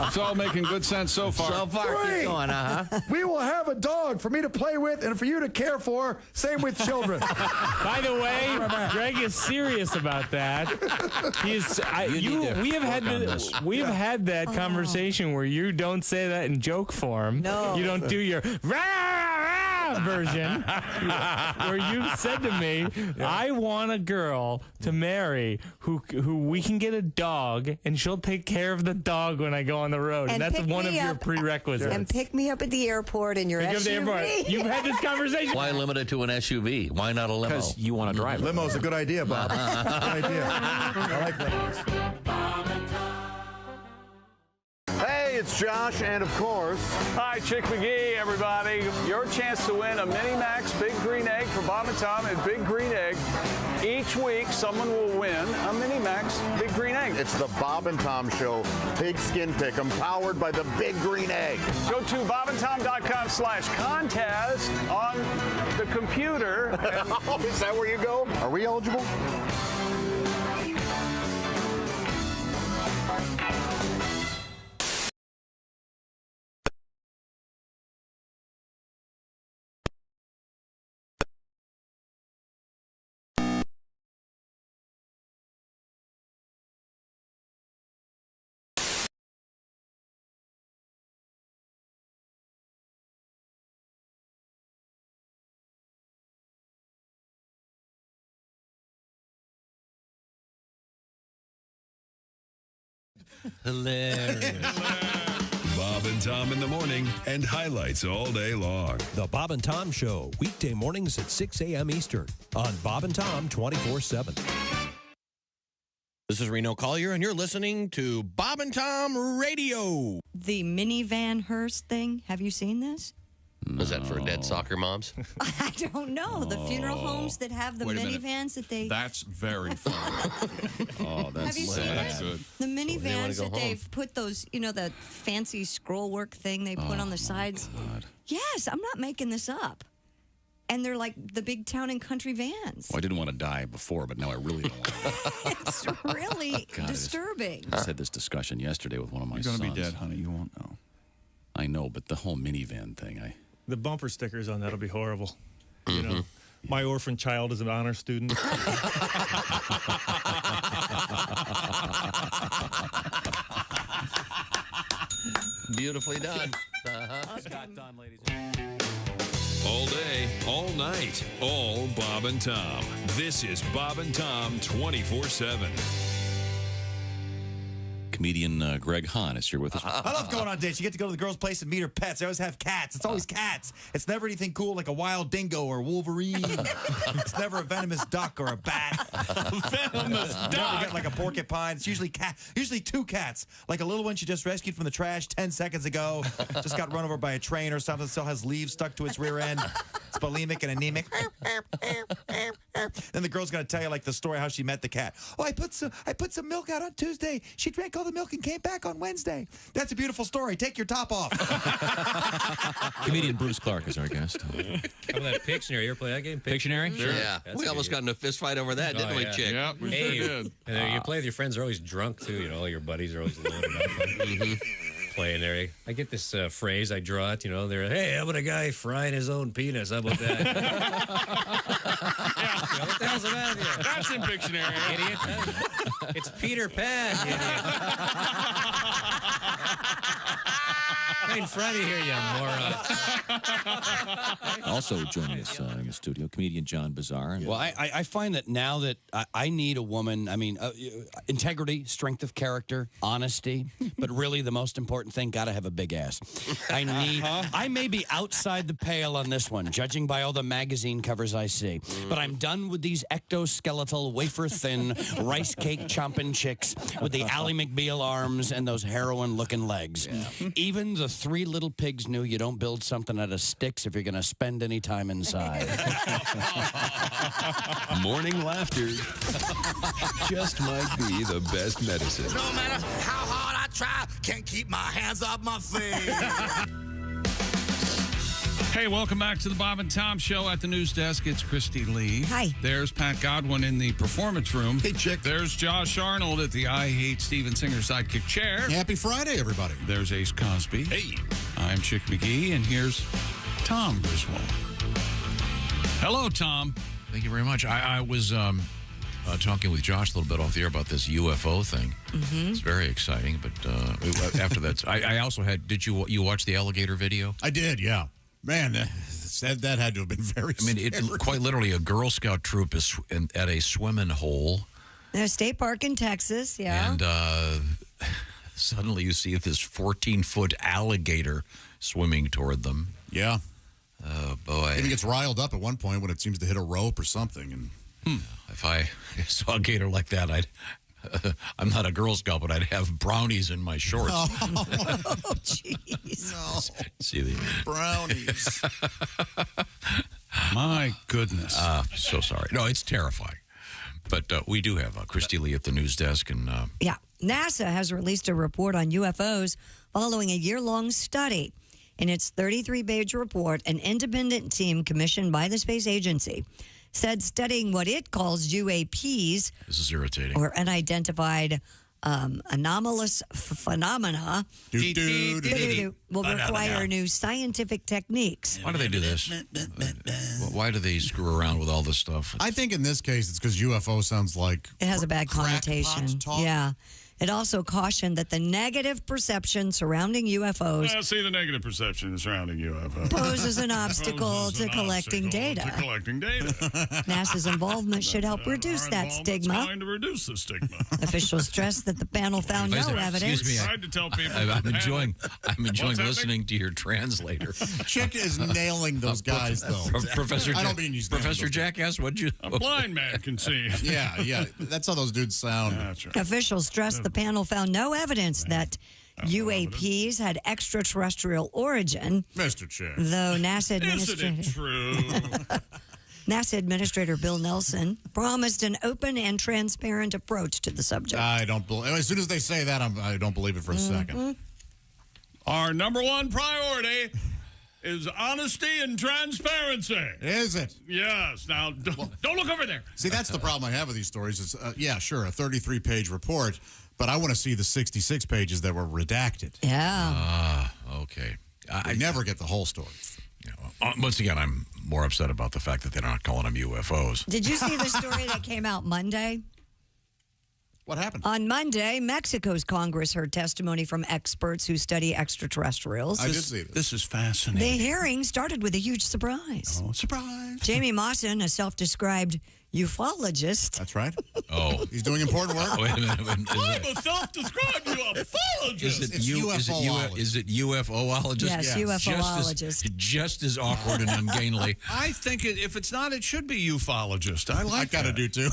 It's all making good sense so far. So far, keep going, We will have a dog for me to play with and for you to care for. Same with children. By the way, Greg is serious about that. We've had that conversation where you don't say that in joke form. No. You don't do your version where you've said to me, I want a girl to marry who we can get a dog and she'll take care of the dog when I go on the road. And that's one of your prerequisites. And pick me up at the airport in your SUV. You've had this conversation. Why limit it to an SUV? Why not a limo? Because you want to drive it. Limo's a good idea, Bob. Good idea. I like limos. Hey, it's Josh, and of course... Hi, Chick McGee, everybody. Your chance to win a Mini Max Big Green Egg for Bob and Tom at Big Green Egg. Each week, someone will win a Mini Max Big Green Egg. It's the Bob and Tom Show Pig Skin Pick, powered by the Big Green Egg. Go to bobandtom.com/contest on the computer. Is that where you go? Are we eligible? Hilarious. Bob and Tom in the morning and highlights all day long. The Bob and Tom Show, weekday mornings at 6 a.m. Eastern on Bob and Tom 24/7. This is Reno Collier, and you're listening to Bob and Tom Radio. The minivan hearse thing. Have you seen this? Was that for dead soccer moms? I don't know. The funeral homes that have the minivans that they... That's very funny. Have you seen that? Good. The minivans that they've put those, the fancy scroll work thing they put on the sides. God. Yes, I'm not making this up. And they're like the big town and country vans. Well, I didn't want to die before, but now I really don't want to. It's really disturbing. I just had this discussion yesterday with one of my sons. You're going to be dead, honey. You won't know. I know, but the whole minivan thing, The bumper stickers on that'll be horrible. You know, my orphan child is an honor student. Beautifully done. Scott Dunn, ladies. All day, all night, all Bob and Tom. This is Bob and Tom 24/7. Comedian Greg Hahn is here with us. I love going on dates. You get to go to the girl's place and meet her pets. They always have cats. It's always cats. It's never anything cool like a wild dingo or Wolverine. It's never a venomous duck or a bat. Venomous You never duck. get like a porcupine. It's usually two cats. Like a little one she just rescued from the trash 10 seconds ago. Just got run over by a train or something. Still has leaves stuck to its rear end. It's bulimic and anemic. Then the girl's gonna tell you like the story how she met the cat. Oh, I put some milk out on Tuesday. She drank all the milk and came back on Wednesday. That's a beautiful story. Take your top off. Comedian Bruce Clark is our guest. How about that Pictionary? You ever play that game? Pictionary? Sure. Yeah. We almost got in a fist fight over that, didn't we, Chick? Yeah, we Hey, sure did. and you play with your friends. They're always drunk, too. All your buddies are always loaded up. Playing there. I get this phrase. I draw it. They're, hey, how about a guy frying his own penis? How about that? What the hell's the matter with you? That's in Pictionary. Idiot. It's Peter Pan, idiot. Right in front of you here, you moron. Also joining us in the studio, comedian John Bazar. Well, I find that now that I need a woman, integrity, strength of character, honesty, but really the most important thing, got to have a big ass. I may be outside the pale on this one, judging by all the magazine covers I see, but I'm done with these ectoskeletal, wafer-thin, rice cake chomping chicks with the Ally McBeal arms and those heroin-looking legs. Yeah. Even the Three Little Pigs knew you don't build something out of sticks if you're going to spend any time inside. Morning laughter just might be the best medicine. No matter how hard I try, can't keep my hands off my face. Hey, welcome back to the Bob and Tom Show. At the news desk, it's Christy Lee. Hi. There's Pat Godwin in the performance room. Hey, chick. There's Josh Arnold at the I Hate Steven Singer sidekick chair. Happy Friday, everybody. There's Ace Cosby. Hey. I'm Chick McGee, and here's Tom Griswold. Hello, Tom. Thank you very much. I was talking with Josh a little bit off the air about this UFO thing. It's very exciting, but after that, I also had, did you watch the alligator video? I did, yeah. Man, that had to have been very scary. Quite literally, a Girl Scout troop is at a swimming hole. There's a state park in Texas, yeah. And suddenly you see this 14-foot alligator swimming toward them. Yeah. Oh, boy. Even gets riled up at one point when it seems to hit a rope or something. And If I saw a gator like that, I'm not a Girl Scout, but I'd have brownies in my shorts. Oh, jeez. No. See the brownies. My goodness. So sorry. No, it's terrifying. But we do have Christy Lee at the news desk. And yeah. NASA has released a report on UFOs following a year-long study. In its 33-page report, an independent team commissioned by the space agency said studying what it calls UAPs. This is irritating. Or unidentified anomalous phenomena will require new scientific techniques. Why do they do this? Why do they screw around with all this stuff? I think in this case it's because UFO sounds like it has a bad connotation. Talk. Yeah. It also cautioned that the negative perception surrounding UFOs I see the negative perception surrounding UFOs. poses an obstacle to collecting data. NASA's involvement should help reduce that stigma. Trying to reduce the stigma. Officials stressed that the panel found no evidence. Excuse me. Tried to tell people. I'm enjoying What's listening to your translator. Chick is nailing those guys, though. Professor, I don't mean he's Professor Jackass. What'd you? A blind man can see. Yeah. That's how those dudes sound. That's right. Officials stressed the panel found no evidence that UAPs had extraterrestrial origin. Mr. Chair. Though NASA Isn't it administrator, true? NASA Administrator Bill Nelson promised an open and transparent approach to the subject. I don't believe. As soon as they say that, I don't believe it for a second. Our number one priority is honesty and transparency. Is it? Yes. Now, don't look over there. See, that's the problem I have with these stories. Is yeah, sure, a 33-page report, but I want to see the 66 pages that were redacted. Yeah. Okay. I never get the whole story. Once again, I'm more upset about the fact that they're not calling them UFOs. Did you see the story that came out Monday? What happened? On Monday, Mexico's Congress heard testimony from experts who study extraterrestrials. I did see this. This is fascinating. The hearing started with a huge surprise. Oh, surprise. Jamie Mawson, a self-described ufologist. That's right. Oh. He's doing important work. Wait a minute. I'm a self-described ufologist. Is it UFOologist? Yes, UFOologist. Just as awkward and ungainly. I think if it's not, it should be ufologist. I like I gotta do too.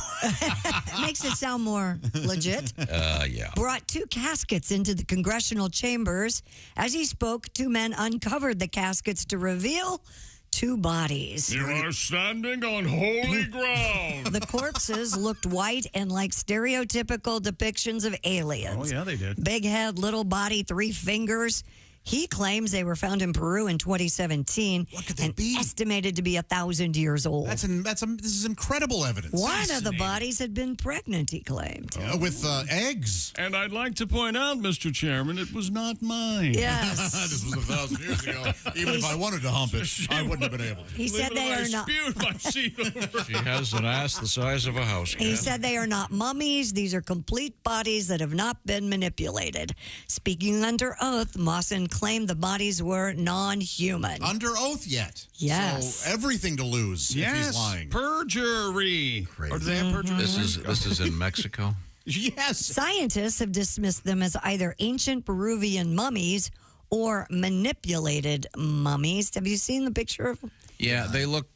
Makes it sound more legit. Yeah. Brought 2 caskets into the congressional chambers. As he spoke, 2 men uncovered the caskets to reveal 2 bodies. You are standing on holy ground. The corpses looked white and like stereotypical depictions of aliens. Oh, yeah, they did. Big head, little body, 3 fingers. He claims they were found in Peru in 2017 What could they and be? estimated to be 1,000 years old. This is incredible evidence. One of the bodies had been pregnant, he claimed. With eggs. And I'd like to point out, Mr. Chairman, it was not mine. Yes. This was 1,000 years ago. Even if I wanted to hump it, I wouldn't have been able to. He said they are not. Spewed my seat over. She has an ass the size of a house cat. He said they are not mummies. These are complete bodies that have not been manipulated. Speaking under oath, Mawson claimed the bodies were non-human. Under oath yet. Yes. So everything to lose if he's lying. Perjury. Crazy. Or do they have perjury? This is in Mexico. Yes. Scientists have dismissed them as either ancient Peruvian mummies or manipulated mummies. Have you seen the picture of them? Yeah, they look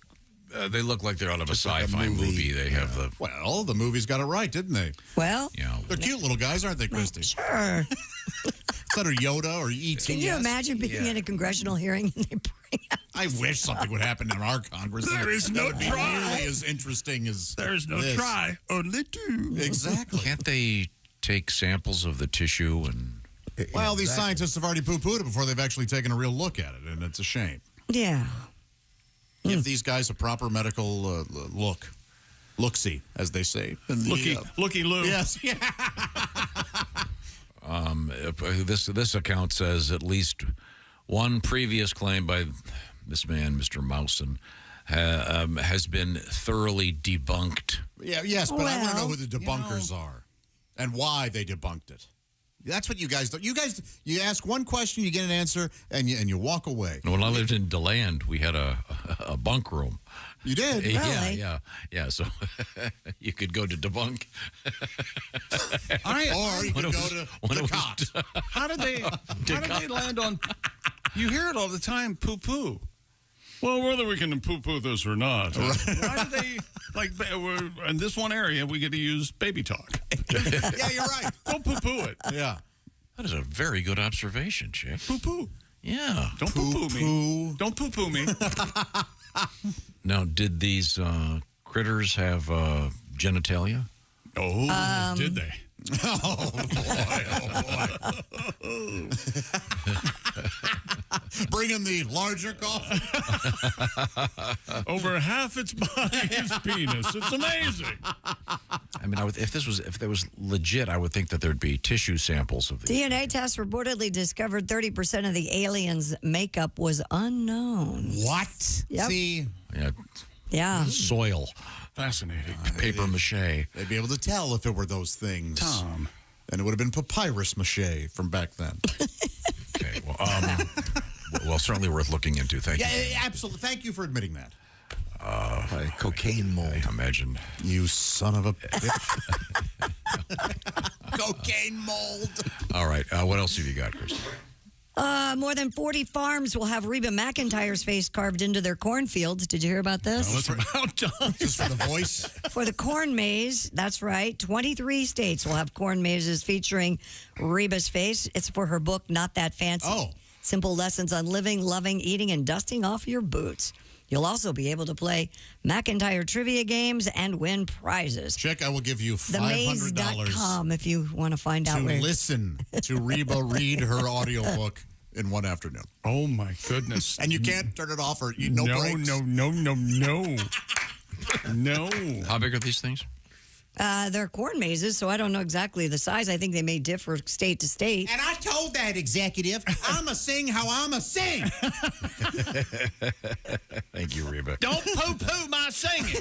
like they're out of a sci-fi movie. They have the Well, the movies got it right, didn't they? Well, They're cute little guys, aren't they, Christy? sure. Instead of Yoda or E.T. Can you imagine being in a congressional hearing and they bring out I wish something would happen in our Congress. There is no That would be try. nearly as interesting as There's no this. try, only 2. Exactly. Can't they take samples of the tissue and? Well, these scientists have already poo-pooed it before they've actually taken a real look at it, and it's a shame. Yeah. Give these guys a proper medical look-see, as they say. Looky Lou. Yes. This account says at least one previous claim by this man, Mr. Mawson, has been thoroughly debunked. Yeah, yes, but I want to know who the debunkers are and why they debunked it. That's what you guys do. You ask one question, you get an answer, and you walk away. When I lived in DeLand, we had a bunk room. You did? Yeah. So you could go to debunk. Or you could go to the cot. How did they land on? You hear it all the time, poo-poo. Well, whether we can poo-poo this or not. Why do they, in this one area, we get to use baby talk? Yeah, you're right. Don't poo-poo it. Yeah. That is a very good observation, Chick. Poo-poo. Yeah. Don't poo-poo me. Don't poo-poo me. Now, did these critters have genitalia? Oh, did they? Oh, boy. Bring in the larger coffin. Over half its body is penis. It's amazing. I mean, if there was legit, I would think that there'd be tissue samples of these. DNA tests reportedly discovered 30% of the aliens' makeup was unknown. What? Yep. See? Yeah. Soil. Fascinating. Paper mache. They'd be able to tell if it were those things. Tom. And it would have been papyrus mache from back then. Okay. Well, certainly worth looking into. Thank you. Yeah, absolutely. Thank you for admitting that. Cocaine mold. I imagine. You son of a bitch. Cocaine mold. All right. What else have you got, Christy? More than 40 farms will have Reba McEntire's face carved into their cornfields. Did you hear about this? Well, it's about time. Just for the voice? For the corn maze, that's right. 23 states will have corn mazes featuring Reba's face. It's for her book, Not That Fancy. Oh. Simple lessons on living, loving, eating, and dusting off your boots. You'll also be able to play McIntyre trivia games and win prizes. Check, I will give you $500 TheMaze.com if you want to find out. to where. listen to Reba read her audiobook in one afternoon. Oh, my goodness. And you can't turn it off or no breaks. No. How big are these things? They're corn mazes, so I don't know exactly the size. I think they may differ state to state. And I told that executive, I'm a sing how I'm a sing. Thank you, Reba. Don't poo-poo my singing.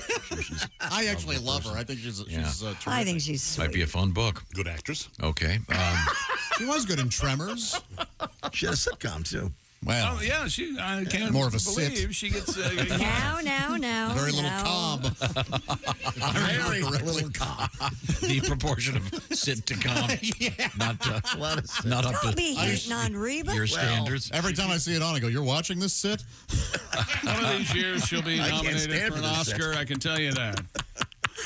I actually love her. I think she's terrific. I think she's sweet. Might be a fun book. Good actress. Okay. She was good in Tremors. She had a sitcom, too. Well, Oh, yeah, I can't More of a believe sit. she gets... Now. very little cob. Very little calm. The proportion of sit to calm. Not up Don't be to hating on Reba. your standards. Every time I see it on, I go, you're watching this sit? One of these years she'll be I can't nominated stand for an for this. Oscar, I can tell you that.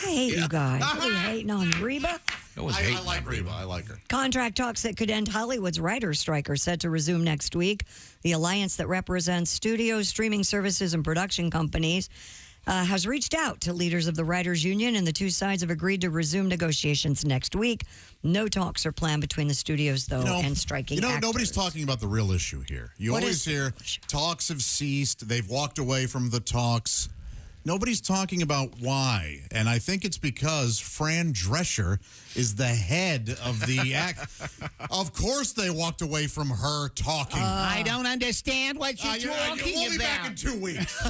I hate you guys. Are we hating on Reba? I like Reba. I like her. Contract talks that could end Hollywood's writers' strike are set to resume next week. The alliance that represents studios, streaming services, and production companies has reached out to leaders of the writers' union, and the two sides have agreed to resume negotiations next week. No talks are planned between the studios, though, and striking actors. Nobody's talking about the real issue here. You What always is the hear talks have ceased. They've walked away from the talks. Nobody's talking about why. And I think it's because Fran Drescher is the head of the act. Of course they walked away from her talking. I don't understand what you're talking we'll be back about. in 2 weeks.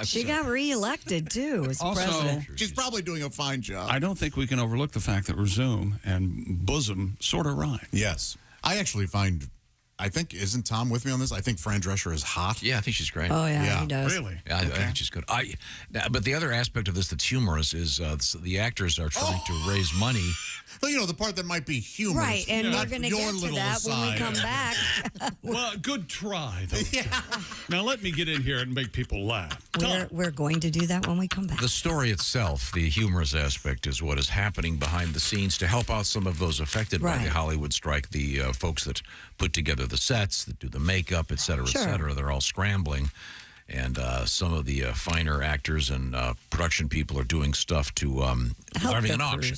She got reelected, too, as Also, president. She's probably doing a fine job. I don't think we can overlook the fact that resume and bosom sort of rhyme. Yes. I actually find... I think, isn't Tom with me on this? I think Fran Drescher is hot. Yeah, I think she's great. Oh, yeah, he does. Really? Yeah, I think she's good. But the other aspect of this that's humorous is the actors are trying to raise money. Well, the part that might be humorous. Right, and not we're going to your get to little that when we aside. come back. Well, good try, though. Now, let me get in here and make people laugh. We're going to do that when we come back. The story itself, the humorous aspect, is what is happening behind the scenes to help out some of those affected by the Hollywood strike. The folks that put together the sets, that do the makeup, et cetera, et cetera, they're all scrambling. And some of the finer actors and production people are doing stuff to having an auction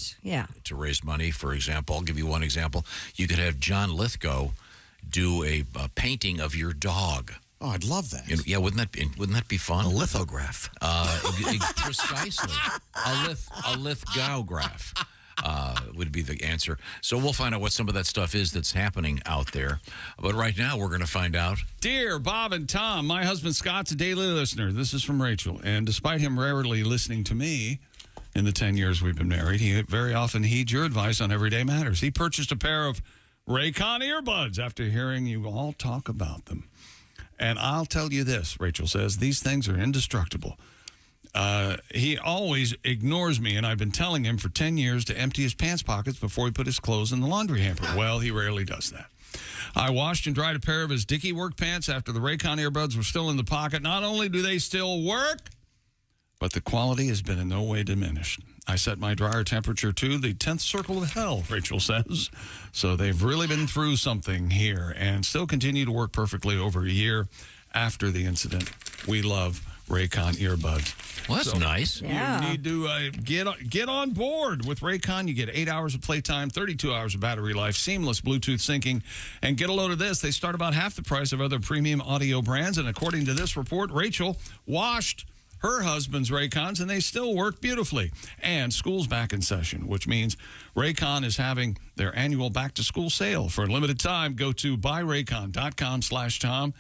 to raise money. For example, I'll give you one example. You could have John Lithgow do a painting of your dog. Oh, I'd love that. Yeah, wouldn't that be fun? A lithograph. Precisely. A lithgograph. Would be the answer. So we'll find out what some of that stuff is that's happening out there. But right now, we're going to find out. Dear Bob and Tom, my husband Scott's a daily listener. This is from Rachel. And despite him rarely listening to me in the 10 years we've been married, he very often heeds your advice on everyday matters. He purchased a pair of Raycon earbuds after hearing you all talk about them. And I'll tell you this, Rachel says, these things are indestructible. He always ignores me, and I've been telling him for 10 years to empty his pants pockets before he put his clothes in the laundry hamper. Well, he rarely does that. I washed and dried a pair of his Dickie work pants after the Raycon earbuds were still in the pocket. Not only do they still work, but the quality has been in no way diminished. I set my dryer temperature to the 10th circle of hell, Rachel says. So they've really been through something here and still continue to work perfectly over a year after the incident. We love Raycon earbuds. Well, that's nice. Yeah. You need to get on board with Raycon. You get 8 hours of playtime, 32 hours of battery life, seamless Bluetooth syncing, and get a load of this. They start about half the price of other premium audio brands, and according to this report, Rachel washed her husband's Raycons, and they still work beautifully. And school's back in session, which means Raycon is having their annual back-to-school sale. For a limited time, go to buyraycon.com/Tom.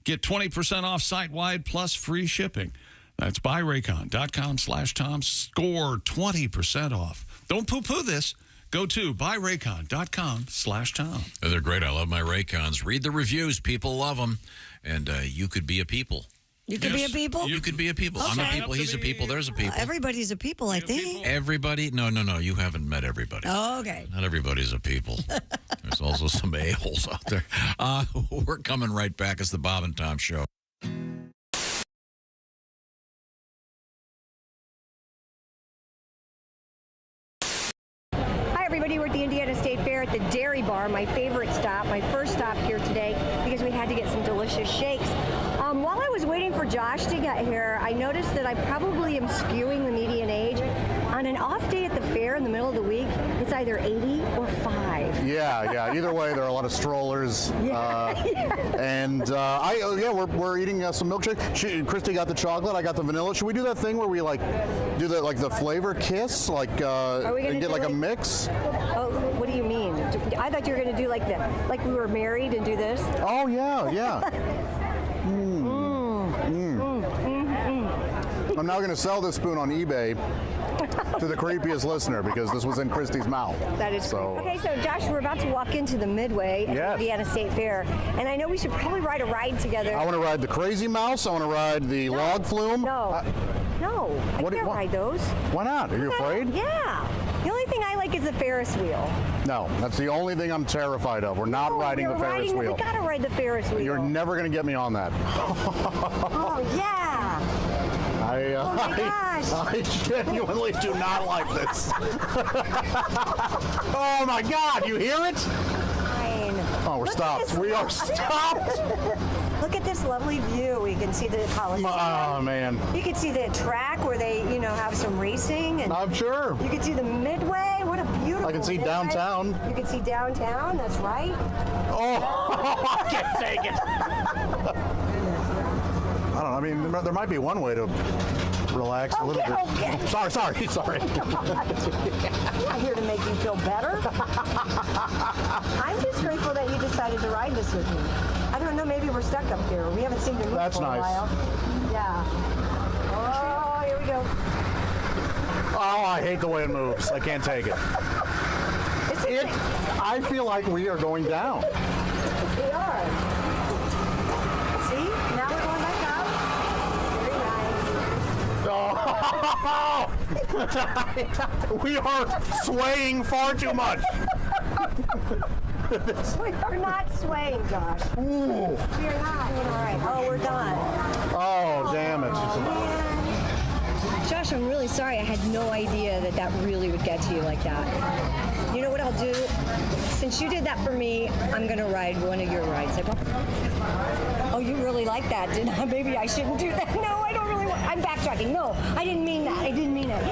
Get 20% off site-wide plus free shipping. That's buyraycon.com/Tom. Score 20% off. Don't poo-poo this. go to buyraycon.com/Tom. They're great. I love my Raycons. Read the reviews. People love them. And you could be a people. You could be a people? You could be a people. Okay. I'm a people. He's a people. There's a people. Everybody's a people, I think. Everybody? No. You haven't met everybody. Oh, okay. Not everybody's a people. There's also some a-holes out there. We're coming right back. It's the Bob and Tom Show. Hi, everybody. We're at the Indiana State Fair at the Dairy Bar, my favorite stop, my first stop here today because we had to get some delicious shakes. While I was waiting for Josh to get here, I noticed that I probably am skewing the median age. On an off day at the fair in the middle of the week, it's either 80 or 5. Yeah. Either way, there are a lot of strollers. And we're eating some milkshake. Christy got the chocolate. I got the vanilla. Should we do that thing where we do the flavor kiss, and get a mix? Oh, what do you mean? I thought you were going to do like we were married and do this. Oh yeah. I'm now going to sell this spoon on eBay to the creepiest listener because this was in Christy's mouth. That is so. Okay, so Josh, we're about to walk into the Midway at the Indiana State Fair, and I know we should probably ride a ride together. I want to ride the Crazy Mouse. I want to ride the log flume. I can't ride those. Why not? Are you afraid? Yeah. The only thing I like is the Ferris wheel. No, that's the only thing I'm terrified of. We're not riding the Ferris wheel. We gotta ride the Ferris wheel. You're never going to get me on that. Oh yeah. I genuinely do not like this. Oh my God, you hear it? Fine. Oh, we're stopped. We are stopped. Look at this lovely view. We can see the Coliseum. Oh man. You can see the track where they, have some racing. And I'm sure. You can see the Midway. What a beautiful. I can see downtown. You can see downtown. That's right. Oh, I can't take it. I don't know. I mean, there might be one way to relax a little bit. Okay. Sorry. I'm not here to make you feel better. I'm just grateful that you decided to ride this with me. I don't know, maybe we're stuck up here. We haven't seen your move for a while. Yeah. Oh, here we go. Oh, I hate the way it moves. I can't take it. I feel like we are going down. We are. See? Now we're going back up. Very nice. We are swaying far too much. We are not swaying, Josh. Ooh. We are not. All right. Oh, we're done. Oh, damn it. Josh, I'm really sorry. I had no idea that really would get to you like that. You know what I'll do? Since you did that for me, I'm going to ride one of your rides. Oh, you really like that, didn't I? Maybe I shouldn't do that. No, I don't really want... I'm backtracking. No, I didn't mean that. I didn't mean it.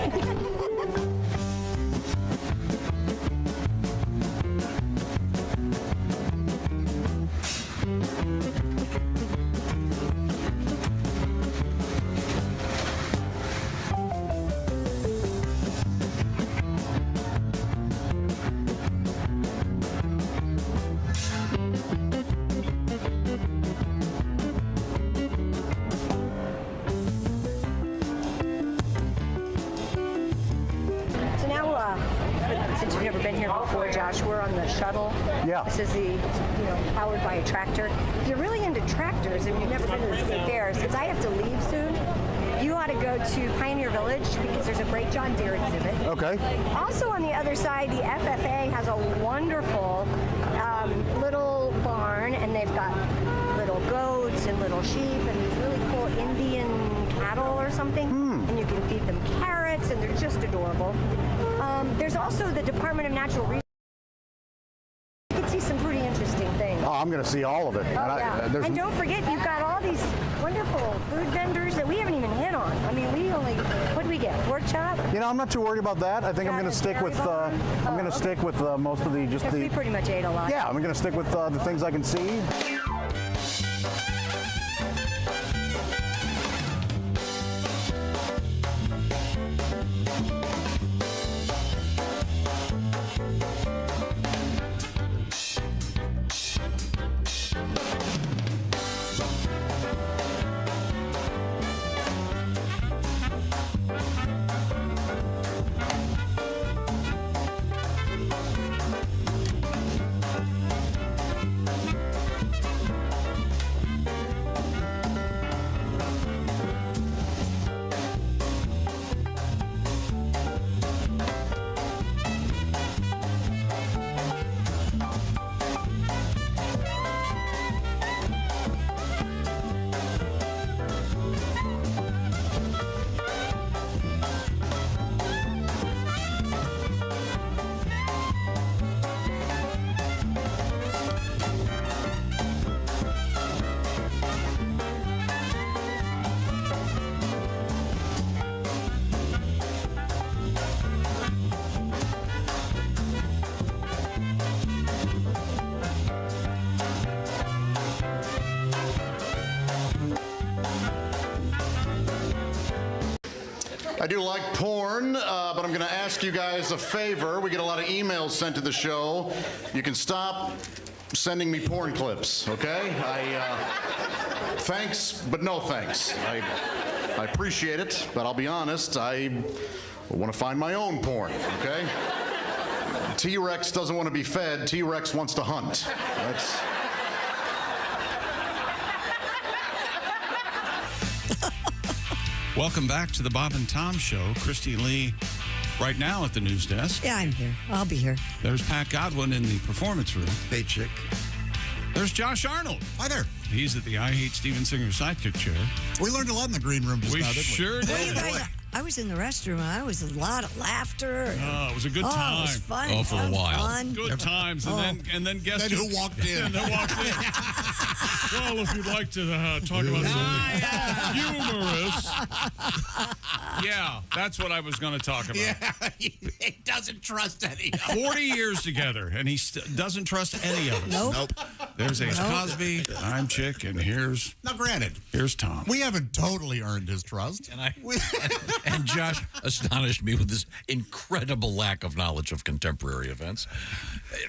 Shuttle. Yeah. This is the, powered by a tractor. If you're really into tractors and you've never been to the state fair, since I have to leave soon, you ought to go to Pioneer Village because there's a great John Deere exhibit. Okay. Also on the other side, the FFA has a wonderful little barn, and they've got little goats and little sheep and these really cool Indian cattle or something. And you can feed them carrots, and they're just adorable. There's also the Department of Natural Resources. Some pretty interesting things. Oh, I'm going to see all of it. Oh, and don't forget, you've got all these wonderful food vendors that we haven't even hit on. I mean, what do we get? Pork chop? I'm not too worried about that. I think I'm going to stick with stick with most of we pretty much ate a lot. Yeah, I'm going to stick with the things I can see. I do like porn, but I'm going to ask you guys a favor. We get a lot of emails sent to the show. You can stop sending me porn clips, okay? Thanks, but no thanks. I appreciate it, but I'll be honest, I want to find my own porn, okay? T-Rex doesn't want to be fed. T-Rex wants to hunt. That's... Welcome back to the Bob and Tom Show. Christy Lee right now at the news desk. Yeah, I'm here. I'll be here. There's Pat Godwin in the performance room. Hey, chick. There's Josh Arnold. Hi there. He's at the I Hate Steven Singer sidekick chair. We learned a lot in the green room just We now, didn't we? sure did. I was in the restroom, and I was a lot of laughter. Oh, it was a good time. It was fun. Oh, for a while. Fun. Good times. And then guess Then who walked in? And then walked in. Well, if you'd like to talk about something humorous. Yeah, that's what I was going to talk about. Yeah, he doesn't trust any of 40 years together, and he doesn't trust any of us. Nope. There's Ace Cosby, I'm Chick, and here's Tom. We haven't totally earned his trust. And Josh astonished me with his incredible lack of knowledge of contemporary events.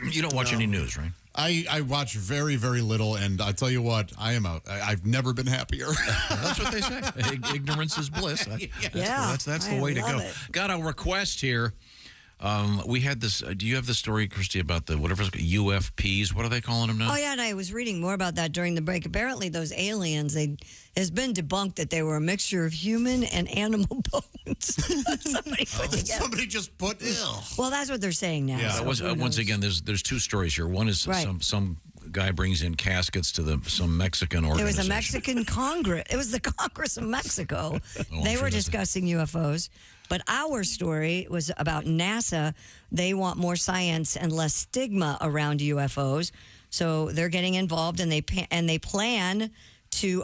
You don't watch any news, right? I watch very, very little, and I tell you what, I've never been happier. That's what they say. Ignorance is bliss. That's the I way to go. love it. Got a request here. We had this. Do you have the story, Christy, about the UFPs? What are they calling them now? Oh, yeah, and I was reading more about that during the break. Apparently, those aliens, has been debunked that they were a mixture of human and animal bones. Somebody just put ill. Well, that's what they're saying now. Yeah, so that was, once again, there's two stories here. One is some guy brings in caskets to some Mexican organization. It was a Mexican Congress. It was the Congress of Mexico. They were discussing UFOs. But our story was about NASA. They want more science and less stigma around UFOs. So they're getting involved, and they plan to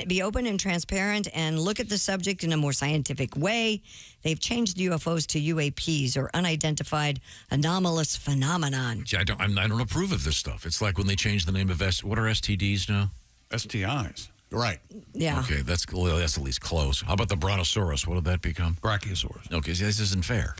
be open and transparent and look at the subject in a more scientific way. They've changed UFOs to UAPs, or unidentified anomalous phenomenon. Yeah, I don't approve of this stuff. It's like when they change the name of what are STDs now? STIs. Right. Yeah. Okay, that's at least close. How about the Brontosaurus? What did that become? Brachiosaurus. Okay, see, this isn't fair.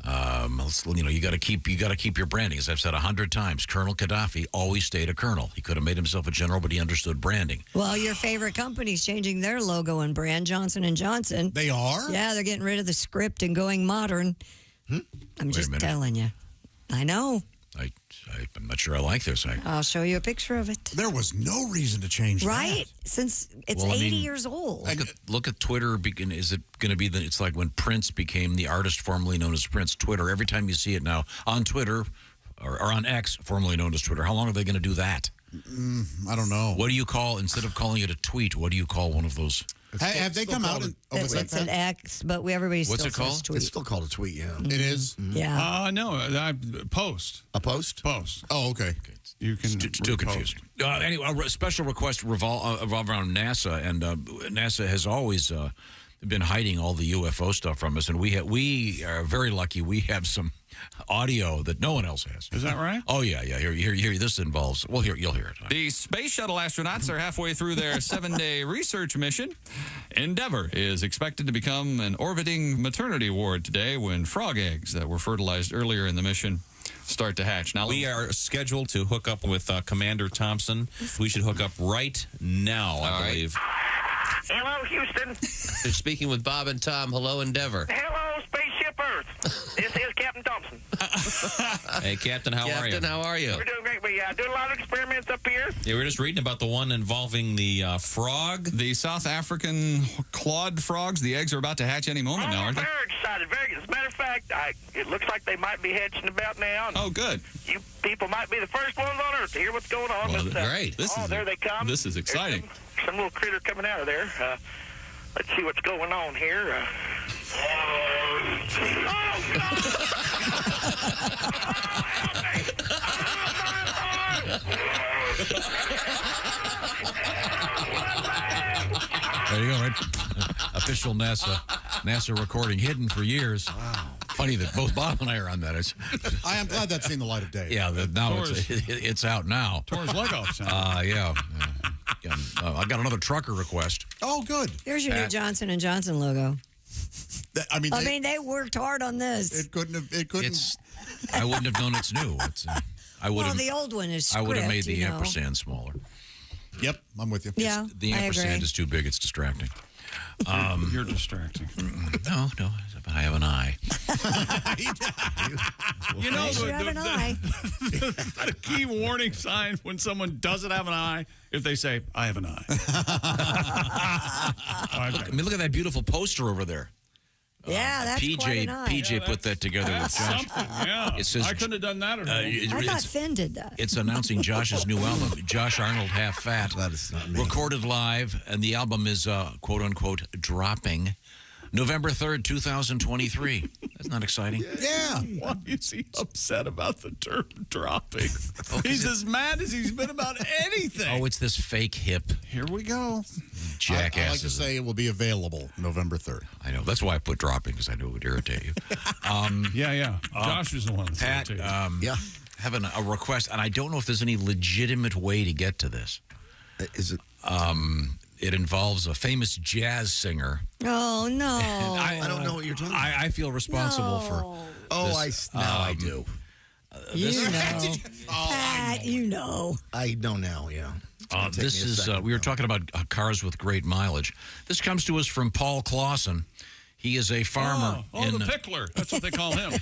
You got to keep your branding. As I've said 100 times, Colonel Gaddafi always stayed a colonel. He could have made himself a general, but he understood branding. Well, your favorite company's changing their logo and brand, Johnson & Johnson. They are? Yeah, they're getting rid of the script and going modern. I'm just telling you. I know. I'm not sure I like this. I'll show you a picture of it. There was no reason to change right? Since it's 80 years old. Look at Twitter. Is it going to be it's like when Prince became the artist formerly known as Prince? Twitter. Every time you see it now on Twitter or on X, formerly known as Twitter, how long are they going to do that? I don't know. What do you call, instead of calling it a tweet, what do you call one of those? Have they come out? It's an X, but everybody still says tweet. It's still called a tweet, yeah. It is? Yeah. No, post. A post? Post. Oh, okay. You can too confused. Anyway, a special request revolve around NASA, and NASA has always been hiding all the UFO stuff from us, and we are very lucky. We have some audio that no one else has. Is that right? Oh yeah. Here. This involves. Well, you'll hear it. The space shuttle astronauts are halfway through their 7-day research mission. Endeavour is expected to become an orbiting maternity ward today when frog eggs that were fertilized earlier in the mission start to hatch. Now we are scheduled to hook up with Commander Thompson. We should hook up right now, I believe. Hello, Houston. They're speaking with Bob and Tom. Hello, Endeavour. Hello, Spaceship Earth. This is Captain Thompson. Hey, Captain, how are you? Captain, how are you? We're doing great. We do a lot of experiments up here. Yeah, we're just reading about the one involving the frog. The South African clawed frogs. The eggs are about to hatch any moment now, aren't they? Very excited. As a matter of fact, it looks like they might be hatching about now. Oh, good. You people might be the first ones on Earth to hear what's going on. Well, great. There they come. This is exciting. Some little critter coming out of there. Let's see what's going on here. There you go, right? Official NASA recording, hidden for years. Wow. Funny that both Bob and I are on that. I am glad that's seen the light of day. Yeah, now it's out now. Tore his leg off. Yeah. I got another trucker request. Oh, good. Here's your new Johnson & Johnson logo. I mean, they worked hard on this. It couldn't have. It couldn't. I wouldn't have known it's new. I would have. The old one is script, I would have made the ampersand smaller. Yep, I'm with you. Yeah, the ampersand is too big. It's distracting. You're distracting. No, I have an eye. You know, have an eye. The key warning sign when someone doesn't have an eye, if they say, I have an eye. I mean, look at that beautiful poster over there. Yeah, that's quite an eye. PJ put that together with Josh. Yeah, It says, I couldn't have done that at home. I thought Finn did that. It's announcing Josh's new album, Josh Arnold Half Fat. That is not me. Recorded live, and the album is, quote unquote, dropping November 3rd, 2023. That's not exciting. Yeah. Why is he upset about the term dropping? He's as mad as he's been about anything. Oh, it's this fake hip. Here we go. Jackass. I like to say it will be available November 3rd. I know. That's why I put dropping, because I knew it would irritate you. Yeah. Josh is the one that's Pat, having a request, and I don't know if there's any legitimate way to get to this. Is it? It involves a famous jazz singer. Oh, no. I don't know what you're talking about. I feel responsible for this. I do. You know. Pat, you know. I know now, yeah. This is, we were talking about cars with great mileage. This comes to us from Paul Clausen. He is a farmer. The pickler. That's what they call him.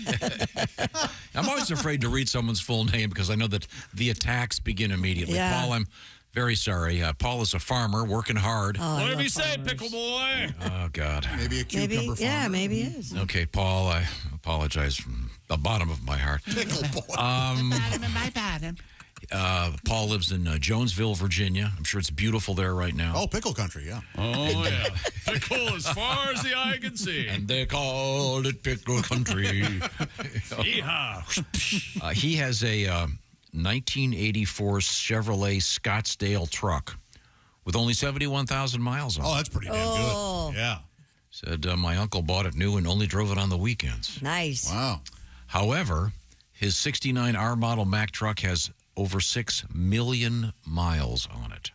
I'm always afraid to read someone's full name because I know that the attacks begin immediately. Yeah. Paul, I'm very sorry. Paul is a farmer working hard. Whatever you say, pickle boy. Oh, God. Maybe a cucumber farmer. Yeah, maybe it is. Okay, Paul, I apologize from the bottom of my heart. Pickle boy. Bottom of my bottom. Paul lives in Jonesville, Virginia. I'm sure it's beautiful there right now. Oh, pickle country, yeah. Oh, yeah. Pickle as far as the eye can see. And they call it pickle country. Yeehaw. He has a 1984 Chevrolet Scottsdale truck with only 71,000 miles on it. Oh, that's pretty damn good. Yeah. Said, my uncle bought it new and only drove it on the weekends. Nice. Wow. However, his 69 R model Mack truck has over 6 million miles on it.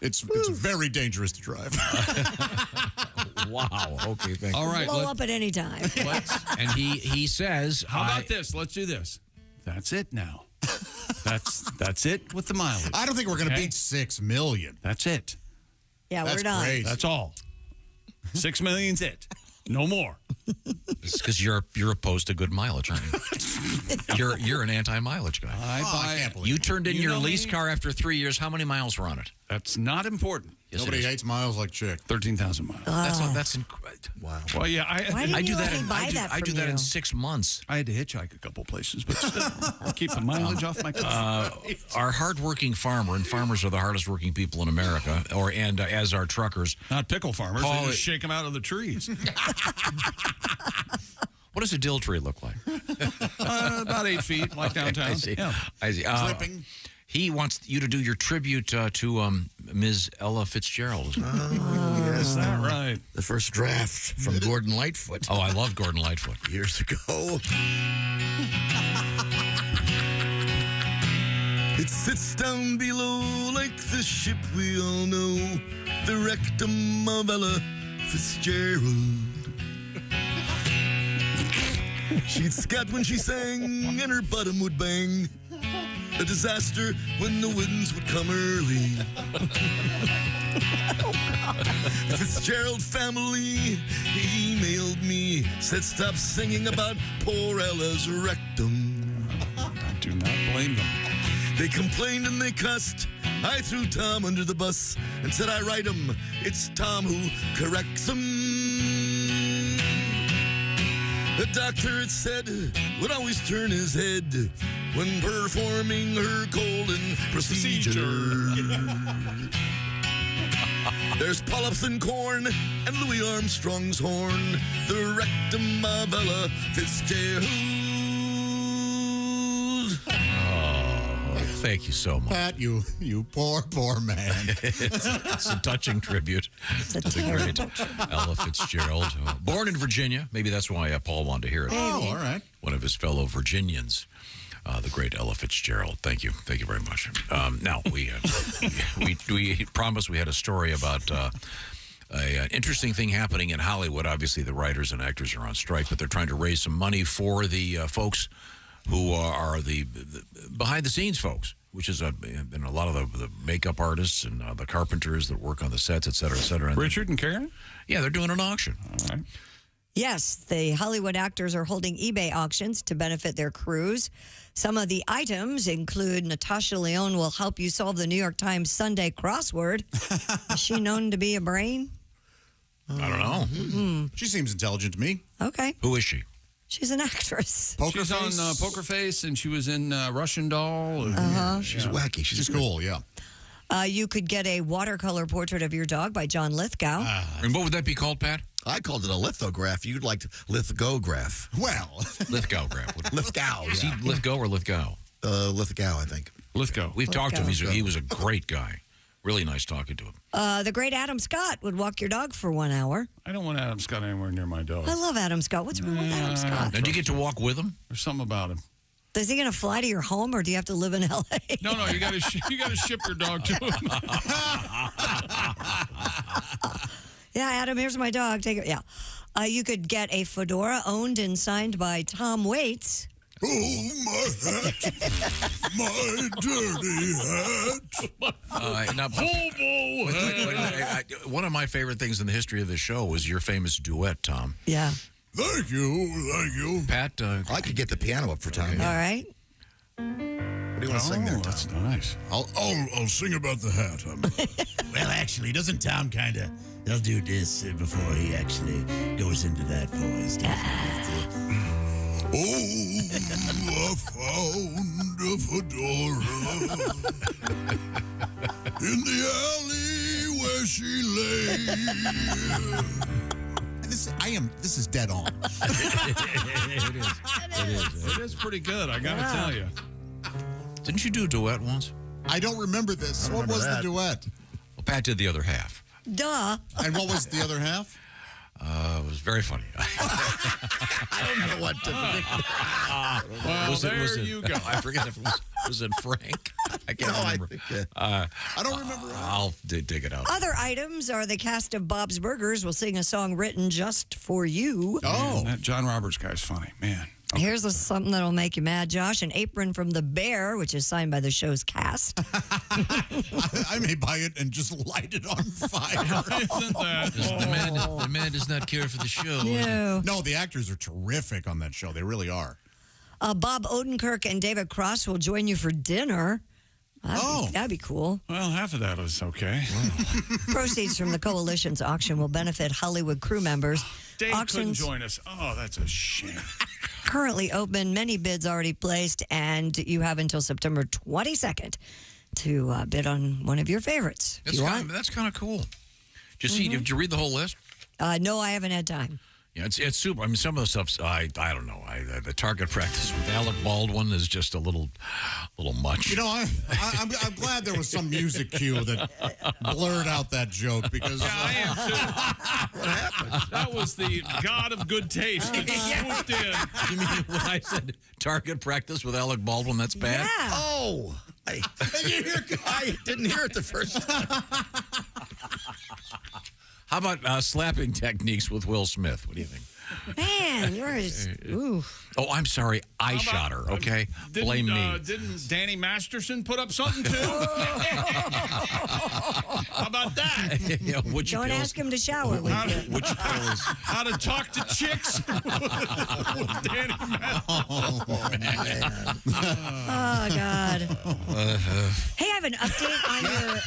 It's very dangerous to drive. Wow. Okay, thank you. All right. Blow up at any time. And he says... How about this? Let's do this. That's it now. That's it with the mileage. I don't think we're going to beat 6 million. That's it. Yeah, That's we're done. crazy. That's all. 6 million's it. No more. It's because you're opposed to good mileage, aren't you? You're an anti-mileage guy. I can't believe You it. turned in You your know lease me? car after 3 years. How many miles were on it? That's not important. Yes, Nobody it is. hates miles like Chick. 13,000 miles. That's Wow. Well, yeah, Why didn't I do you that. let me buy that I from do that you? in 6 months. I had to hitchhike a couple places, but still, I keep the mileage off my car. Our hardworking farmer, and farmers are the hardest working people in America, and as are truckers. Not pickle farmers. Paul, they just shake them out of the trees. What does a dill tree look like? About 8 feet, like downtown. I see. Yeah. I see. Dripping. He wants you to do your tribute to Ms. Ella Fitzgerald. Yes, All right. the first draft from Gordon Lightfoot. Oh, I love Gordon Lightfoot. Years ago. It sits down below like the ship we all know, the rectum of Ella Fitzgerald. She'd scat when she sang and her bottom would bang. A disaster when the winds would come early. The Fitzgerald family emailed me, said stop singing about poor Ella's rectum. I do not blame them. They complained and they cussed. I threw Tom under the bus and said I write 'em. It's Tom who corrects 'em. The doctor, it said, would always turn his head when performing her colon procedure. There's polyps in corn and Louis Armstrong's horn, the rectum of Ella Fitzgerald. Thank you so much. Pat, you poor man. It's a touching tribute to the great Ella Fitzgerald. Born in Virginia. Maybe that's why Paul wanted to hear it. Oh, all right. One of his fellow Virginians. The great Ella Fitzgerald. Thank you very much. Now we promised we had a story about an interesting thing happening in Hollywood. Obviously, the writers and actors are on strike, but they're trying to raise some money for the folks who are the behind-the-scenes folks, which is a lot of the makeup artists and the carpenters that work on the sets, et cetera, et cetera. Richard and Karen? Yeah, they're doing an auction. All right. Yes, the Hollywood actors are holding eBay auctions to benefit their crews. Some of the items include Natasha Lyonne will help you solve the New York Times Sunday crossword. Is she known to be a brain? I don't know. She seems intelligent to me. Okay. Who is she? She's an actress. She's on Poker Face, and she was in Russian Doll. She's wacky. She's cool, yeah. You could get a watercolor portrait of your dog by John Lithgow. And what would that be called, Pat? I called it a lithograph. You'd like lithograph. Well, Lithgow. Lithgow. Is he Lithgow or Lithgow? Lithgow, I think. Lithgow. We've talked to him. He was a great guy. Really nice talking to him. The great Adam Scott would walk your dog for 1 hour. I don't want Adam Scott anywhere near my dog. I love Adam Scott. What's wrong with Adam Scott? And do you get to walk with him? There's something about him. Is he going to fly to your home, or do you have to live in L.A.? No, you got to ship your dog to him. Yeah, Adam, here's my dog. Take it. Yeah. You could get a fedora owned and signed by Tom Waits. Oh, my hat. My dirty hat. One of my favorite things in the history of the show was your famous duet, Tom. Yeah. Thank you. Pat? I could get the piano up for Tom. All right. What do you want to sing there, Tom? That's nice. I'll sing about the hat. Well, actually, doesn't Tom kind of... He'll do this before he actually goes into that voice. Oh, I found a fedora in the alley where she lay. This is dead on. It is pretty good, I got to tell you. Didn't you do a duet once? I don't remember this. What was the duet? Well, Pat did the other half. Duh. And what was the other half? It was very funny. I don't know what to think. Well, there you go. I forget if it was it Frank. I can't remember. I don't remember. I'll dig it out. Other items are the cast of Bob's Burgers will sing a song written just for you. Oh, that John Roberts guy's funny, man. Okay. Here's something that'll make you mad, Josh. An apron from The Bear, which is signed by the show's cast. I may buy it and just light it on fire. Isn't that? The man does not care for the show. No, the actors are terrific on that show. They really are. Bob Odenkirk and David Cross will join you for dinner. That'd be cool. Well, half of that is okay. Proceeds from the Coalition's auction will benefit Hollywood crew members. Dave couldn't join us. Oh, that's a shame. Currently open, many bids already placed, and you have until September 22nd to bid on one of your favorites. That's kind of cool. Did you read the whole list? No, I haven't had time. Yeah, it's super. I mean, some of the stuff's I don't know. The target practice with Alec Baldwin is just a little much. You know, I'm glad there was some music cue that blurred out that joke because I am too. What happened? That was the god of good taste that swooped in. You mean when I said target practice with Alec Baldwin? That's bad. Yeah. Oh, I didn't hear it the first time. How about slapping techniques with Will Smith? What do you think? Man, yours. Ooh. Oh, I'm sorry. I shot her, okay? Blame me. Didn't Danny Masterson put up something, too? How about that? Don't ask him to shower with you. How to talk to chicks with Danny Masterson. Oh, God. Hey, I have an update on your...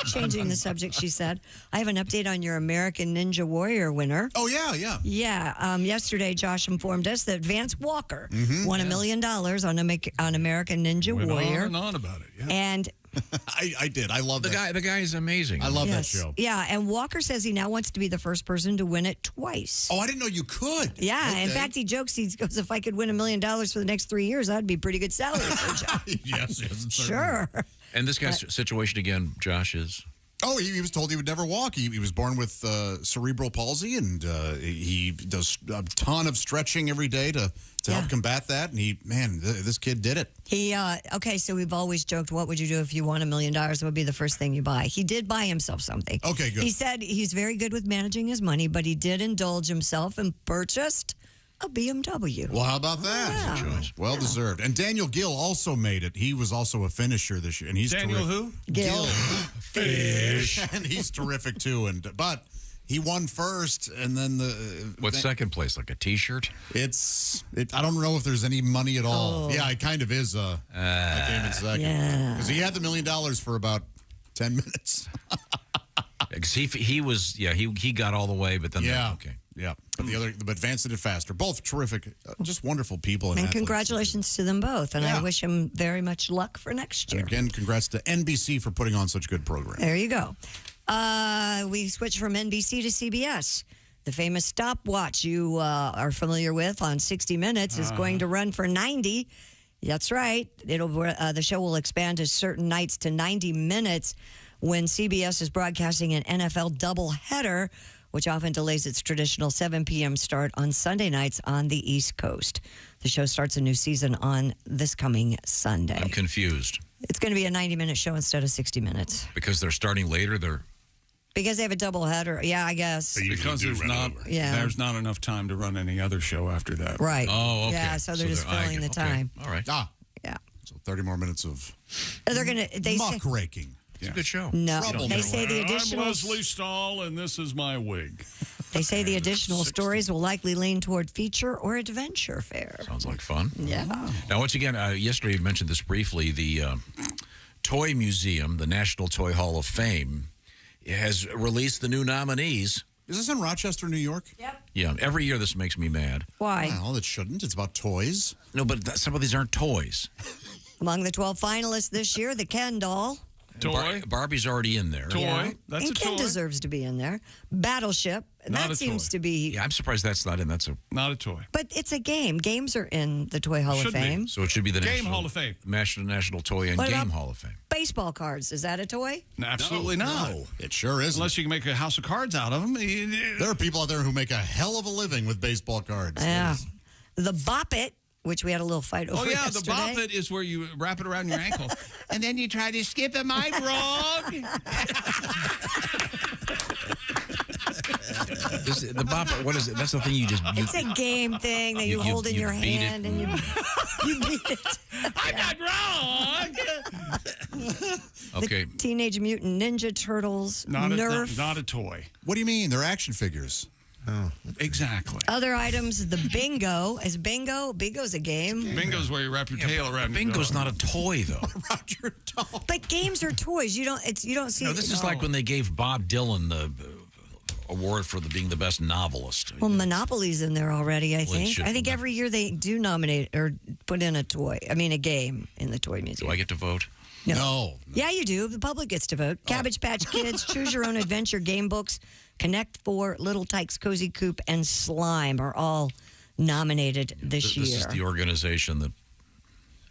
Changing the subject, she said. I have an update on your American Ninja Warrior winner. Oh, yeah. Yeah. Yesterday, Josh informed us that Vance Walker won $1 million on American Ninja Warrior. Went on about it, yeah. And I did. I love that. The guy is amazing. I love that show. Yeah, and Walker says he now wants to be the first person to win it twice. Oh, I didn't know you could. Yeah, in fact, he jokes, he goes, if I could win $1 million for the next 3 years, that'd be pretty good salary for a job. Yes, sure. And this guy's situation again, Josh, is? Oh, he was told he would never walk. He was born with cerebral palsy, and he does a ton of stretching every day to help combat that. And this kid did it. Okay, so we've always joked, what would you do if you won $1 million? What would be the first thing you buy? He did buy himself something. Okay, good. He said he's very good with managing his money, but he did indulge himself and purchased a BMW. Well, how about that? Yeah. Well deserved. And Daniel Gill also made it. He was also a finisher this year, and he's Daniel terrific. who? Gill. Fish. And he's terrific too. But he won first, and then What's second place? Like a T-shirt? I don't know if there's any money at all. Oh. Yeah, it kind of is. I came in second because he had the $1 million for about 10 minutes. Because he got all the way, but then okay. Yeah, but Vance did it faster. Both terrific, just wonderful people. And athletes. Congratulations to them both. And I wish him very much luck for next year. And again, congrats to NBC for putting on such good programming. There you go. We switch from NBC to CBS. The famous stopwatch you are familiar with on 60 Minutes is going to run for 90. That's right. The show will expand to certain nights to 90 minutes when CBS is broadcasting an NFL doubleheader, which often delays its traditional 7 p.m. start on Sunday nights on the East Coast. The show starts a new season on this coming Sunday. I'm confused. It's going to be a 90-minute show instead of 60 minutes. Because they're starting later, Because they have a doubleheader. Yeah, I guess. Because there's not enough time to run any other show after that. Right. Oh, okay. Yeah, so they're just filling the time. All right. Yeah. So 30 more minutes of muckraking. It's a good show. No, they say the additional. I'm Leslie Stahl, and this is my wig. They say the additional stories will likely lean toward feature or adventure fare. Sounds like fun. Yeah. Now, once again, yesterday you mentioned this briefly. The Toy Museum, the National Toy Hall of Fame, has released the new nominees. Is this in Rochester, New York? Yep. Yeah. Every year this makes me mad. Why? Well, it shouldn't. It's about toys. No, but some of these aren't toys. Among the 12 finalists this year, the Ken doll. Toy. Barbie's already in there. Toy. Yeah. That's and a Ken toy. deserves to be in there. Battleship. Not that a seems toy. to be. Yeah, I'm surprised that's not in. That's not a toy. But it's a game. Games are in the Toy Hall Should of be. Fame. So it should be the Game Hall of Fame. National Toy and What Game about Hall of Fame. Baseball cards. Is that a toy? Absolutely not. No, it sure is. Unless you can make a house of cards out of them. There are people out there who make a hell of a living with baseball cards. Yeah. The Bop It, which we had a little fight over yesterday. The Bop It is where you wrap it around your ankle. And then you try to skip. Am I wrong? The Bop It, what is it? That's the thing you just... It's a game thing that you hold in your hand and you beat it. I'm not wrong. Okay. The Teenage Mutant Ninja Turtles, Nerf. Not a toy. What do you mean? They're action figures. Oh, exactly. Other items, the bingo. Is bingo? Bingo's a game. Bingo's where you wrap your tail around. Bingo's not a toy, though. Around your doll. But games are toys. You don't see. No, this is like when they gave Bob Dylan the award for being the best novelist. Well, Monopoly's in there already, I think. should I think every year they do nominate or put in a game in the Toy Museum. Do I get to vote? No. Yeah, you do. The public gets to vote. Cabbage Patch Kids, Choose Your Own Adventure game books, Connect 4, Little Tykes Cozy Coop, and Slime are all nominated this year. This is the organization that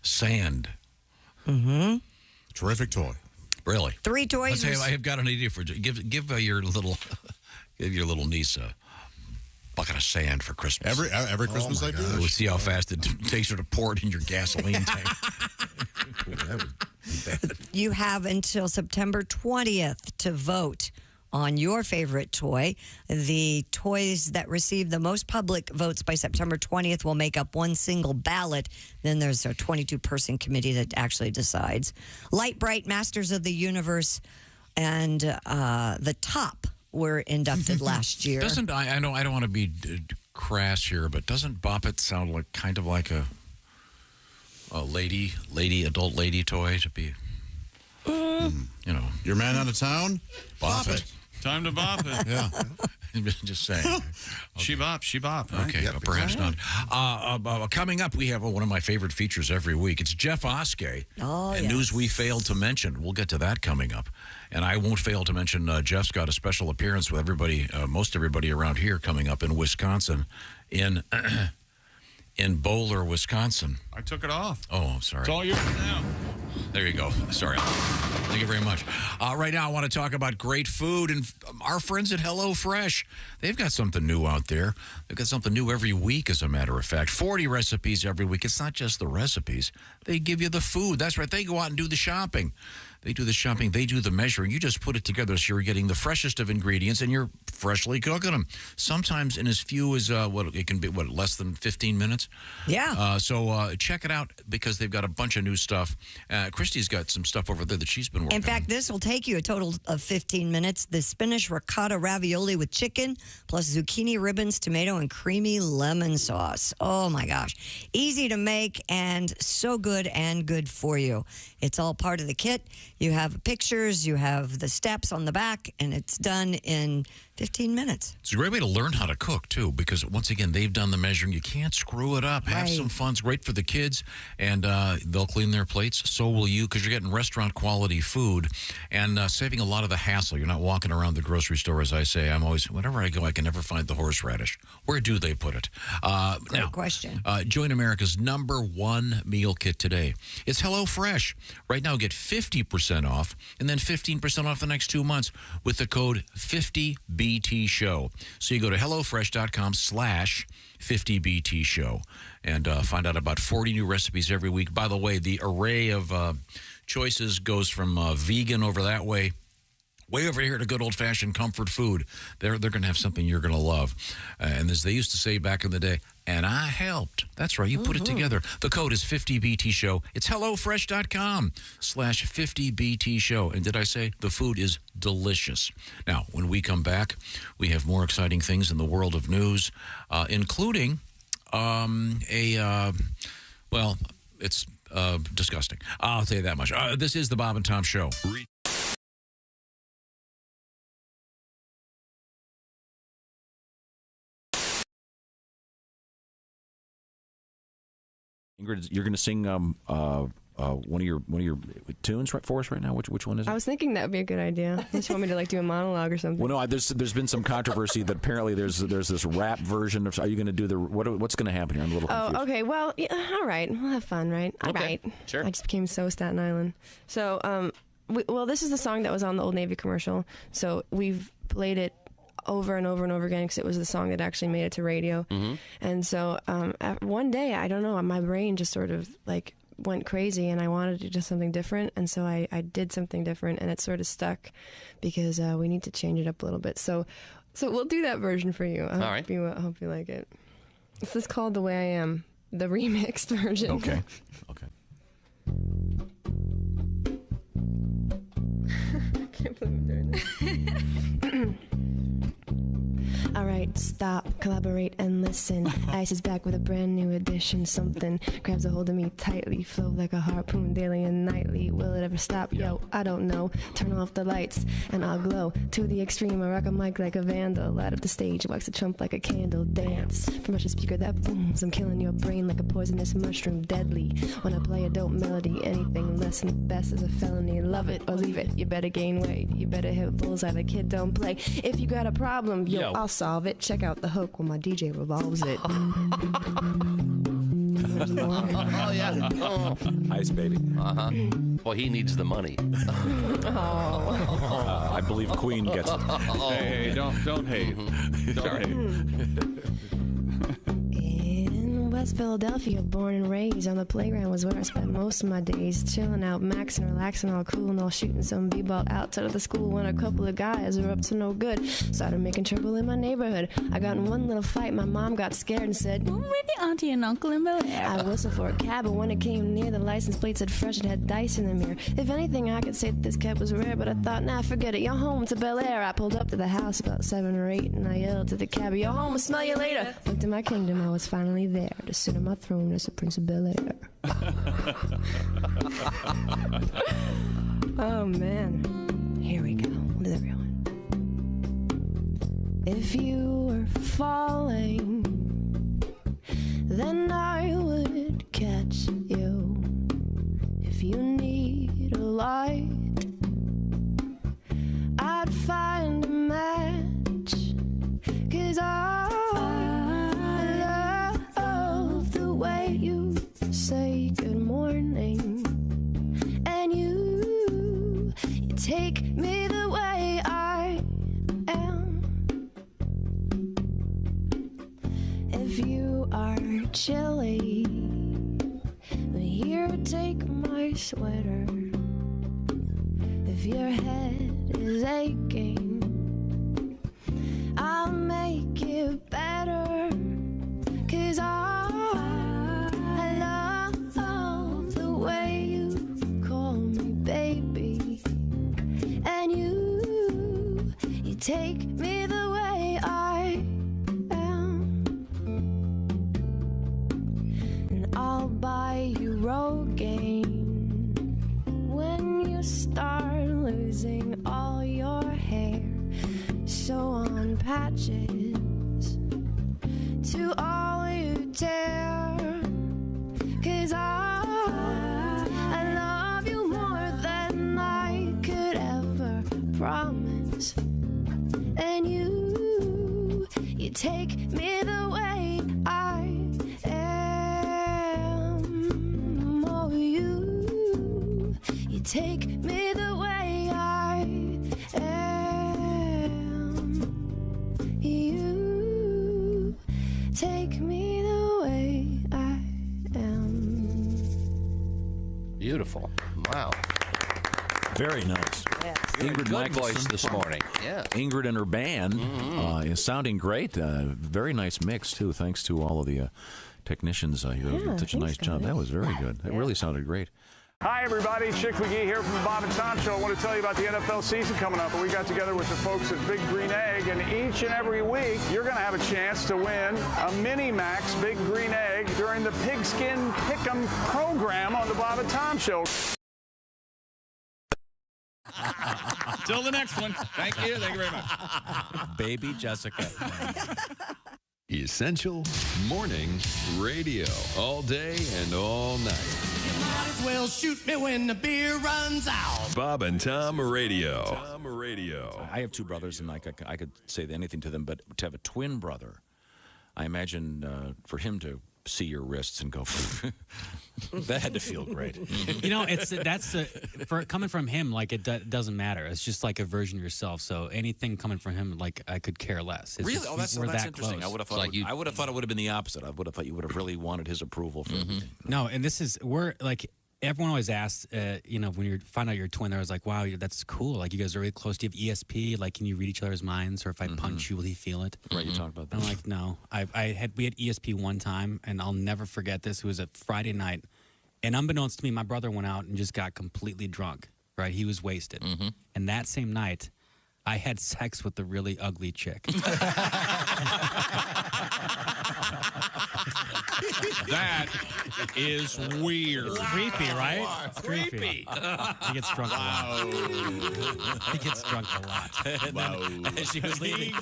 Sand. Mm-hmm. Terrific toy. Really? 3 toys. I'll tell you, I have got an idea for give your little niece a bucket of sand for Christmas. Every Christmas I do. We'll see how fast it takes her to pour it in your gasoline tank. You have until September 20th to vote on your favorite toy. The toys that receive the most public votes by September 20th will make up one single ballot. Then there's a 22-person committee that actually decides. Light Bright, Masters of the Universe, and the Top were inducted last year. I know I don't want to be crass here, but doesn't Bop It sound like kind of like a adult lady toy to be? Your man out of town? Bop it. Time to bop it. Yeah. Just saying. She bop. Right? Okay, perhaps not. Coming up, we have one of my favorite features every week. It's Jeff Oskay. Oh, and yes. news we failed to mention. We'll get to that coming up. And I won't fail to mention Jeff's got a special appearance with everybody, most everybody around here coming up in Wisconsin, in Bowler, Wisconsin. I took it off. Oh, I'm sorry. It's all yours now. There you go. Sorry. Thank you very much. Right now, I want to talk about great food and our friends at HelloFresh. They've got something new out there. They've got something new every week, as a matter of fact. 40 recipes every week. It's not just the recipes. They give you the food. That's right. They go out and do the shopping. They do the shopping. They do the measuring. You just put it together so you're getting the freshest of ingredients and you're freshly cooking them. Sometimes in as few as, it can be, less than 15 minutes? Yeah. So check it out because they've got a bunch of new stuff. Christy's got some stuff over there that she's been working on. In fact, this will take you a total of 15 minutes. The spinach ricotta ravioli with chicken, plus zucchini ribbons, tomato, and creamy lemon sauce. Oh, my gosh. Easy to make and so good and good for you. It's all part of the kit. You have pictures, you have the steps on the back, and it's done in 15 minutes. It's a great way to learn how to cook, too, because, once again, they've done the measuring. You can't screw it up. Have some fun. It's great for the kids, and they'll clean their plates. So will you, because you're getting restaurant-quality food and saving a lot of the hassle. You're not walking around the grocery store, as I say. I'm always, whenever I go, I can never find the horseradish. Where do they put it? Great question. Join America's #1 meal kit today. It's HelloFresh. Right now, get 50% off and then 15% off the next 2 months with the code 50BT Show. So you go to HelloFresh.com/50BT Show and find out about 40 new recipes every week. By the way, the array of choices goes from vegan over that way over here to good old-fashioned comfort food. They're going to have something you're going to love. And as they used to say back in the day, and I helped. That's right. You put it together. The code is 50BT Show. It's HelloFresh.com/50BT Show. And did I say the food is delicious? Now, when we come back, we have more exciting things in the world of news, including it's disgusting. I'll tell you that much. This is the Bob and Tom Show. Ingrid, you're going to sing one of your tunes for us right now. Which one is it? I was thinking that would be a good idea. You just want me to do a monologue or something? Well, no. There's been some controversy that apparently there's this rap version of. Are you going to do what's going to happen here? I'm a little confused. Oh, okay. Well, yeah, all right. We'll have fun, right? All right. Sure. I just became so Staten Island. So, this is the song that was on the Old Navy commercial. So we've played it over and over and over again because it was the song that actually made it to radio. Mm-hmm. And so one day, I don't know, my brain just sort of went crazy and I wanted to do something different. And so I did something different and it sort of stuck because we need to change it up a little bit. So we'll do that version for you. I hope you like it. This is called The Way I Am, the remixed version. Okay. I can't believe I'm doing this. All right, stop, collaborate, and listen. Ice is back with a brand new edition. Something grabs a hold of me tightly, flow like a harpoon daily and nightly. Will it ever stop? Yo, I don't know. Turn off the lights and I'll glow to the extreme. I rock a mic like a vandal. Light up the stage, wax a trump like a candle. Dance from a speaker that booms. I'm killing your brain like a poisonous mushroom. Deadly when I play a dope melody. Anything less than the best is a felony. Love it or leave it. You better gain weight. You better hit bullseye. The kid don't play. If you got a problem, yo, I'll solve it. Check out the hook when my DJ revolves it. Oh, yeah. Oh. Ice baby. Uh-huh. Well, he needs the money. I believe Queen gets it. Hey, don't hate. Don't hate. In West Philadelphia, born and raised on the playground was where I spent most of my days, chilling out, maxing, relaxing, all cool, and all shooting some b-ball outside of the school when a couple of guys were up to no good, started making trouble in my neighborhood. I got in one little fight, my mom got scared and said, "Where the auntie and uncle in Bel Air?" I whistled for a cab, but when it came near, the license plate said fresh, it had dice in the mirror. If anything, I could say that this cab was rare, but I thought, nah, forget it, you're home to Bel Air. I pulled up to the house about 7 or 8, and I yelled to the cab, "You're home, I'll smell you later." Looked in my kingdom, I was finally there to sit on my throne as the Prince of Bel Air. Oh man, here we go. We'll do the real one. If you were falling, then I would catch you. If you need a light, I'd find a match. 'Cause I love the way you say good morning, and if you are chilly, here, take my sweater. If your head is aching, I'll make it better. 'Cause I love the way you call me baby. And you take me the way I am. And I'll buy you Rogaine when you start losing all your hair. Sew on patches to all you tear. 'Cause I love you more than I could ever promise. And you take me the way I am. Oh, you take me the way I am. You take me the way I am. Beautiful. Wow. Very nice. Ingrid Good Michaelson voice this morning. Yeah. Ingrid and her band is sounding great. Very nice mix, too. Thanks to all of the technicians. You did such a nice job. That was very good. It really sounded great. Hi, everybody. Chick McGee here from the Bob and Tom Show. I want to tell you about the NFL season coming up. We got together with the folks at Big Green Egg, and each and every week, you're going to have a chance to win a Mini Max Big Green Egg during the Pigskin Pick'em program on the Bob and Tom Show. Till the next one. Thank you. Thank you very much. Baby Jessica. Essential Morning Radio. All day and all night. You might as well shoot me when the beer runs out. Bob and Tom Radio. I have two brothers, and I could say anything to them, but to have a twin brother, I imagine for him to see your wrists and go, that had to feel great. You know, for coming from him, like it doesn't matter. It's just like a version of yourself. So anything coming from him, like I could care less. It's Really? just, Oh, that's we're that interesting. close. I would have thought. I would have thought it would have been the opposite. I would have thought you would have really wanted his approval for everything. No, and we're like. Everyone always asks, you know, when you find out you're a twin, they're always like, wow, that's cool. Like, you guys are really close. Do you have ESP? Like, can you read each other's minds? Or if I punch you, will he feel it? Right, you talked about that. I'm like, no. We had ESP one time, and I'll never forget this. It was a Friday night. And unbeknownst to me, my brother went out and just got completely drunk, right? He was wasted. And that same night, I had sex with a really ugly chick. That is weird. Creepy, right? It's creepy. He gets drunk a lot. He gets drunk a lot. As she was leaving,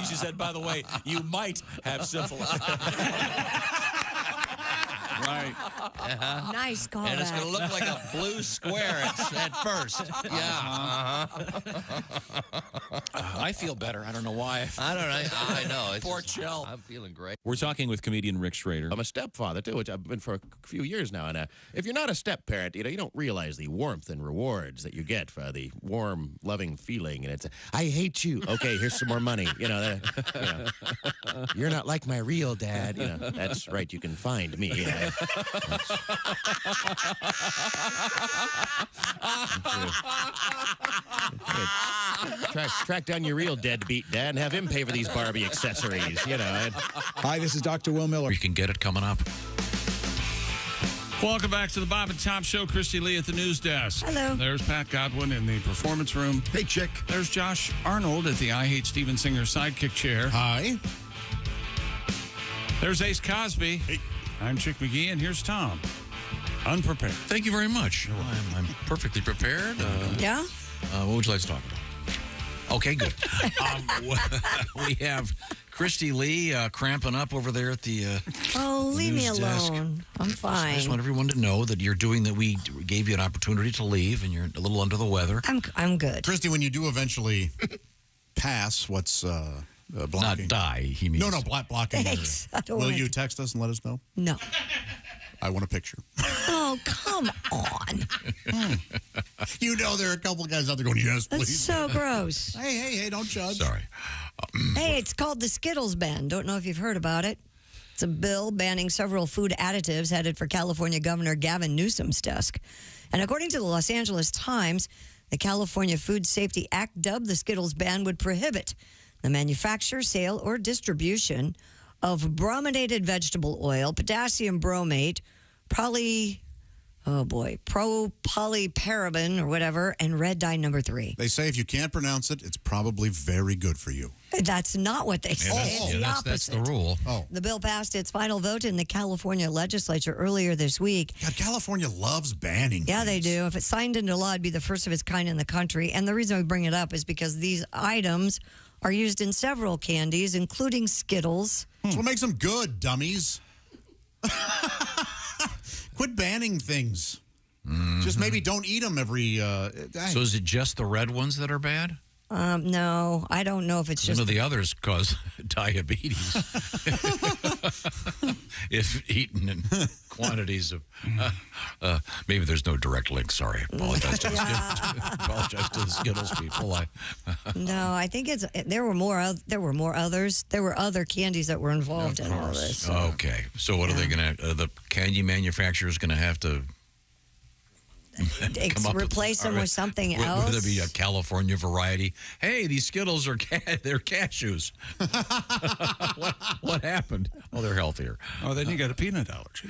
she said, by the way, you might have syphilis. Right. Nice call. And it's going to look like a blue square at first. Yeah. I feel better. I don't know why. I don't know. I know. It's Poor Chell. I'm feeling great. We're talking with comedian Rick Schrader. I'm a stepfather, too, which I've been for a few years now. And if you're not a step-parent, you don't realize the warmth and rewards that you get for the warm, loving feeling. And it's, I hate you. Okay, here's some more money. You're not like my real dad. That's right. You can find me. Track down your real deadbeat dad and have him pay for these Barbie accessories, Hi, this is Dr. Will Miller. You can get it coming up. Welcome back to the Bob and Tom Show. Christy Lee at the news desk. Hello. There's Pat Godwin in the performance room. Hey, Chick. There's Josh Arnold at the I Hate Steven Singer sidekick chair. Hi. There's Ace Cosby. Hey. I'm Chick McGee, and here's Tom. Unprepared. Thank you very much. I'm perfectly prepared. Yeah? What would you like to talk about? Okay, good. We have Christy Lee cramping up over there at the leave me news alone. desk. I'm fine. I just want everyone to know that you're doing that. We gave you an opportunity to leave, and you're a little under the weather. I'm good. Christy, when you do eventually pass, what's blocking? Not die, he means. No, blocking. Thanks. Will you text us and let us know? No. I want a picture. Oh, come on. You know there are a couple guys out there going, yes, That's please. so gross. Hey, don't judge. Sorry. Hey, it's called the Skittles ban. Don't know if you've heard about it. It's a bill banning several food additives headed for California Governor Gavin Newsom's desk. And according to the Los Angeles Times, the California Food Safety Act dubbed the Skittles ban would prohibit the manufacture, sale, or distribution of brominated vegetable oil, potassium bromate, propylparaben or whatever, and red dye number 3. They say if you can't pronounce it, it's probably very good for you. That's not what they say. It's the opposite. That's the rule. Oh. The bill passed its final vote in the California legislature earlier this week. God, California loves banning. Yeah, they do. If it's signed into law, it'd be the first of its kind in the country. And the reason we bring it up is because these items are used in several candies, including Skittles. That's what makes them good, dummies. Quit banning things. Just maybe don't eat them every... So is it just the red ones that are bad? No, I don't know if it's just... Some of the others cause diabetes if eaten in quantities of... maybe there's no direct link. Sorry. Apologize to the Skittles people. No, I think there were more others. There were other candies that were involved in all this. So. Okay. So what are they going to... the candy manufacturer's going to have to... replace them with something else. Would there be a California variety? Hey, these Skittles are they're cashews. what happened? Oh, they're healthier. Oh, then you got a peanut allergy.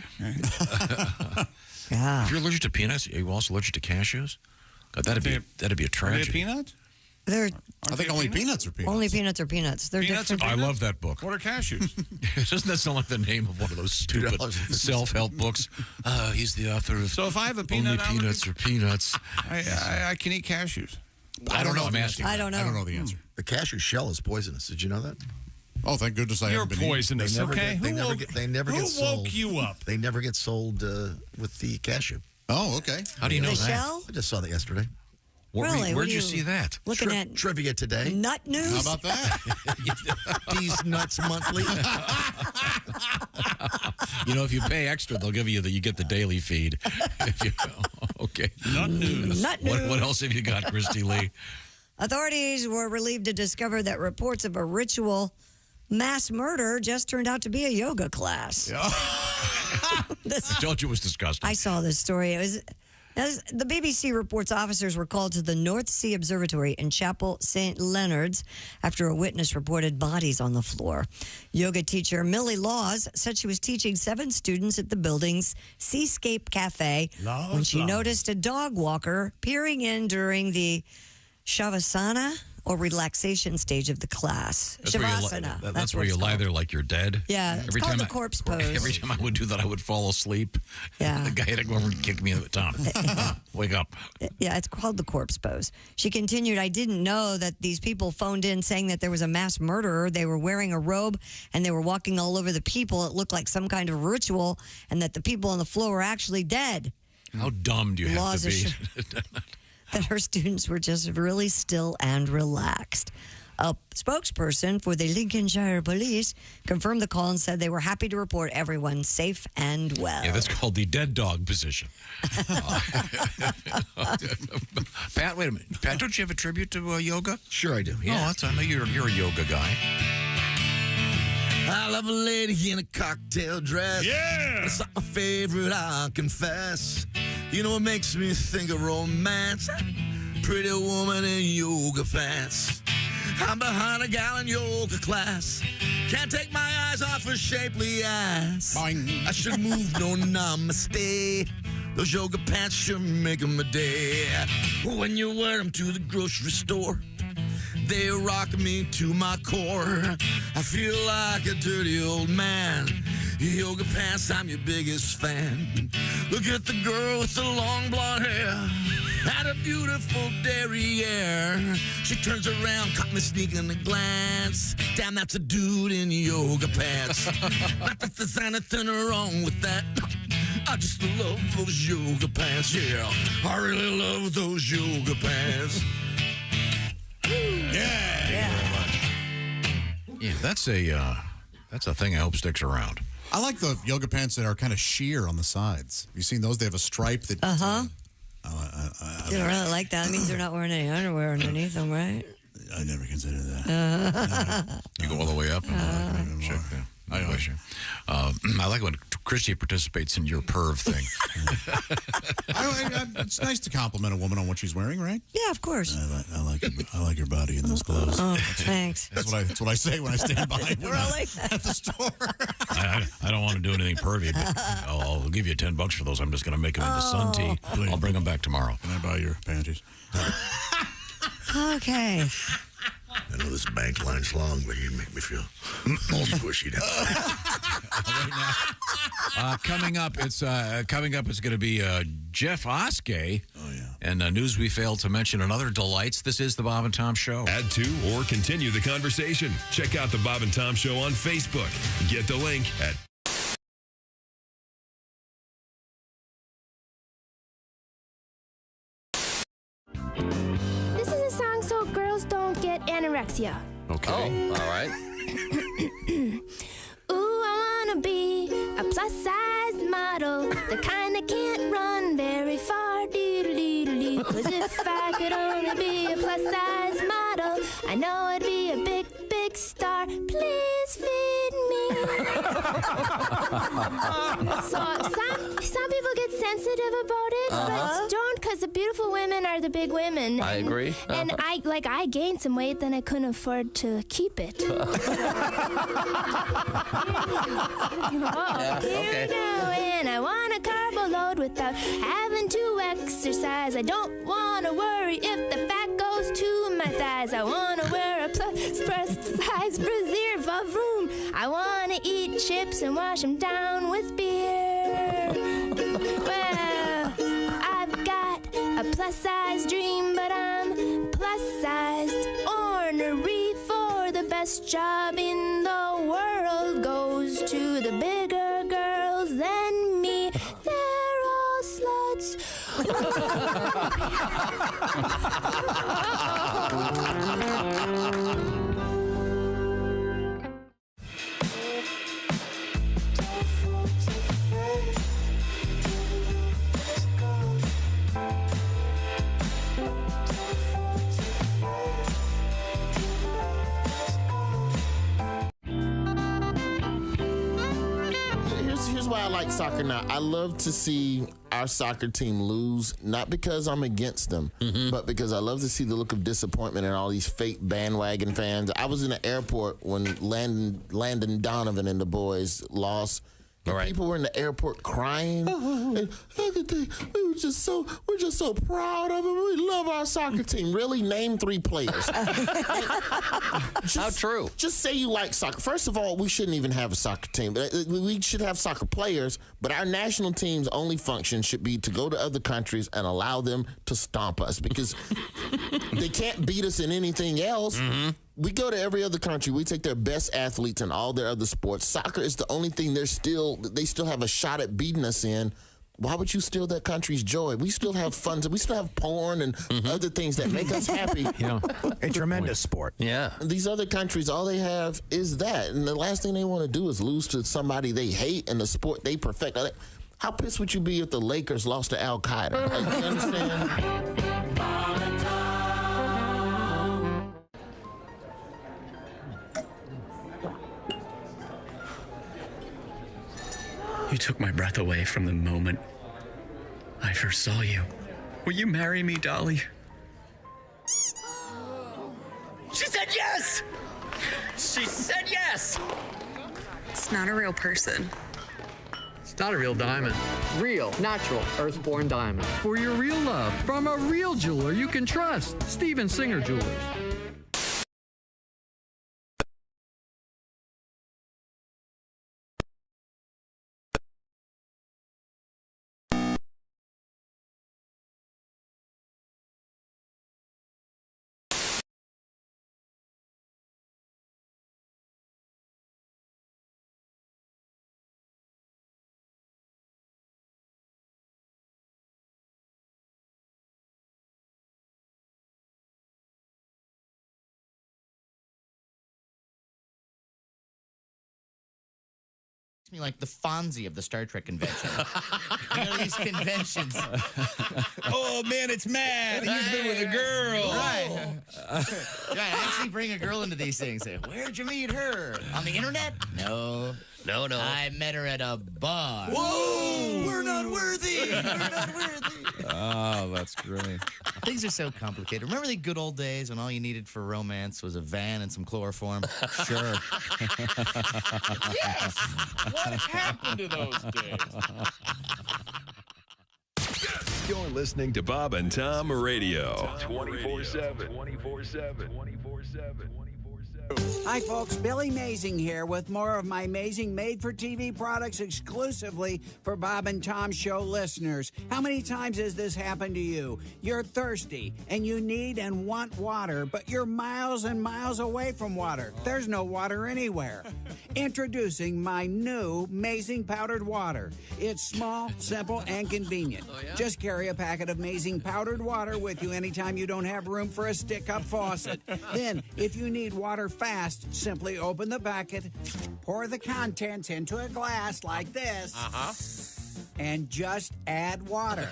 Yeah. If you're allergic to peanuts, are you also allergic to cashews? God, that'd be a tragedy. Are they peanuts? I think only peanuts are peanuts. Only peanuts are peanuts. They're different. I love that book. What are cashews? Doesn't that sound like the name of one of those stupid self-help books? He's the author of So if I have a Only peanut Peanuts are Peanuts. I can eat cashews. I don't know. I'm asking. I don't know. I don't know the answer. The cashew shell is poisonous. Did you know that? Oh, thank goodness I You're haven't been poisonous, okay? They never get sold. Who woke you up? They never get sold with the cashew. Oh, okay. How do you know The that? shell? I just saw that yesterday. Really? Where'd you see that? Looking at Trivia today. Nut News? How about that? These Nuts Monthly. You know, if you pay extra, they'll give you you get the daily feed. Okay. Nut News. Nut News. What else have you got, Christy Lee? Authorities were relieved to discover that reports of a ritual mass murder just turned out to be a yoga class. I told you it was disgusting. I saw this story. It was... As the BBC reports, officers were called to the North Sea Observatory in Chapel St. Leonard's after a witness reported bodies on the floor. Yoga teacher Millie Laws said she was teaching 7 students at the building's Seascape Cafe when she noticed a dog walker peering in during the Shavasana or relaxation stage of the class. Shavasana. That's where you lie there like you're dead. Yeah, it's called the corpse pose. Every time I would do that, I would fall asleep. Yeah. The guy had to go over and kick me in the top. Wake up. Yeah, it's called the corpse pose. She continued, I didn't know that these people phoned in saying that there was a mass murderer. They were wearing a robe and they were walking all over the people. It looked like some kind of ritual and that the people on the floor were actually dead. How dumb do you have to be? That her students were just really still and relaxed. A spokesperson for the Lincolnshire Police confirmed the call and said they were happy to report everyone safe and well. Yeah, that's called the dead dog position. Pat, wait a minute. Pat, don't you have a tribute to yoga? Sure I do. Yeah. I know you're a yoga guy. I love a lady in a cocktail dress. Yeah! It's not my favorite, I'll confess. You know what makes me think of romance? Pretty woman in yoga pants. I'm behind a gal in yoga class. Can't take my eyes off her shapely ass. Boing. I should move, no namaste. Those yoga pants sure make 'em a day. When you wear them to the grocery store, they rock me to my core. I feel like a dirty old man. Yoga pants, I'm your biggest fan. Look at the girl with the long blonde hair and a beautiful derriere. She turns around, caught me sneaking a glance. Damn, that's a dude in yoga pants. Not that there's anything wrong with that. I just love those yoga pants, yeah. I really love those yoga pants. Yeah, that's a thing I hope sticks around. I like the yoga pants that are kind of sheer on the sides. Have you seen those? They have a stripe that. You don't really like that. That means they're not wearing any underwear underneath them, right? I never considered that. You go all the way up and check that. I like when Christy participates in your perv thing. It's nice to compliment a woman on what she's wearing, right? Yeah, of course. I like your body in those clothes. Oh, thanks. That's what I say when I stand behind you at the store. I don't want to do anything pervy, but I'll give you $10 for those. I'm just going to make them into sun tea. I'll bring them back tomorrow. Can I buy your panties? Okay. I know this bank line's long, but you make me feel all squishy now. Coming up, it's going to be Jeff Oskay. Oh yeah. And news we failed to mention and other delights. This is the Bob and Tom Show. Add to or continue the conversation. Check out the Bob and Tom Show on Facebook. Get the link at. This is a song so girls don't get anorexia. Okay. Oh, all right. Ooh, I wanna be a plus-sized model, the kind that can't run very far. Doodle-doodle-doo. 'Cause if I could only be a plus-sized model, I know I'd be a big, big star. Please feed me. So some people get sensitive about it, but don't, because the beautiful women are the big women. I agree. And I gained some weight, then I couldn't afford to keep it. Here we go, and I want a carbo load without having to exercise. I don't want to worry if the fat goes to my thighs. I want to wear a plus-size brassiere for room. I want to eat chips and wash them down with beer. Well, I've got a plus-size dream, but I'm plus-sized. Ornery for the best job in the world goes to the bigger girls than me. They're all sluts. Here's why I like soccer now. I love to see our soccer team lose, not because I'm against them, but because I love to see the look of disappointment in all these fake bandwagon fans. I was in the airport when Landon Donovan and the boys lost. And people were in the airport crying. And we're just so proud of them. We love our soccer team. Really, name 3 players. How true? Just say you like soccer. First of all, we shouldn't even have a soccer team. We should have soccer players, but our national team's only function should be to go to other countries and allow them to stomp us, because they can't beat us in anything else. We go to every other country. We take their best athletes in all their other sports. Soccer is the only thing they still have a shot at beating us in. Why would you steal that country's joy? We still have fun. We still have porn and other things that make us happy. A tremendous sport. Yeah. These other countries, all they have is that. And the last thing they want to do is lose to somebody they hate in the sport they perfect. How pissed would you be if the Lakers lost to Al Qaeda? You understand? You took my breath away from the moment I first saw you. Will you marry me, Dolly? She said yes! She said yes! It's not a real person. It's not a real diamond. Real, natural, earthborn diamond. For your real love, from a real jeweler you can trust. Steven Singer Jewelers. me like the Fonzie of the Star Trek convention. You know, these conventions. Oh, man, it's Matt. He's been with a girl. Right. Right. I actually bring a girl into these things. Say, where'd you meet her? On the internet? No. No. I met her at a bar. Whoa! We're not worthy. We're not worthy. Oh, that's great. Things are so complicated. Remember the good old days when all you needed for romance was a van and some chloroform? Sure. Yes. What happened to those days? You're listening to Bob and Tom Radio. 24/7. 24/7. 24/7. Hi, folks. Billy Mazing here with more of my amazing made-for-TV products exclusively for Bob and Tom Show listeners. How many times has this happened to you? You're thirsty and you need and want water, but you're miles and miles away from water. There's no water anywhere. Introducing my new Mazing powdered water. It's small, simple, and convenient. Just carry a packet of Mazing powdered water with you anytime you don't have room for a stick-up faucet. Then, if you need water fast, simply open the packet, pour the contents into a glass like this, and just add water.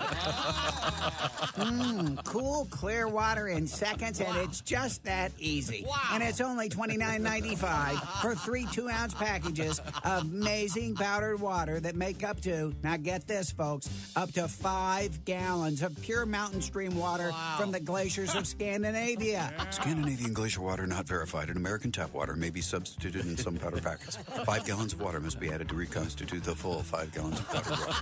Cool, clear water in seconds, and it's just that easy. And it's only $29.95 for 3 2-ounce packages of amazing powdered water that make up to, now get this, folks, up to 5 gallons of pure mountain stream water from the glaciers of Scandinavia. Scandinavian glacier water not verified, and American tap water may be substituted in some powder packets. 5 gallons of water must be added to reconstitute the full 5 gallons of powdered water.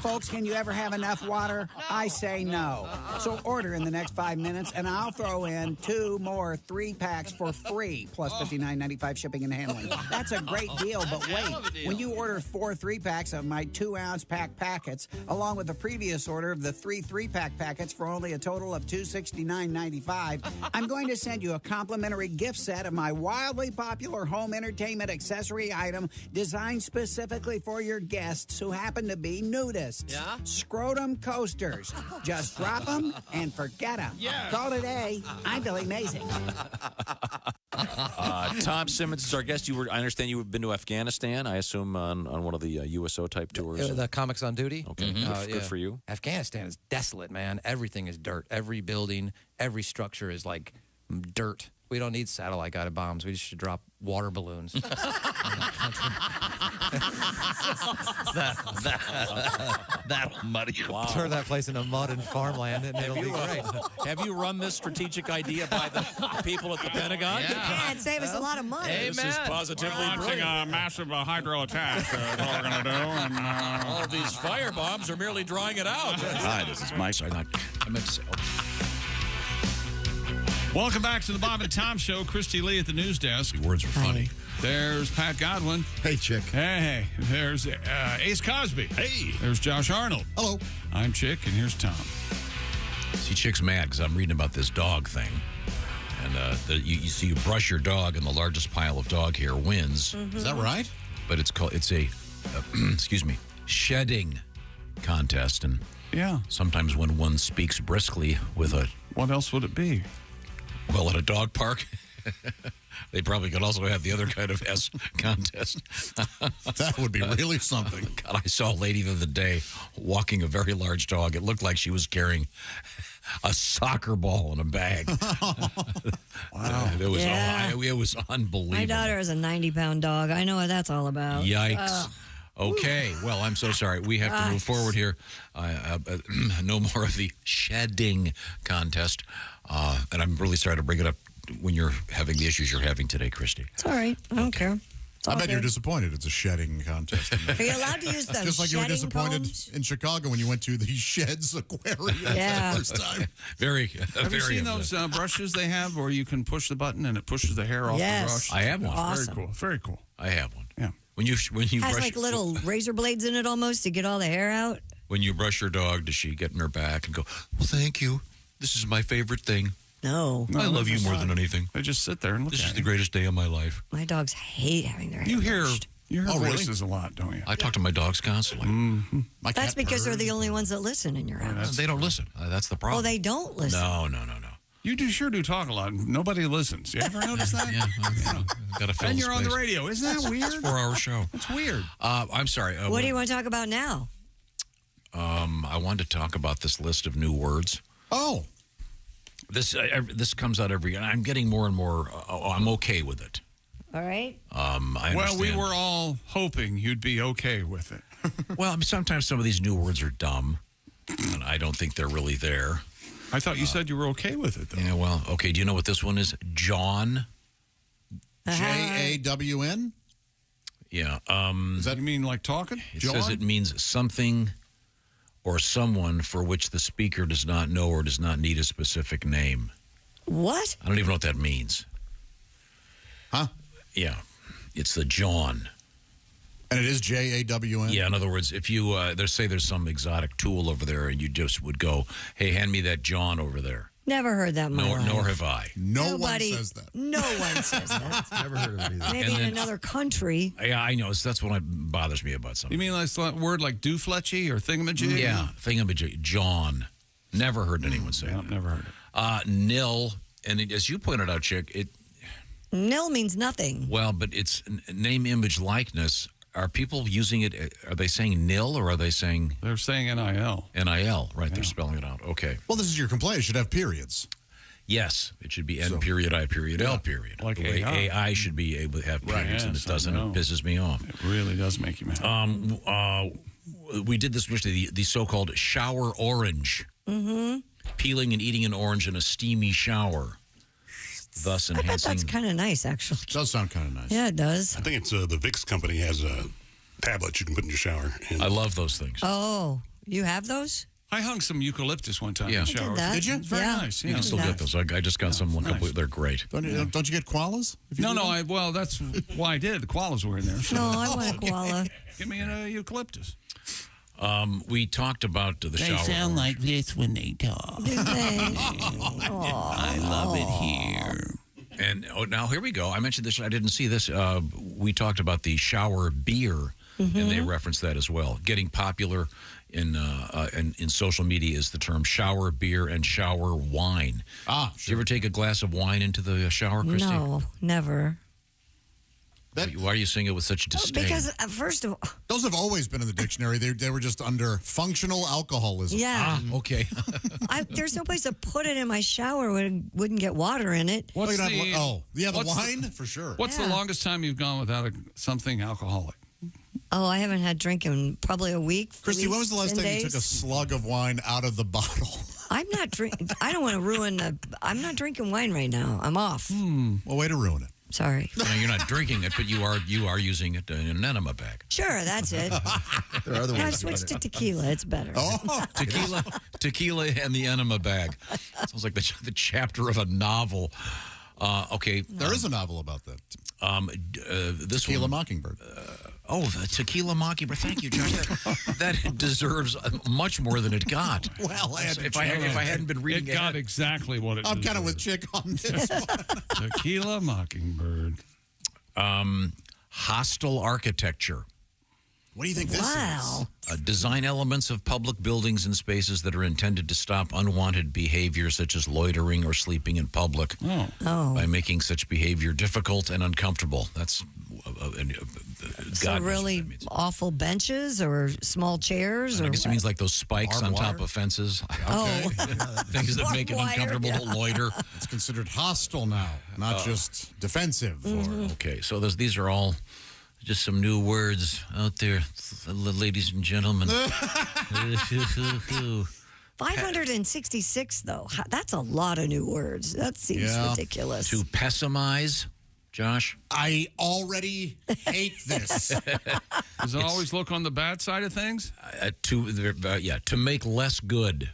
Folks, can you ever have enough water? I say no. So order in the next 5 minutes, and I'll throw in 2 more 3-packs for free, plus $59.95 shipping and handling. That's a great deal, but wait. When you order 4 3-packs of my 2-ounce pack packets, along with the previous order of the 3 3-pack packets for only a total of $269.95, I'm going to send you a complimentary gift set of my wildly popular home entertainment accessory item designed specifically for your guests who happen to be nudists. Yeah? Scrotum coasters. Just drop them and forget them. Yeah. Call today. I'm Billy Mazing. Tom Simmons is our guest. I understand you've been to Afghanistan, I assume, on one of the USO type tours. The Comics on Duty. Okay, good for you. Afghanistan is desolate, man. Everything is dirt. Every building, every structure is like dirt. We don't need satellite-guided bombs. We just should drop water balloons. That'll muddy you. Wow. Turn that place into mud and farmland, and it'll be great. Have you run this strategic idea by the people at the Pentagon? Yeah, it'd save us a lot of money. This is positively launching brilliant. a massive hydro attack. That's what we're going to do. And, all of these fire bombs are merely drying it out. Hi, this is Mike. I meant to say, welcome back to the Bob and Tom Show. Christy Lee at the news desk. Words are funny. There's Pat Godwin. Hey, Chick. Hey. There's Ace Cosby. Hey. There's Josh Arnold. Hello. I'm Chick, and here's Tom. See, Chick's mad because I'm reading about this dog thing. And you see, you brush your dog, and the largest pile of dog hair wins. Is that right? But it's a, excuse me, shedding contest. And yeah, sometimes when one speaks briskly with a... What else would it be? Well, at a dog park, they probably could also have the other kind of S contest. That would be really something. God, I saw a lady the other day walking a very large dog. It looked like she was carrying a soccer ball in a bag. Wow. It was, Yeah. it was unbelievable. My daughter is a 90-pound dog. I know what that's all about. Yikes. Okay, well, I'm so sorry. We have to move forward here. No more of the shedding contest. And I'm really sorry to bring it up when you're having the issues you're having today, Christy. It's all right. I don't care. It's I all bet good. you're disappointed it's a shedding contest. Are you allowed to use those Just like you were shedding disappointed combs? in Chicago when you went to the Sheds Aquarium Yeah. for the first time. Very, Have you very seen those brushes they have where you can push the button and it pushes the hair off Yes. the brush? I have one. Awesome. Very cool. Very cool. I have one. Yeah. When you Has brush like little razor blades in it almost to get all the hair out. when you brush your dog, does she get in her back and go, "Well, thank you. This is my favorite thing. No. I love you more than anything. They just sit there and look This at is the you. greatest day of my life." My dogs hate having their hair You hear brushed. voices a lot, don't you? I talk to my dogs constantly. Mm-hmm. That's because they're the only ones that listen in your house. They don't listen. That's the problem. Oh, they don't listen. No. You sure do talk a lot. Nobody listens. You ever notice that? Yeah. Got to fill And the you're on the space. radio. Isn't that weird? It's a 4-hour show. It's weird. I'm sorry. What do you want to talk about now? I wanted to talk about this list of new words. Oh. This comes out every year, and I'm getting more and more. I'm okay with it. All right. I understand. Well, we were all hoping you'd be okay with it. Well, I mean, sometimes some of these new words are dumb, and I don't think they're really there. I thought you said you were okay with it, though. Yeah, well, okay. Do you know what this one is? John. Jawn? Yeah. Does that mean like talking? It says it means something or someone for which the speaker does not know or does not need a specific name. What? I don't even know what that means. Huh? Yeah. It's the John. And it is Jawn? Yeah, in other words, if you, there's some exotic tool over there and you just would go, hey, hand me that John over there. Never heard that in my life. Nor have I. Nobody, one says that. No one says that. Never heard of it either. Maybe in another country. Yeah, I know. That's what bothers me about something. You mean like a word like doofletchy or thingamajig? Yeah, thingamajig. John. Never heard anyone say that. Never heard it. Nil, and as you pointed out, Chick, Nil means nothing. well, but it's name, image, likeness. Are people using it? Are they saying nil or are they saying? They're saying NIL. NIL, right? They're spelling it out. Okay. Well, this is your complaint. It should have periods. Yes, it should be N period, I period, L period. Like the way AI. AI should be able to have periods, and it doesn't. It pisses me off. It really does make you mad. We did this recently, the so-called shower orange. Mm-hmm. Peeling and eating an orange in a steamy shower, thus I bet enhancing. that's kind of nice, actually. It does sound kind of nice. Yeah, it does. I think it's the Vicks company has tablets you can put in your shower. And I love those things. Oh, you have those? I hung some eucalyptus one time Yeah. in the I did shower. that. Did you? Very Yeah. nice. You Yeah. can still get those. I just got some. nice. They're great. Don't you get koalas? No. That's why I did. The koalas were in there. So. No, I want a koala. Give me an eucalyptus. We talked about the shower. like this when they talk. I love it here. And now here we go. I mentioned this. I didn't see this. We talked about the shower beer, and they referenced that as well. Getting popular in social media is the term shower beer and shower wine. Ah, Do you ever take a glass of wine into the shower, Christy? No, never. Why are you saying it with such disdain? Because, first of all, those have always been in the dictionary. They were just under functional alcoholism. yeah. Okay. There's no place to put it in my shower where it wouldn't get water in it. The wine? For sure. What's the longest time you've gone without something alcoholic? Oh, I haven't had drink in probably a week. Christy, when was the last time you took a slug of wine out of the bottle? I'm not drinking. I don't want to ruin I'm not drinking wine right now. I'm off. Well, way to ruin it. Sorry. No, you're not drinking it, but you are using it in an enema bag. Sure, that's it. There are other Now I've ways to put switched it. to tequila. It's better. Oh, Tequila and the enema bag. Sounds like the chapter of a novel. Okay. There is a novel about that. This Tequila one, Mockingbird. the Tequila Mockingbird. Thank you, Josh. That deserves much more than it got. Well, if I hadn't been reading It got exactly what it I'm kind of deserved. with Chick on this one. Tequila Mockingbird. Hostile architecture. What do you think this is? Design elements of public buildings and spaces that are intended to stop unwanted behavior such as loitering or sleeping in public by making such behavior difficult and uncomfortable. That's So God knows really what that means. awful benches or small chairs? I or guess it means like those spikes Barbed on top wire? of fences. Oh. Things that make it Barbed wire, uncomfortable to loiter. It's considered hostile now, not just defensive. Okay, so these are all just some new words out there, ladies and gentlemen. 566, though. That's a lot of new words. That seems ridiculous. To pessimize, Josh? I already hate this. Does it always look on the bad side of things? To make less good.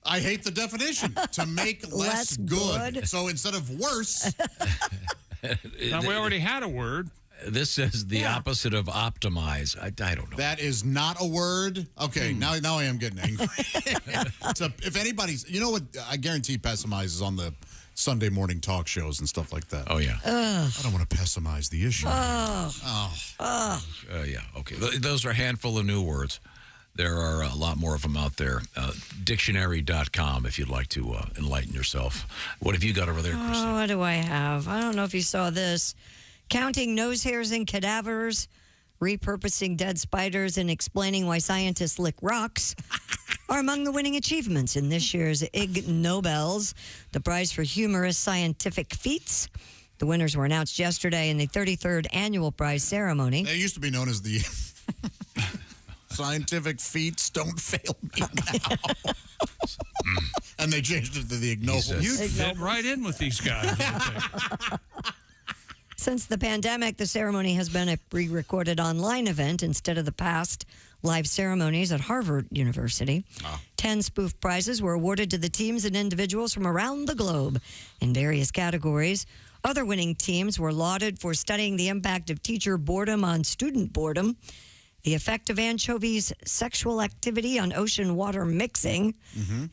I hate the definition. To make less good. So instead of worse. Now, we already had a word. This says the opposite of optimize. I don't know. That is not a word. Okay, now I am getting angry. If anybody's, you know what? I guarantee pessimize is on the Sunday morning talk shows and stuff like that. Oh, yeah. I don't want to pessimize the issue. Yeah, okay. Those are a handful of new words. There are a lot more of them out there. Dictionary.com if you'd like to enlighten yourself. What have you got over there, Christy? Oh, what do I have? I don't know if you saw this. Counting nose hairs in cadavers, repurposing dead spiders, and explaining why scientists lick rocks are among the winning achievements in this year's Ig Nobels, the prize for humorous scientific feats. The winners were announced yesterday in the 33rd annual prize ceremony. They used to be known as the scientific feats don't fail me now. And they changed it to the Ig Nobels. You'd fit right in with these guys. Since the pandemic, the ceremony has been a pre-recorded online event instead of the past live ceremonies at Harvard University. 10 spoof prizes were awarded to the teams and individuals from around the globe in various categories. Other winning teams were lauded for studying the impact of teacher boredom on student boredom, the effect of anchovies' sexual activity on ocean water mixing,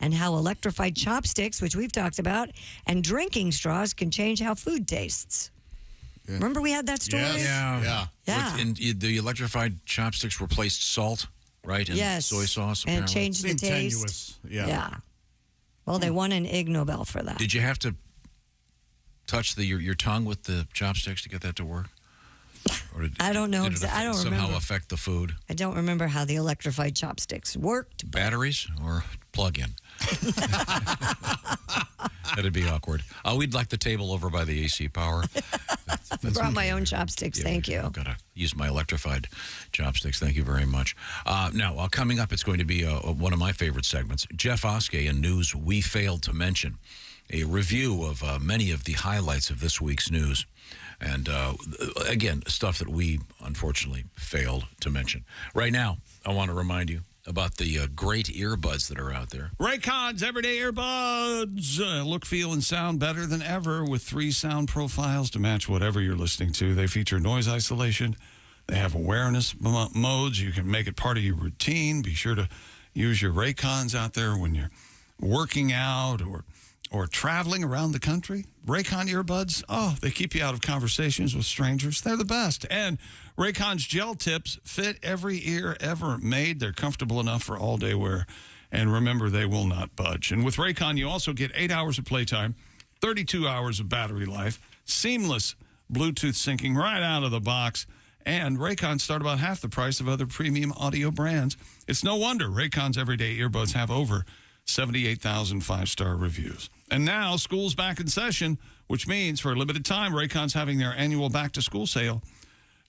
and how electrified chopsticks, which we've talked about, and drinking straws can change how food tastes. Remember we had that story? Yeah. And the electrified chopsticks replaced salt, right? And yes. soy sauce, and apparently. changed the taste. Yeah. Well, they won an Ig Nobel for that. Did you have to touch your tongue with the chopsticks to get that to work? Or I don't know. Did it I don't somehow remember. affect the food? I don't remember how the electrified chopsticks worked. Batteries or plug-in? That'd be awkward. We'd like the table over by the AC power. Brought my own chopsticks. Thank you. I've got to use my electrified chopsticks. Thank you very much. Now, coming up, it's going to be one of my favorite segments. Jeff Oskay in News We Failed to Mention. A review of many of the highlights of this week's news. And, again, stuff that we, unfortunately, failed to mention. Right now, I want to remind you about the great earbuds that are out there. Raycon's Everyday Earbuds look, feel, and sound better than ever with 3 sound profiles to match whatever you're listening to. They feature noise isolation. They have awareness modes. You can make it part of your routine. Be sure to use your Raycons out there when you're working out or traveling around the country. Raycon earbuds, they keep you out of conversations with strangers. They're the best. And Raycon's gel tips fit every ear ever made. They're comfortable enough for all-day wear. And remember, they will not budge. And with Raycon, you also get 8 hours of playtime, 32 hours of battery life, seamless Bluetooth syncing right out of the box. And Raycons start about half the price of other premium audio brands. It's no wonder Raycon's Everyday Earbuds have over 78,000 five-star reviews. And now, school's back in session, which means for a limited time, Raycon's having their annual back-to-school sale.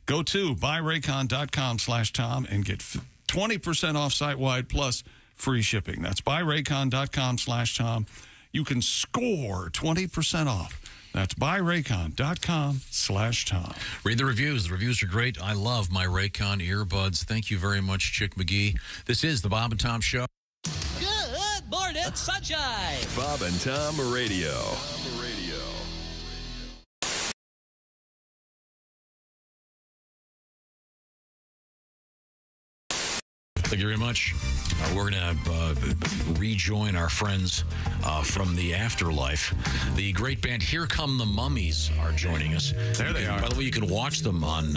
Go to buyraycon.com/Tom and get 20% off site-wide plus free shipping. That's buyraycon.com/Tom. You can score 20% off. That's buyraycon.com/Tom. Read the reviews. The reviews are great. I love my Raycon earbuds. Thank you very much, Chick McGee. This is the Bob and Tom Show. Good morning, sunshine. Bob and Tom Radio. Thank you very much. We're going to rejoin our friends from the afterlife. The great band Here Come the Mummies are joining us. There they are. By the way, you can watch them on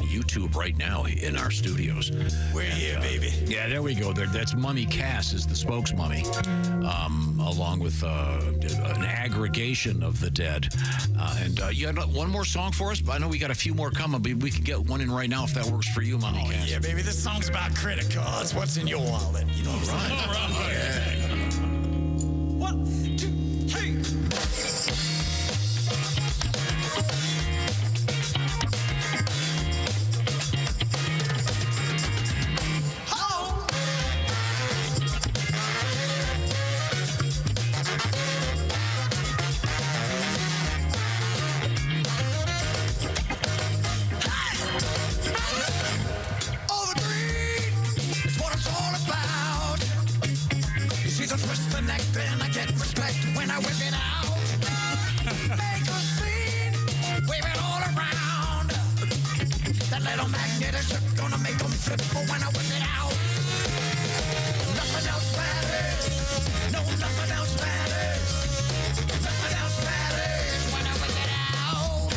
YouTube right now in our studios. We're here, baby. Yeah, there we go. That's Mummy Cass is the spokesmummy, along with an aggregation of the dead. And you had one more song for us? I know we got a few more coming, but we can get one in right now if that works for you, Mummy Cass. Yeah, baby, this song's about credit cards. What's in your wallet? You know what I'm saying? All right. Yeah. 1, 2, 3. Then I get respect when I whip it out. Make a scene, wave it all around. That little magnetic ship gonna make them flip when I whip it out. Nothing else matters. No, nothing else matters. Nothing else matters when I whip it out.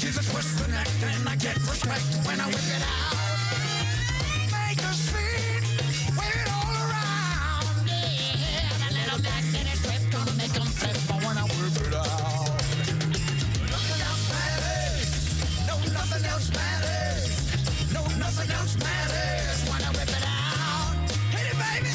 see the twist the neck, then I get respect when I whip it out. Make a scene, wave it all around. Yeah, that little magnetic strip gonna make them flip when I whip it out. Nothing else matters. No, nothing else matters. No, nothing else matters when I whip it out. Hit it, baby.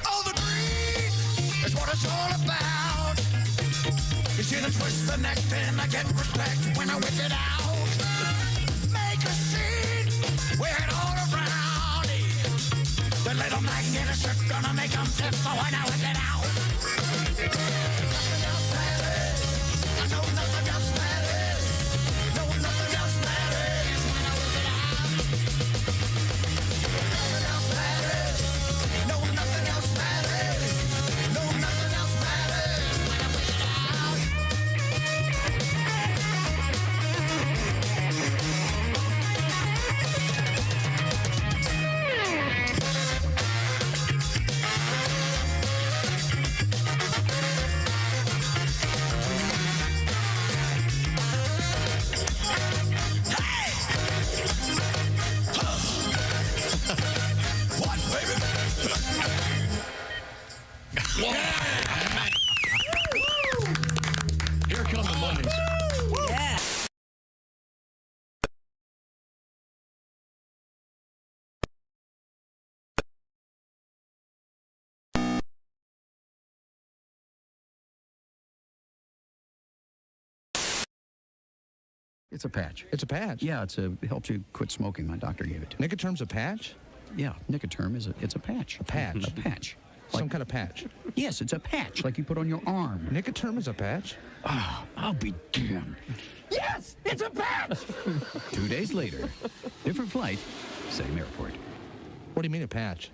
All the green is what it's all about. You see the twist the neck, then I get respect when I whip it out. Make a scene, wear it all around. The little magnetic strip gonna make them flip when I whip it out. Nothing else matters. I know nothing else matters. No, nothing else matters when I whip it out. Nothing else matters. No, nothing else matters. No, nothing else matters when I whip it out. What, baby? Here come the Mummies. Yeah. It's a patch. It's a patch. Yeah, it helps you quit smoking. My doctor gave it to me. Nicoterm's a patch? Yeah, Nicoterm it's a patch. A patch? A patch. Some kind of patch? Yes, it's a patch, like you put on your arm. Nicoterm is a patch? Oh, I'll be damned. Yes, it's a patch. 2 days later, different flight, same airport. What do you mean a patch?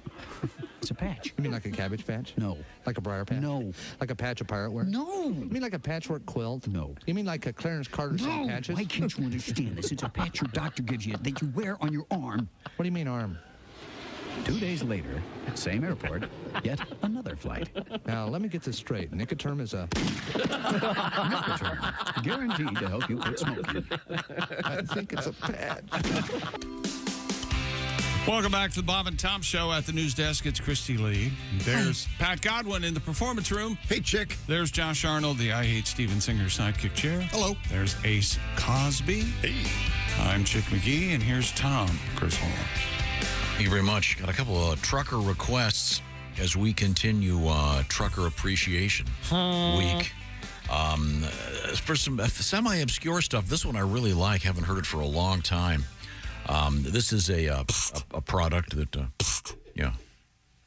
It's a patch. You mean like a cabbage patch? No. Like a briar patch? No. Like a patch of pirate wear? No. You mean like a patchwork quilt? No. You mean like a Clarence Carter No. patches? Why can't you understand this? It's a patch your doctor gives you that you wear on your arm. What do you mean arm? 2 days later, same airport, yet another flight. Now, let me get this straight. Nicoterm is a... Nicoterm, guaranteed to help you quit smoking. I think it's a patch. Welcome back to the Bob and Tom Show at the news desk. It's Christy Lee. There's Pat Godwin in the performance room. Hey, chick. There's Josh Arnold, the I Hate Steven Singer sidekick chair. Hello. There's Ace Cosby. Hey. I'm Chick McGee, and here's Tom Griswold. Thank you very much. Got a couple of trucker requests as we continue Trucker Appreciation Week. For some semi-obscure stuff, this one I really like. Haven't heard it for a long time. This is a product that, yeah.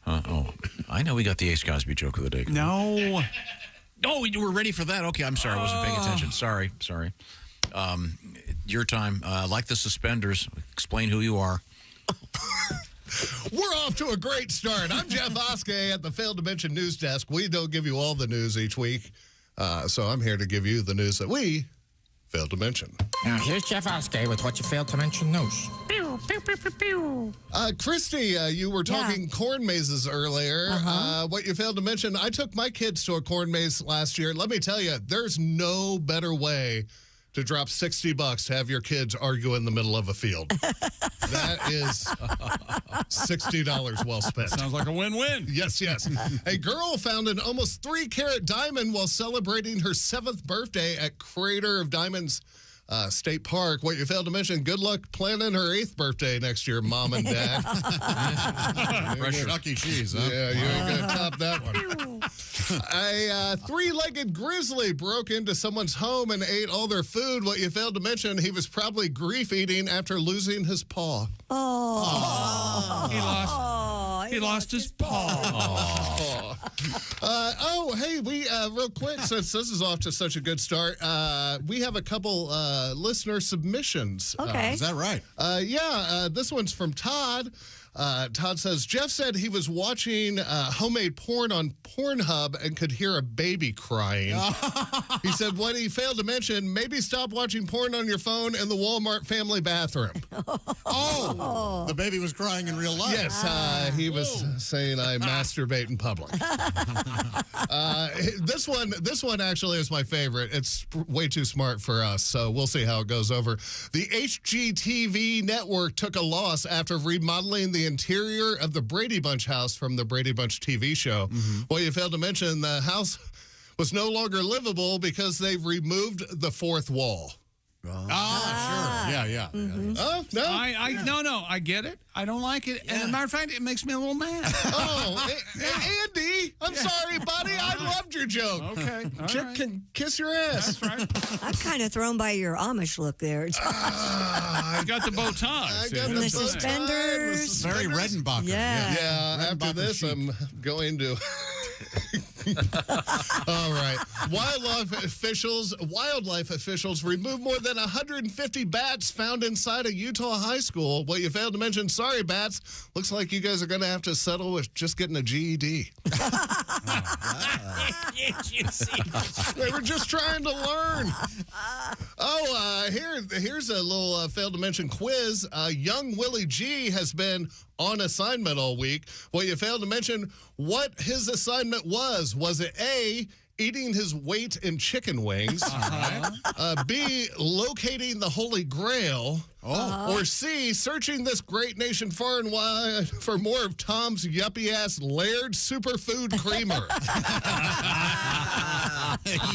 I know we got the Ace Cosby joke of the day. No. Oh, you were ready for that? Okay, I'm sorry. I wasn't paying attention. Sorry. Your time. Like the suspenders. Explain who you are. We're off to a great start. I'm Jeff Oskay at the Failed to Mention News Desk. We don't give you all the news each week, so I'm here to give you the news that we failed to mention. Now, here's Jeff Oskay with what you failed to mention news. Pew, pew, pew, pew, pew. Christy, you were talking corn mazes earlier. What you failed to mention, I took my kids to a corn maze last year. Let me tell you, there's no better way to drop $60 to have your kids argue in the middle of a field. That is $60 well spent. Sounds like a win-win. Yes. A girl found an almost 3-carat diamond while celebrating her 7th birthday at Crater of Diamonds State Park. What you failed to mention, good luck planning her 8th birthday next year, Mom and Dad. Chuck E. Cheese, huh? Yeah, you ain't going to top that one. A 3-legged grizzly broke into someone's home and ate all their food. What you failed to mention, he was probably grief-eating after losing his paw. He lost his paw. Hey, we real quick, since this is off to such a good start, we have a couple listener submissions. Okay. Is that right? This one's from Todd. Todd says, Jeff said he was watching homemade porn on Pornhub and could hear a baby crying. He said, what he failed to mention, maybe stop watching porn on your phone in the Walmart family bathroom. The baby was crying in real life. Yes, he was saying I masturbate in public. This one actually is my favorite. It's way too smart for us, so we'll see how it goes over. The HGTV network took a loss after remodeling the interior of the Brady Bunch house from the Brady Bunch TV show. Well, you failed to mention the house was no longer livable because they removed the fourth wall. Sure. Yeah. Oh, no. I get it. I don't like it. And as a matter of fact, it makes me a little mad. Andy, I'm sorry, buddy. I loved your joke. Okay. Chip can kiss your ass. That's right. I'm kind of thrown by your Amish look there. I got the bow tie. And the suspenders. Very Redenbacher. Yeah. After this, I'm going to... All right. Wildlife officials removed more than 150 bats found inside a Utah high school. Well, you failed to mention, sorry, bats. Looks like you guys are going to have to settle with just getting a GED. They were just trying to learn. Here's a little failed to mention quiz. Young Willie G has been on assignment all week. Well, you failed to mention what his assignment was. Was it A, eating his weight in chicken wings, B, locating the Holy Grail, or C, searching this great nation far and wide for more of Tom's yuppie-ass Laird Superfood Creamer?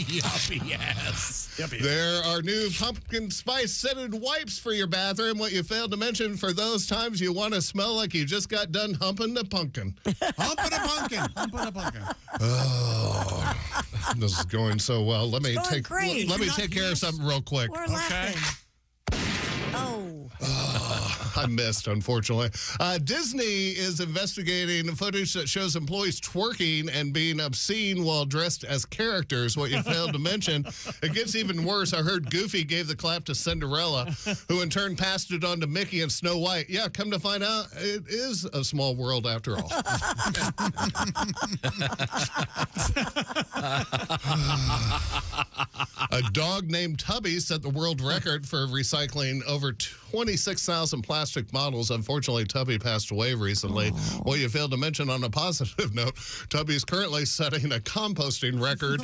Yuppie-ass. There are new pumpkin spice scented wipes for your bathroom. What you failed to mention, for those times you want to smell like you just got done humping a pumpkin. Humping a pumpkin. Humping a pumpkin. Oh, this is going so well. Let me take care of something real quick. We're laughing. I missed, unfortunately. Disney is investigating footage that shows employees twerking and being obscene while dressed as characters. What you failed to mention, it gets even worse. I heard Goofy gave the clap to Cinderella, who in turn passed it on to Mickey and Snow White. Yeah, come to find out, it is a small world after all. A dog named Tubby set the world record for recycling over 26,000 plastic bottles. Unfortunately, Tubby passed away recently. Well, you failed to mention, on a positive note, Tubby is currently setting a composting record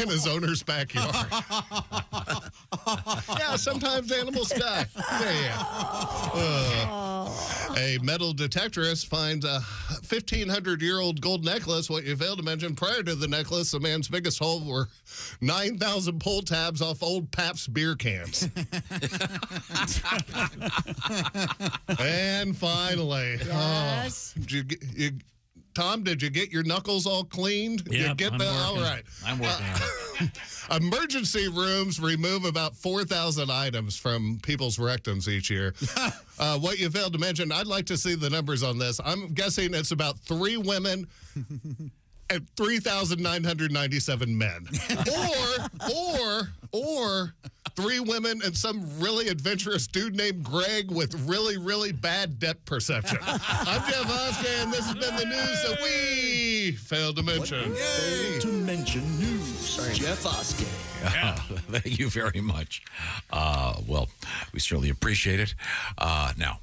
in his owner's backyard. Yeah, sometimes animals die. A metal detectorist finds a 1,500-year-old gold necklace. What you failed to mention, prior to the necklace, the man's biggest hole were 9,000 pull tabs off old Pabst beer cans. And finally, Tom, did you get your knuckles all cleaned? Yeah, all right. I'm working on it. Emergency rooms remove about 4,000 items from people's rectums each year. What you failed to mention, I'd like to see the numbers on this. I'm guessing it's about 3 women and 3,997 men. Or 3 women and some really adventurous dude named Greg with really, really bad depth perception. I'm Jeff Oskay, and this has been the news that we failed to mention. Failed to mention news. Jeff Oskay. Thank you very much. Well, we certainly appreciate it. Now,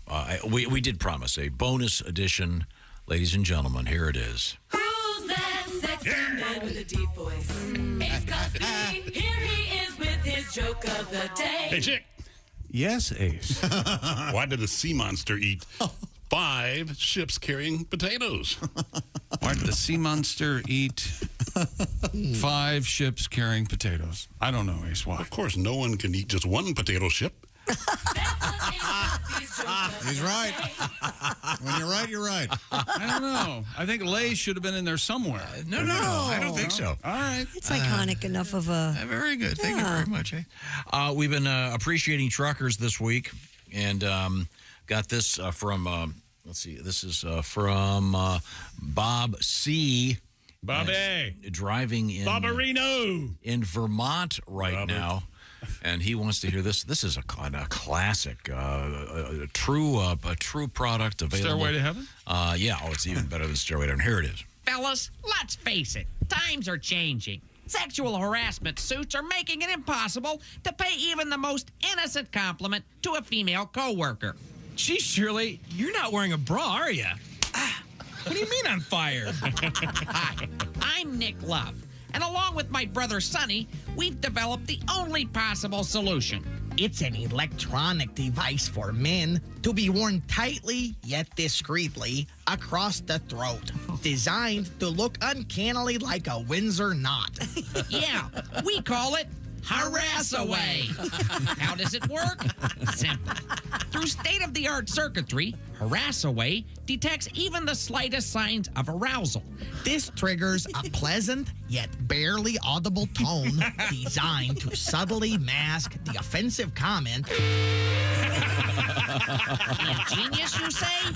we did promise a bonus edition. Ladies and gentlemen, here it is. Who's that sexy man with a deep voice? Ace Cosby. Here he is with his joke of the day. Hey, Chick. Yes, Ace. Why did the sea monster eat 5 ships carrying potatoes? Why did the sea monster eat 5 ships carrying potatoes. I don't know, Ace, why. Of course, no one can eat just one potato chip. He's right. When you're right, you're right. I don't know. I think Lay's should have been in there somewhere. No, I don't think so. All right. It's iconic enough of a... Very good. Thank you very much. We've been appreciating truckers this week, and got this from, let's see, this is from Bob C. Bobby. Driving in, Bobberino. in Vermont right now. And he wants to hear this. This is a classic, a true product available. Stairway to Heaven? Yeah. Oh, it's even better than Stairway to Heaven. Here it is. Fellas, let's face it. Times are changing. Sexual harassment suits are making it impossible to pay even the most innocent compliment to a female coworker. Gee, Shirley, you're not wearing a bra, are you? What do you mean on fire? Hi, I'm Nick Love. And along with my brother Sonny, we've developed the only possible solution. It's an electronic device for men to be worn tightly yet discreetly across the throat, designed to look uncannily like a Windsor knot. Yeah, we call it Harass Away. How does it work? Simple. Through state-of-the-art circuitry, Harass Away detects even the slightest signs of arousal. This triggers a pleasant yet barely audible tone designed to subtly mask the offensive comment. Ingenious, you say?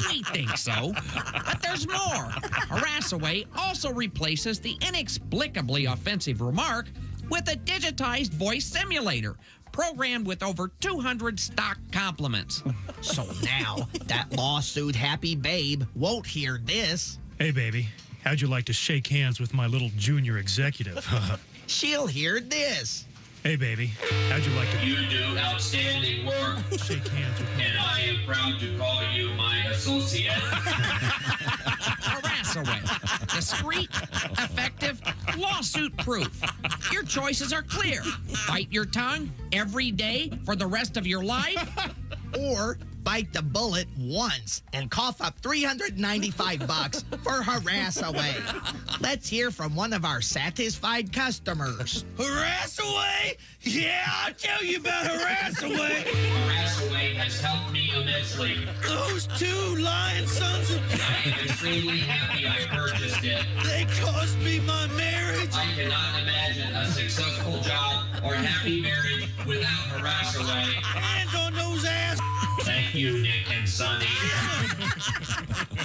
We think so. But there's more. Harass Away also replaces the inexplicably offensive remark with a digitized voice simulator programmed with over 200 stock compliments. So now, that lawsuit happy babe won't hear this. Hey, baby, how'd you like to shake hands with my little junior executive? She'll hear this. Hey, baby, how'd you like to... You do outstanding work. Shake hands with me. And I am proud to call you my associate. Harass Away. Discreet, effective, lawsuit-proof. Your choices are clear. Bite your tongue every day for the rest of your life. Or bite the bullet once and cough up $395 for Harass Away. Let's hear from one of our satisfied customers. Harass Away? Yeah, I'll tell you about Harass Away. Harass Away has helped me immensely. Those 2 lying sons of... I am extremely happy I purchased it. They cost me my marriage. I cannot imagine a successful job or happy marriage without Harass Away. Hands on those ass. Thank you, Nick and Sonny.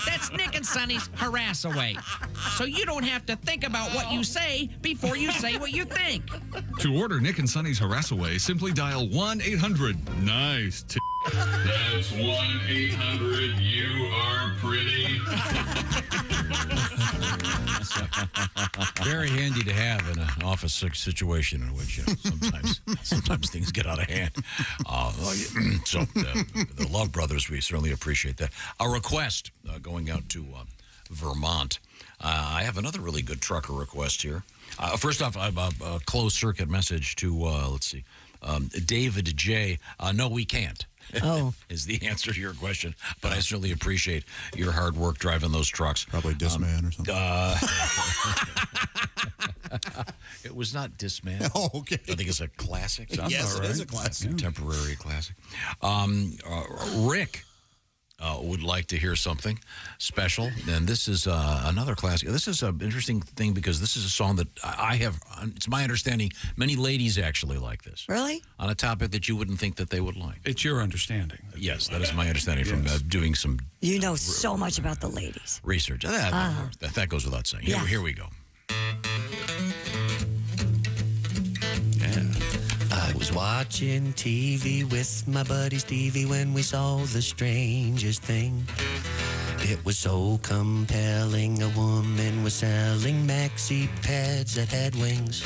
That's Nick and Sonny's Harass Away. So you don't have to think about what you say before you say what you think. To order Nick and Sonny's Harass Away, simply dial 1-800-NICE. That's 1-800 You Are Pretty. Very handy to have in an office situation in which sometimes things get out of hand. So the Love Brothers, we certainly appreciate that. A request going out to Vermont. I have another really good trucker request here. First off, I have a closed circuit message to, let's see, David J. No, we can't. Oh. Is the answer to your question. But I certainly appreciate your hard work driving those trucks. Probably Discman or something. It was not Discman. Oh, okay. I think it's a classic. Yes, it is a classic. Contemporary classic. Rick would like to hear something special. And this is another classic. This is an interesting thing because this is a song that I have, it's my understanding, many ladies actually like this. Really? On a topic that you wouldn't think that they would like. It's your understanding. Yes, that is my understanding from doing some You know so much about the ladies. research. That goes without saying. Yeah. Here we go. I was watching TV with my buddy Stevie when we saw the strangest thing. It was so compelling. A woman was selling maxi pads that had wings.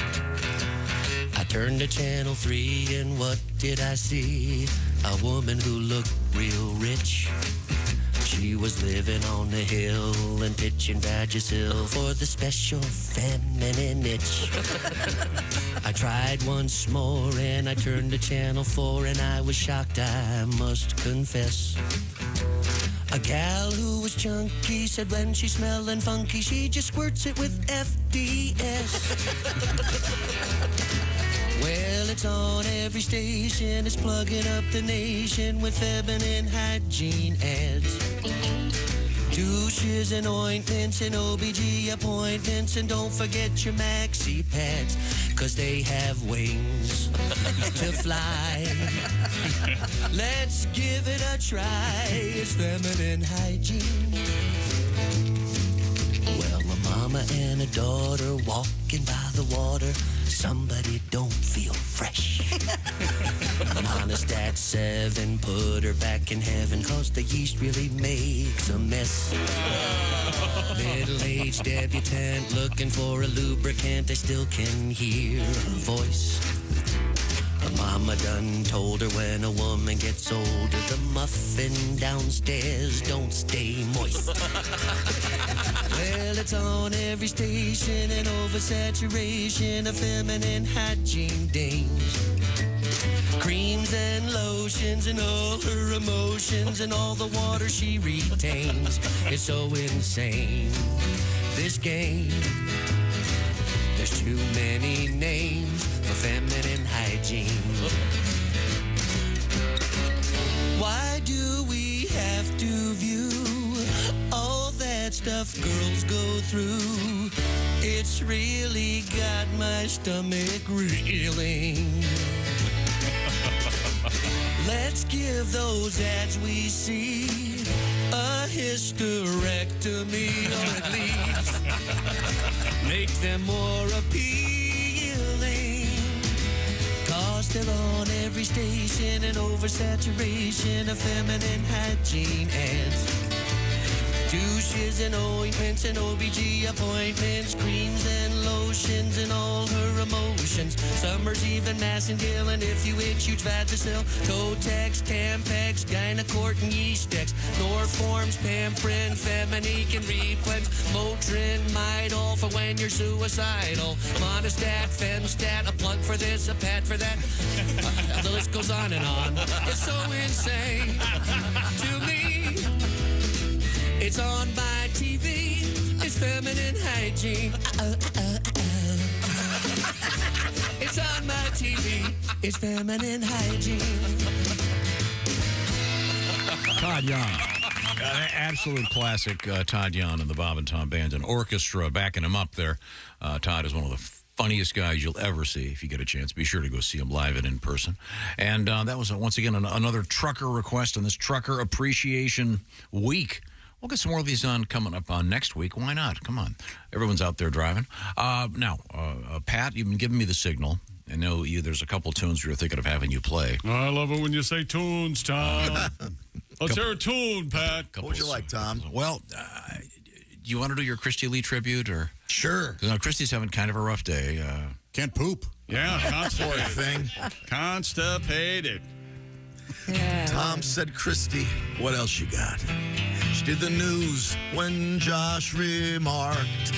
I turned to channel 3 and what did I see? A woman who looked real rich. She was living on the hill and pitching Vagisil for the special feminine itch. I tried once more and I turned to channel 4 and I was shocked, I must confess. A gal who was chunky said when she's smelling funky, she just squirts it with FDS. Well, it's on every station. It's plugging up the nation with feminine hygiene ads. Douches and ointments and OBG appointments. And don't forget your Maxi pads, 'cause they have wings to fly. Let's give it a try. It's feminine hygiene. Well, a mama and a daughter walking by the water. Somebody don't feel fresh. Monostat 7 put her back in heaven, 'cause the yeast really makes a mess. Middle-aged debutante looking for a lubricant. I still can hear her voice. Her mama done told her when a woman gets older, the muffin downstairs don't stay moist. Well, it's on every station, and oversaturation of feminine hygiene dames. Creams and lotions and all her emotions and all the water she retains. It's so insane, this game. There's too many names for feminine hygiene. Why do we have to view all that stuff girls go through? It's really got my stomach reeling. Let's give those ads we see a hysterectomy, or at least make them more appealing. 'Cause they're on every station, and oversaturation of feminine hygiene ads. Douches and ointments and OBG appointments, creams and lotions and all her emotions. Summer's even massengill, and if you itch, huge Vagisil, Kotex, Tampax, Gynacort and Yeastex, Norforms, Pamprin, Feminique and Replex, Motrin, Midol for when you're suicidal, Monostat, Femstat, a plug for this, a pad for that. The list goes on and on. It's so insane to me. It's on my TV. It's feminine hygiene. It's on my TV. It's feminine hygiene. Todd Young. Absolute classic Todd Young and the Bob and Tom Band and orchestra backing him up there. Todd is one of the funniest guys you'll ever see. If you get a chance, be sure to go see him live and in person. And that was, once again, another trucker request on this Trucker Appreciation Week. We'll get some more of these on coming up on next week. Why not? Come on. Everyone's out there driving. Now, Pat, you've been giving me the signal. I know there's a couple tunes we were thinking of having you play. I love it when you say tunes, Tom. Let's hear a tune, Pat. What would you like, Tom? Well, do you want to do your Christy Lee tribute? Or Sure. Because Christy's having kind of a rough day. Can't poop. Yeah, constipated. Thing. Constipated. Yeah. Tom said, Christy, what else you got? She did the news when Josh remarked,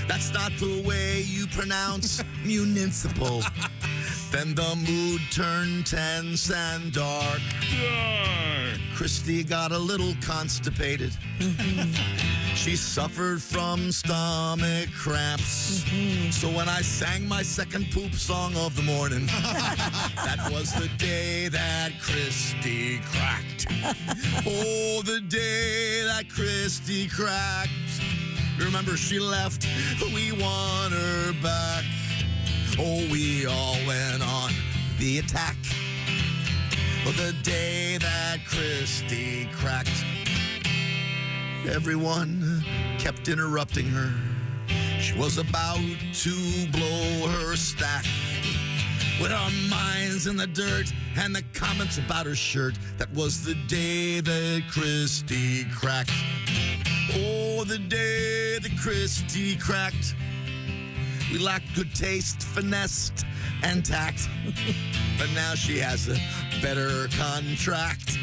that's not the way you pronounce municipal. Then the mood turned tense and dark. Christy got a little constipated. She suffered from stomach cramps. So when I sang my second poop song of the morning, that was the day that Christy cracked. Oh, the day that Christy cracked. Remember, she left, we want her back. Oh, we all went on the attack. Oh, the day that Christy cracked. Everyone kept interrupting her. She was about to blow her stack. With our minds in the dirt and the comments about her shirt. That was the day that Christy cracked. Oh, the day that Christy cracked. We lacked good taste, finesse, and tact. But now she has a better contract.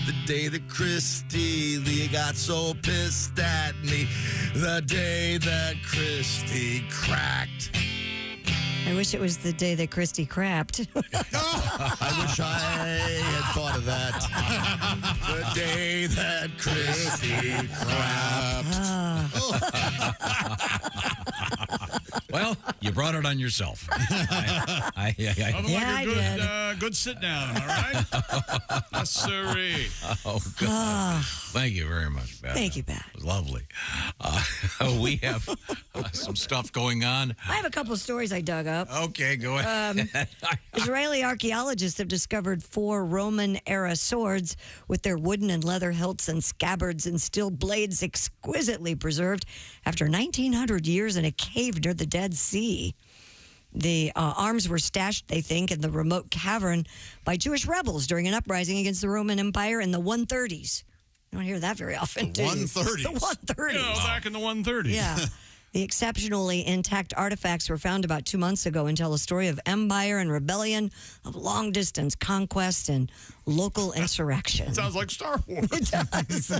The day that Christy Lee got so pissed at me. The day that Christy cracked. I wish it was the day that Christy crapped. I wish I had thought of that. The day that Christy crapped. Well, you brought it on yourself. I good sit down, all right? Yes, sirree. Oh, God. Thank you very much, Beth. Thank you, Beth. It was lovely. We have some stuff going on. I have a couple of stories I dug up. Okay, go ahead. Israeli archaeologists have discovered 4 Roman-era swords with their wooden and leather hilts and scabbards and steel blades exquisitely preserved after 1,900 years in a cave near the Dead Sea. The arms were stashed, they think, in the remote cavern by Jewish rebels during an uprising against the Roman Empire in the 130s. You don't hear that very often, do you? 130s. The 130s. You know, back in the 130s. Yeah. The exceptionally intact artifacts were found about 2 months ago and tell a story of empire and rebellion, of long-distance conquest and local insurrection. Sounds like Star Wars. It does.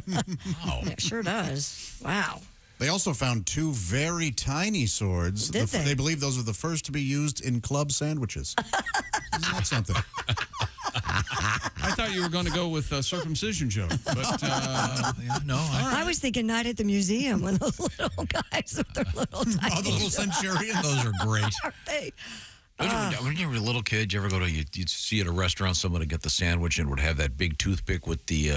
It sure does. Wow. They also found 2 very tiny swords. Did they? They believe those are the first to be used in club sandwiches. Isn't that something? I thought you were going to go with a circumcision joke, but no. I was thinking Night at the Museum with those little guys with their little tiny the little centurions. Those are great. Aren't they? When you were a little kid, you ever go to, you'd see at a restaurant someone would get the sandwich and would have that big toothpick with the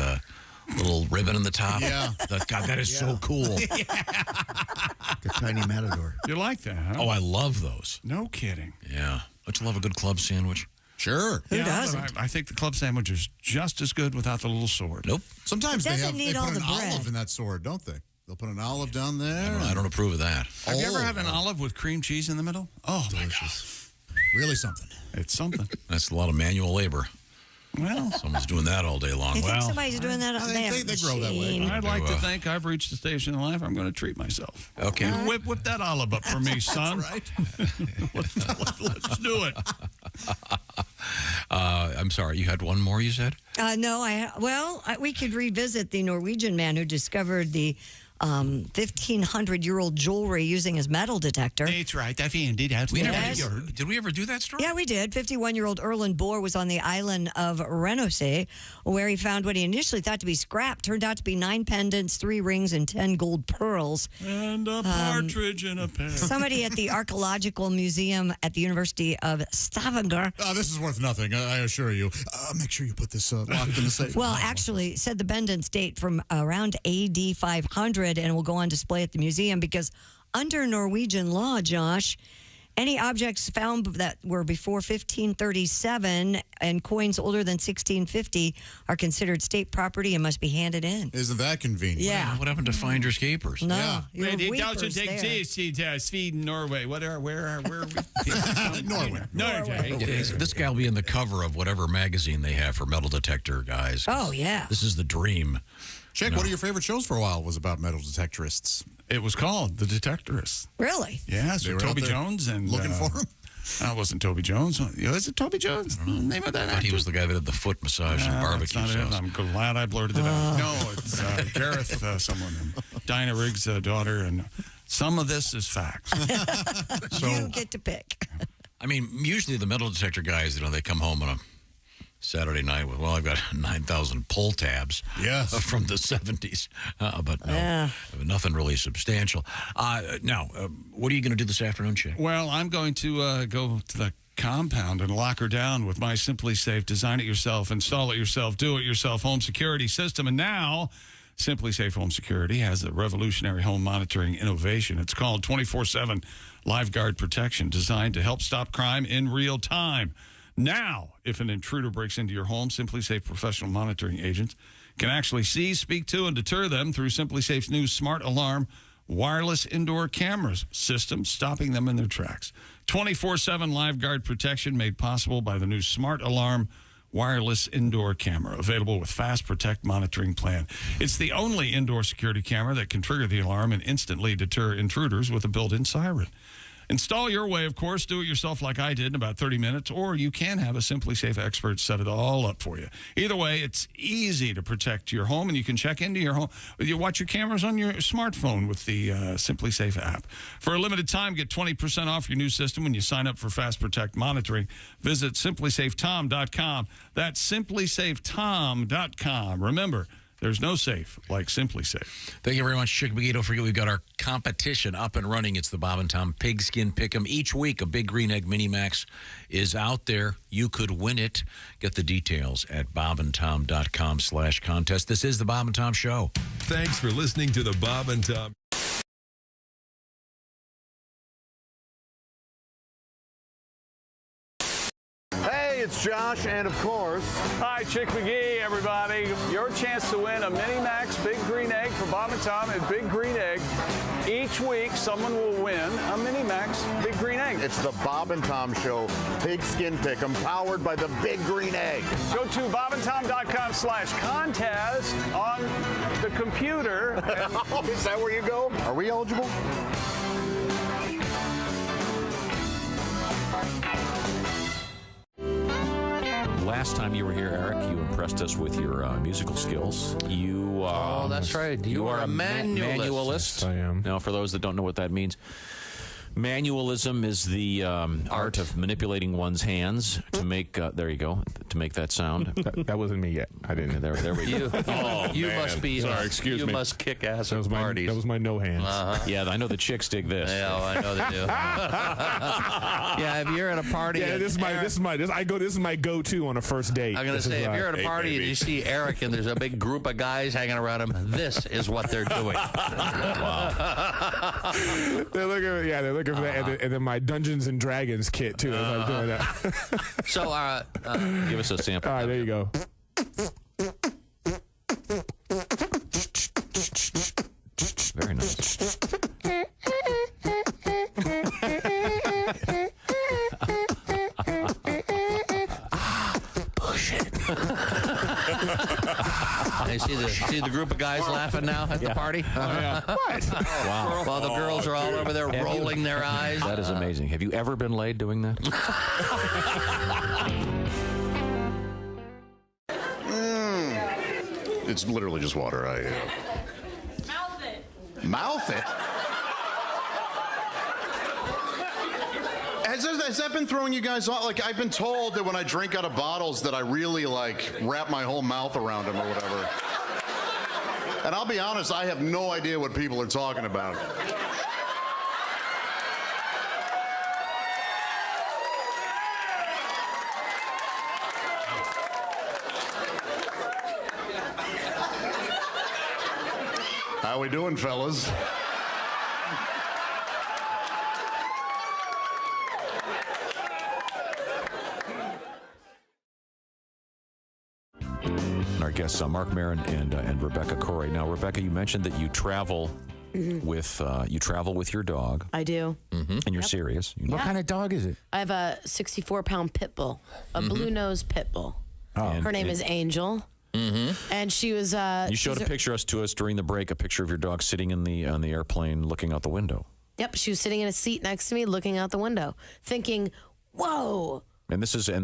little ribbon in the top? Yeah. God, that is so cool. The tiny matador. You like that, huh? Oh, I love those. No kidding. Yeah. Don't you love a good club sandwich? Sure. Who doesn't? But I think the club sandwich is just as good without the little sword. Nope. Sometimes It they doesn't need put all an the bread. olive in that sword, don't they? They'll put an olive down there. I don't approve of that. Have you ever had an olive with cream cheese in the middle? Oh, delicious. Really something. It's something. That's a lot of manual labor. Well, someone's doing that all day long. You think somebody's doing that on their they grow that way. machine? I'd like to think I've reached a station in life I'm going to treat myself. Okay. Whip that olive up for me, son. Right? Let's do it. I'm sorry, you had one more, you said? No, we could revisit the Norwegian man who discovered the 1,500-year-old jewelry using his metal detector. That's right. I found it out. Did we ever do that story? Yeah, we did. 51-year-old Erland Bohr was on the island of Renose, where he found what he initially thought to be scrap. Turned out to be 9 pendants, 3 rings, and 10 gold pearls. And a partridge in a pear. Somebody at the Archaeological Museum at the University of Stavanger. Oh, this is worth nothing, I assure you. Make sure you put this locked in the safe. Well, actually, said the pendants date from around AD 500 and will go on display at the museum because under Norwegian law, Josh, any objects found that were before 1537 and coins older than 1650 are considered state property and must be handed in. Isn't that convenient? Yeah. What happened to finders keepers? No, Yeah. your It weepers doesn't there. exist. Sweden, Norway. Where are we? Norway. Norway. This guy will be in the cover of whatever magazine they have for metal detector guys. Oh, yeah. This is the dream. Chick, one of your favorite shows for a while was about metal detectorists. It was called The Detectorists. Really? Yes, They with were out Toby there Jones and looking for him. It wasn't Toby Jones. Is it Toby Jones? Name of that I thought actor? he was the guy that did the foot massage and barbecue that's not it. sauce. I'm glad I blurted it out. No, it's Gareth, someone, Dinah Riggs' daughter, and some of this is facts. You get to pick. I mean, usually the metal detector guys, they come home on a Saturday night with, I've got 9,000 pull tabs from the 70s. But no, nothing really substantial. Now, what are you going to do this afternoon, Chick? Well, I'm going to go to the compound and lock her down with my Simply Safe design it yourself, install it yourself, do it yourself home security system. And now Simply Safe Home Security has a revolutionary home monitoring innovation. It's called 24/7 Live Guard Protection, designed to help stop crime in real time. Now, if an intruder breaks into your home, Simply Safe professional monitoring agents can actually see, speak to, and deter them through Simply Safe's new Smart Alarm wireless indoor cameras system, stopping them in their tracks. 24/7 Live Guard Protection made possible by the new Smart Alarm wireless indoor camera, available with Fast Protect monitoring plan. It's the only indoor security camera that can trigger the alarm and instantly deter intruders with a built-in siren. Install your way, of course. Do it yourself like I did in about 30 minutes, or you can have a Simply Safe expert set it all up for you. Either way, it's easy to protect your home, and you can check into your home. You watch your cameras on your smartphone with the Simply Safe app. For a limited time, get 20% off your new system when you sign up for Fast Protect monitoring. Visit simplysafetom.com. That's simplysafetom.com. Remember, there's no safe like Simply Safe. Thank you very much, Chick McGee. Don't forget, we've got our competition up and running. It's the Bob and Tom Pigskin Pick'em. Each week, a Big Green Egg Mini-Max is out there. You could win it. Get the details at bobandtom.com/contest. This is the Bob and Tom Show. Thanks for listening to the Bob and Tom. Hey, it's Josh, and of course... Hi, Chick McGee, everybody. Your chance to win a Mini-Max Big Green Egg for Bob and Tom and Big Green Egg. Each week, someone will win a Mini-Max Big Green Egg. It's the Bob and Tom Show Pigskin Pick'em, powered by the Big Green Egg. Go to bobandtom.com/contest on the computer. Is that where you go? Are we eligible? Last time you were here, Eric, you impressed us with your musical skills. You, that's right. You are a manualist. Yes, I am. Now, for those that don't know what that means, manualism is the art of manipulating one's hands to make. There you go. To make that sound. That wasn't me yet. I didn't. There we go. You must be. Sorry, excuse me. You must kick ass at parties. That was my no hands. Yeah, I know the chicks dig this. Yeah, I know they do. Yeah, if you're at a party. Yeah, this is my go-to on a first date. I'm gonna say, if you're at a party and you see Eric and there's a big group of guys hanging around him, this is what they're doing. Wow. They're looking for that, and then my Dungeons and Dragons kit too. I'm doing that. So, give us a sample. All right, there you go. Very nice. Push it. You see the group of guys laughing now at the party? What? Wow. While the girls are all over there rolling their eyes. That is amazing. Have you ever been laid doing that? It's literally just water. Mouth it. Mouth it? Has that been throwing you guys off? Like, I've been told that when I drink out of bottles that I really, wrap my whole mouth around them or whatever. And I'll be honest, I have no idea what people are talking about. How we doing, fellas? Our guests, Mark Maron and Rebecca Corey. Now, Rebecca, you mentioned that you travel with your dog. I do. And you're serious. What kind of dog is it? I have a 64-pound pit bull, a blue-nosed pit bull. Her name is Angel. And she was. You showed a picture to us during the break, a picture of your dog sitting on the airplane looking out the window. Yep, she was sitting in a seat next to me, looking out the window, thinking, "Whoa." And this is a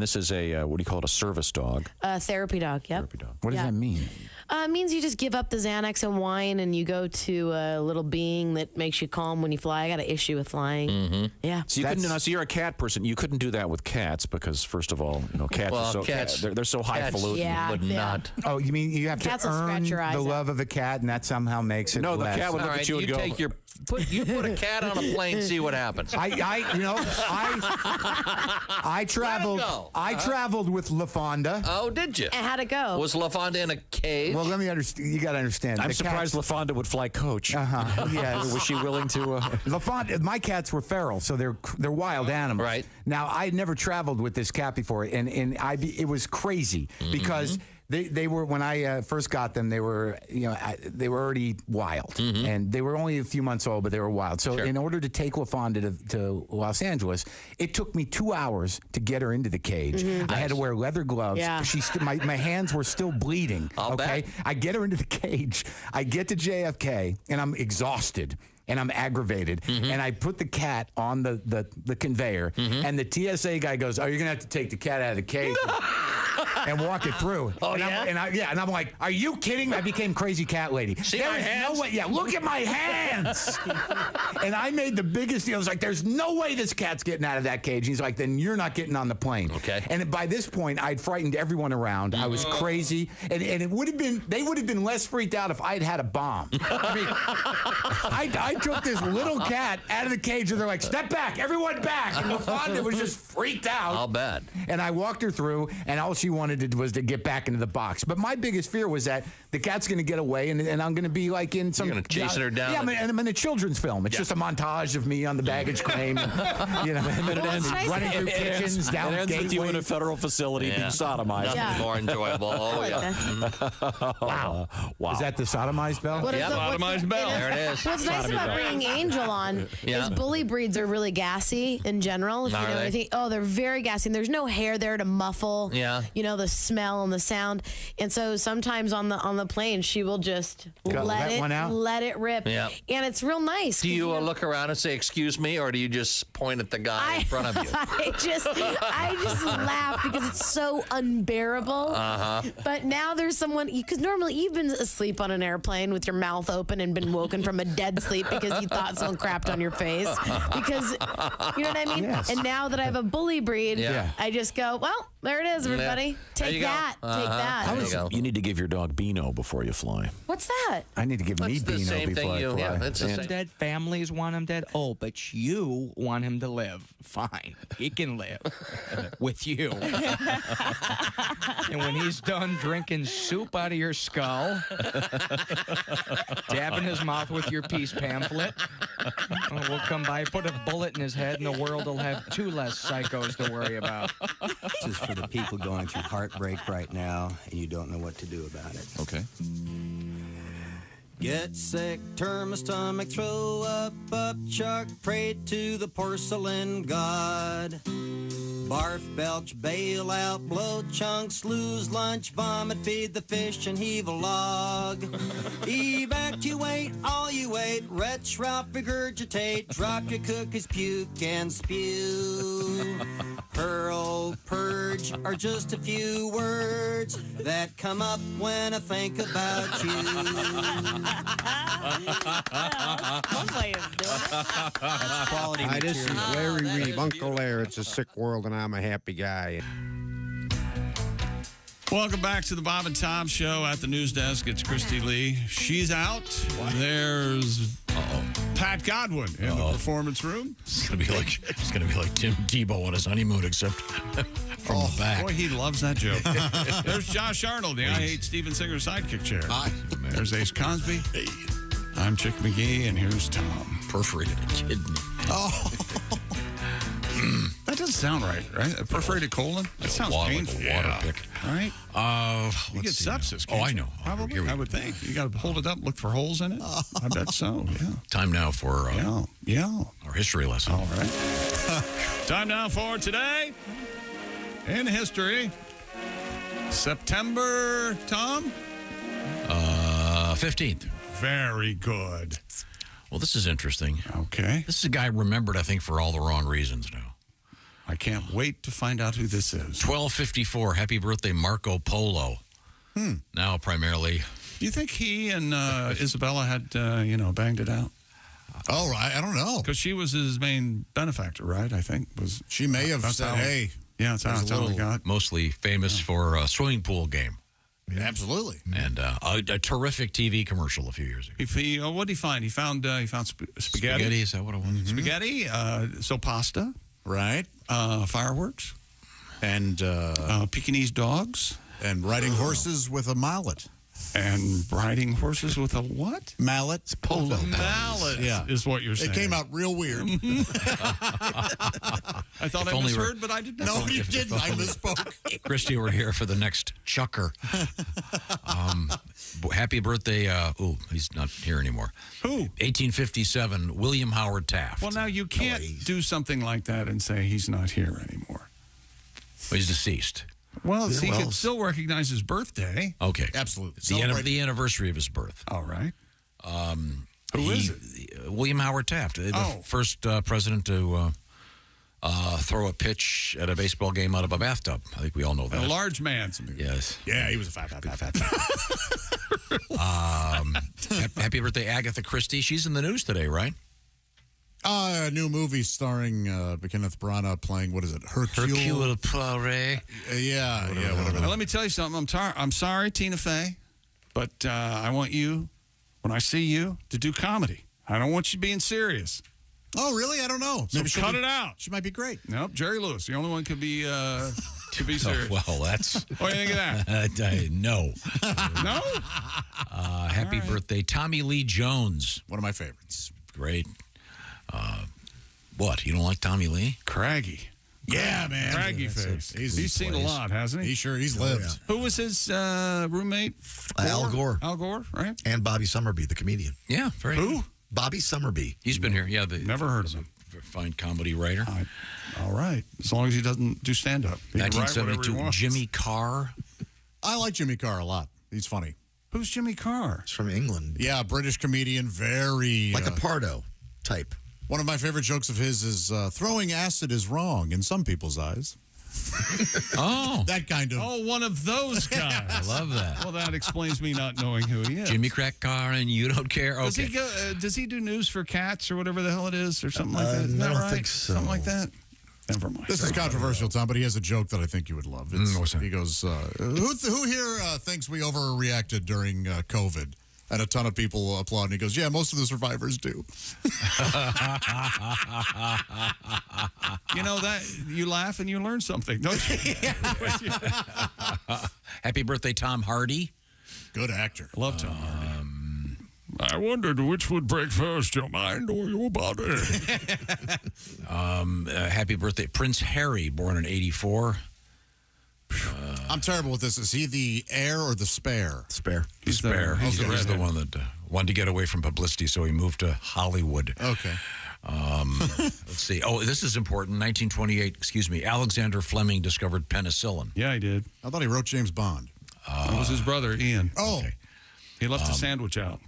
what do you call it? A service dog. A therapy dog. Yep. Therapy dog. What does that mean? It means you just give up the Xanax and wine, and you go to a little being that makes you calm when you fly. I got an issue with flying. Yeah. So you couldn't. So you're a cat person. You couldn't do that with cats because, first of all, cats. Well, they're so highfalutin. Yeah, would not. Oh, you mean you have Cats to will earn scratch your eyes the out. love of a cat, and that somehow makes it No, the less. cat would look at you and go. Put a cat on a plane, see what happens. I traveled. I traveled with LaFonda. Oh, did you? And how'd it go? Was LaFonda in a cage? Well, let me understand. You got to understand. I'm surprised LaFonda would fly coach. Yes. Was she willing to? LaFonda. My cats were feral, so they're wild animals. Right. Now, I never traveled with this cat before, and it was crazy because. They were, when I first got them, they were already wild, and they were only a few months old, but they were wild. So in order to take LaFonda to Los Angeles, it took me 2 hours to get her into the cage. I had to wear leather gloves. Yeah. My hands were still bleeding. I'll bet. I get her into the cage. I get to JFK, and I'm exhausted. and I'm aggravated, and I put the cat on the conveyor, and the TSA guy goes, "Oh, you're gonna have to take the cat out of the cage and walk it through." Oh, and I'm like, "Are you kidding me?" I became crazy cat lady. See There my is hands? no way. Yeah, look at my hands. And I made the biggest deal. I was like, "There's no way this cat's getting out of that cage." He's like, "Then you're not getting on the plane." Okay. And by this point, I'd frightened everyone around. I was crazy, and it would have been. They would have been less freaked out if I'd had a bomb. I mean, I took this little cat out of the cage, and they're like, "Step back, everyone back!" And LaFonda was just freaked out. I'll bet. And I walked her through, and all she wanted was to get back into the box. But my biggest fear was that the cat's going to get away, and I'm going to be like in some. You're gonna chasing her down. Yeah, I'm in a children's film. It's just a montage of me on the baggage claim, and, and it ends running through kitchens, down it ends with you in a federal facility being sodomized. Nothing more enjoyable. Oh, Wow. Is that the sodomized bell? Sodomized bell. There it is. What's nice about bringing Angel on is bully breeds are really gassy in general. If you know anything. Oh, they're very gassy. And there's no hair there to muffle, the smell and the sound. And so sometimes on the plane, she will just let it rip. Yeah. And it's real nice. Do you look around and say, "Excuse me," or do you just point at the guy in front of you? I just laugh because it's so unbearable. But now there's someone, because normally you've been asleep on an airplane with your mouth open and been woken from a dead sleep because you thought someone crapped on your face. Because, you know what I mean? Yes. And now that I have a bully breed, I just go, well, there it is, everybody. Take that. Take that. You need to give your dog Beano before you fly. What's that? I need to give me Beano before I fly. It's the same. Dead families want him dead. Oh, but you want him to live. Fine. He can live with you. And when he's done drinking soup out of your skull, dabbing his mouth with your peace pamphlet, we'll come by, put a bullet in his head, and the world will have 2 less psychos to worry about. This is for the people going through heartbreak right now, and you don't know what to do about it. Okay. Get sick, turn my stomach, throw up, chuck, pray to the porcelain god. Barf, belch, bail out, blow chunks, lose lunch, vomit, feed the fish, and heave a log. Evacuate all you ate, retch, route, regurgitate, drop your cookies, puke, and spew. Hurl, purge are just a few words that come up when I think about you. That's quality Hi, this is material. Larry Reeb, Uncle Larry. It's a sick world, and I'm a happy guy. Welcome back to the Bob and Tom Show at the news desk. It's Christy Lee. She's out. There's Pat Godwin in the performance room. It's gonna be like Tim Tebow on his honeymoon, except from the back. Boy, he loves that joke. There's Josh Arnold, the I Hate Steven Singer sidekick chair. Hi. There's Ace Cosby. Hey. I'm Chick McGee, and here's Tom. Perforated a kidney. Oh. That doesn't sound right? A perforated colon? That sounds painful. Like a water pick. Right? You get sepsis. I know. Probably. I would think. You got to hold it up, look for holes in it. I bet so, yeah. Time now for our history lesson. All right. Time now for today in history. September, Tom? 15th. Very good. Well, this is interesting. Okay. This is a guy remembered, I think, for all the wrong reasons now. I can't wait to find out who this is. 1254. Happy birthday, Marco Polo. Now primarily. You think he and Isabella had, banged it out? Oh, I don't know. Because she was his main benefactor, right? I think she may have said, "Hey." Yeah, that's how we got. Mostly famous for a swimming pool game. Yeah, absolutely. And a terrific TV commercial a few years ago. What did he find? He found spaghetti. Spaghetti, is that what it was? Mm-hmm. Spaghetti, so pasta. Right. Fireworks. And Pekingese dogs. And riding horses with a mallet. And riding horses with a what? Mallet. It's polo. Mallet is what you're saying. It came out real weird. I thought I misheard, but I did not. No, you didn't. I misspoke. Christy, we're here for the next chucker. Happy birthday. He's not here anymore. Who? 1857, William Howard Taft. Well, now you can't do something like that and say he's not here anymore. Well, he's deceased. Well, he can still recognize his birthday. Okay. Absolutely. The anniversary of his birth. All right. Who is it? William Howard Taft, the first president to throw a pitch at a baseball game out of a bathtub. I think we all know that. A large man. Yes. Yeah, he was a fat. Happy birthday, Agatha Christie. She's in the news today, right? A new movie starring Kenneth Branagh playing, what is it? Hercule Poirot. Yeah, whatever. Well, let me tell you something. I'm sorry, Tina Fey, but I want you, when I see you, to do comedy. I don't want you being serious. Oh, really? I don't know. So cut it out. She might be great. Nope, Jerry Lewis. The only one could be serious. Well, that's... What do you think of that? No. No? Happy birthday, Tommy Lee Jones. One of my favorites. Great. What? You don't like Tommy Lee? Craggy. Yeah, man. Craggy face. He's seen a lot, hasn't he? He's lived. Yeah. Who was his roommate? Al Gore. Al Gore, right? And Bobby Summerby, the comedian. Yeah, very Who? Bobby Summerby. He's been here. Yeah, never heard of him. Fine comedy writer. All right. As long as he doesn't do stand-up. 1972, Jimmy Carr. I like Jimmy Carr a lot. He's funny. Who's Jimmy Carr? It's from England. Yeah, British comedian, very... Like a Pardo type. One of my favorite jokes of his is, throwing acid is wrong in some people's eyes. That kind of... Oh, one of those guys. I love that. Well, that explains me not knowing who he is. Jimmy Crack Carr and you don't care? Okay. Does he do news for cats or whatever the hell it is or something like that? I don't think so. Something like that? Never mind. This is controversial, Tom, but he has a joke that I think you would love. He goes, who here thinks we overreacted during COVID? And a ton of people applaud. And he goes, yeah, most of the survivors do. You know, that you laugh and you learn something, don't you? Happy birthday, Tom Hardy. Good actor. Love Tom Hardy. I wondered which would break first, your mind or your body. Happy birthday, Prince Harry, born in 1984. I'm terrible with this. Is he the heir or the spare? Spare. He's spare. He's the one that wanted to get away from publicity, so he moved to Hollywood. Okay. Let's see. Oh, this is important. 1928, Alexander Fleming discovered penicillin. Yeah, he did. I thought he wrote James Bond. That was his brother, Ian. Oh. Okay. He left a sandwich out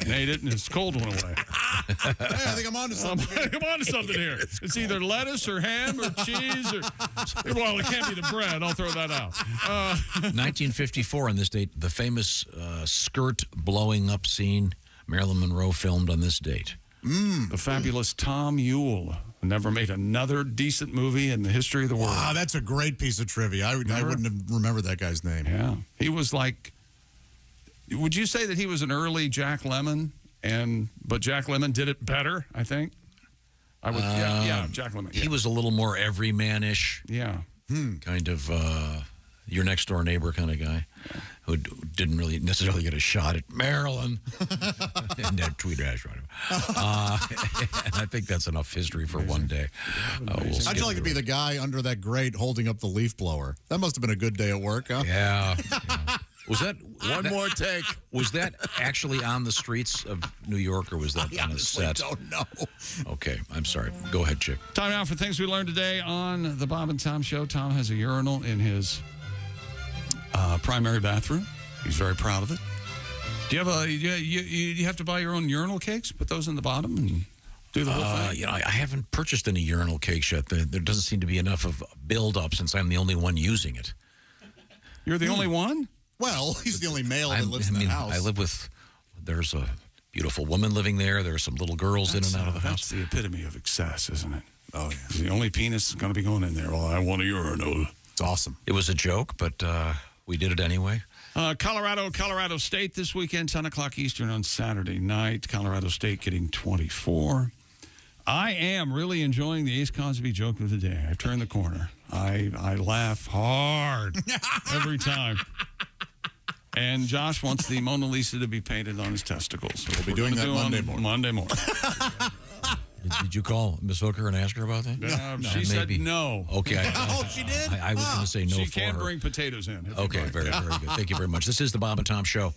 and ate it, and his cold went away. Hey, I think I'm on to something. I'm on to something here. It's either lettuce or ham or cheese or... Well, it can't be the bread. I'll throw that out. 1954, on this date, the famous skirt blowing up scene Marilyn Monroe filmed on this date. The fabulous Tom Ewell never made another decent movie in the history of the world. Wow, that's a great piece of trivia. I wouldn't have remembered that guy's name. Yeah. He was like... Would you say that he was an early Jack Lemmon, but Jack Lemmon did it better, I think? I would, yeah, Jack Lemmon. Yeah. He was a little more everyman-ish. Yeah. Kind of your next-door neighbor kind of guy who didn't really necessarily get a shot at Marilyn. And that tweet ash right. And I think that's enough history for one day. How'd you like to be the guy under that grate holding up the leaf blower? That must have been a good day at work, huh? Yeah. Was that one more take? Was that actually on the streets of New York, or was that on a set? I don't know. Okay, I'm sorry. Go ahead, Chick. Time now for things we learned today on the Bob and Tom Show. Tom has a urinal in his primary bathroom. He's very proud of it. Do you have you have to buy your own urinal cakes? Put those in the bottom and do the whole thing? You know, I haven't purchased any urinal cakes yet. There doesn't seem to be enough of build-up since I'm the only one using it. You're the only one? Well, he's the only male that lives in the house. I live with, there's a beautiful woman living there. There are some little girls in and out of the house. That's the epitome of excess, isn't it? Oh, yeah. The only penis is going to be going in there. Well, I want a urinal. It's awesome. It was a joke, but we did it anyway. Colorado State this weekend, 10 o'clock Eastern on Saturday night. Colorado State getting 24. I am really enjoying the Ace Cosby joke of the day. I've turned the corner. I laugh hard every time. And Josh wants the Mona Lisa to be painted on his testicles. We'll be doing that Monday morning. Did you call Miss Hooker and ask her about that? No, she said no. Okay. She did? I was going to say no she for her. She can bring potatoes in. Okay, very good. Thank you very much. This is the Bob and Tom Show.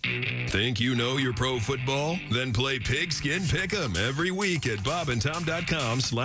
Think you know your pro football? Then play Pigskin Pick'em every week at bobandtom.com/.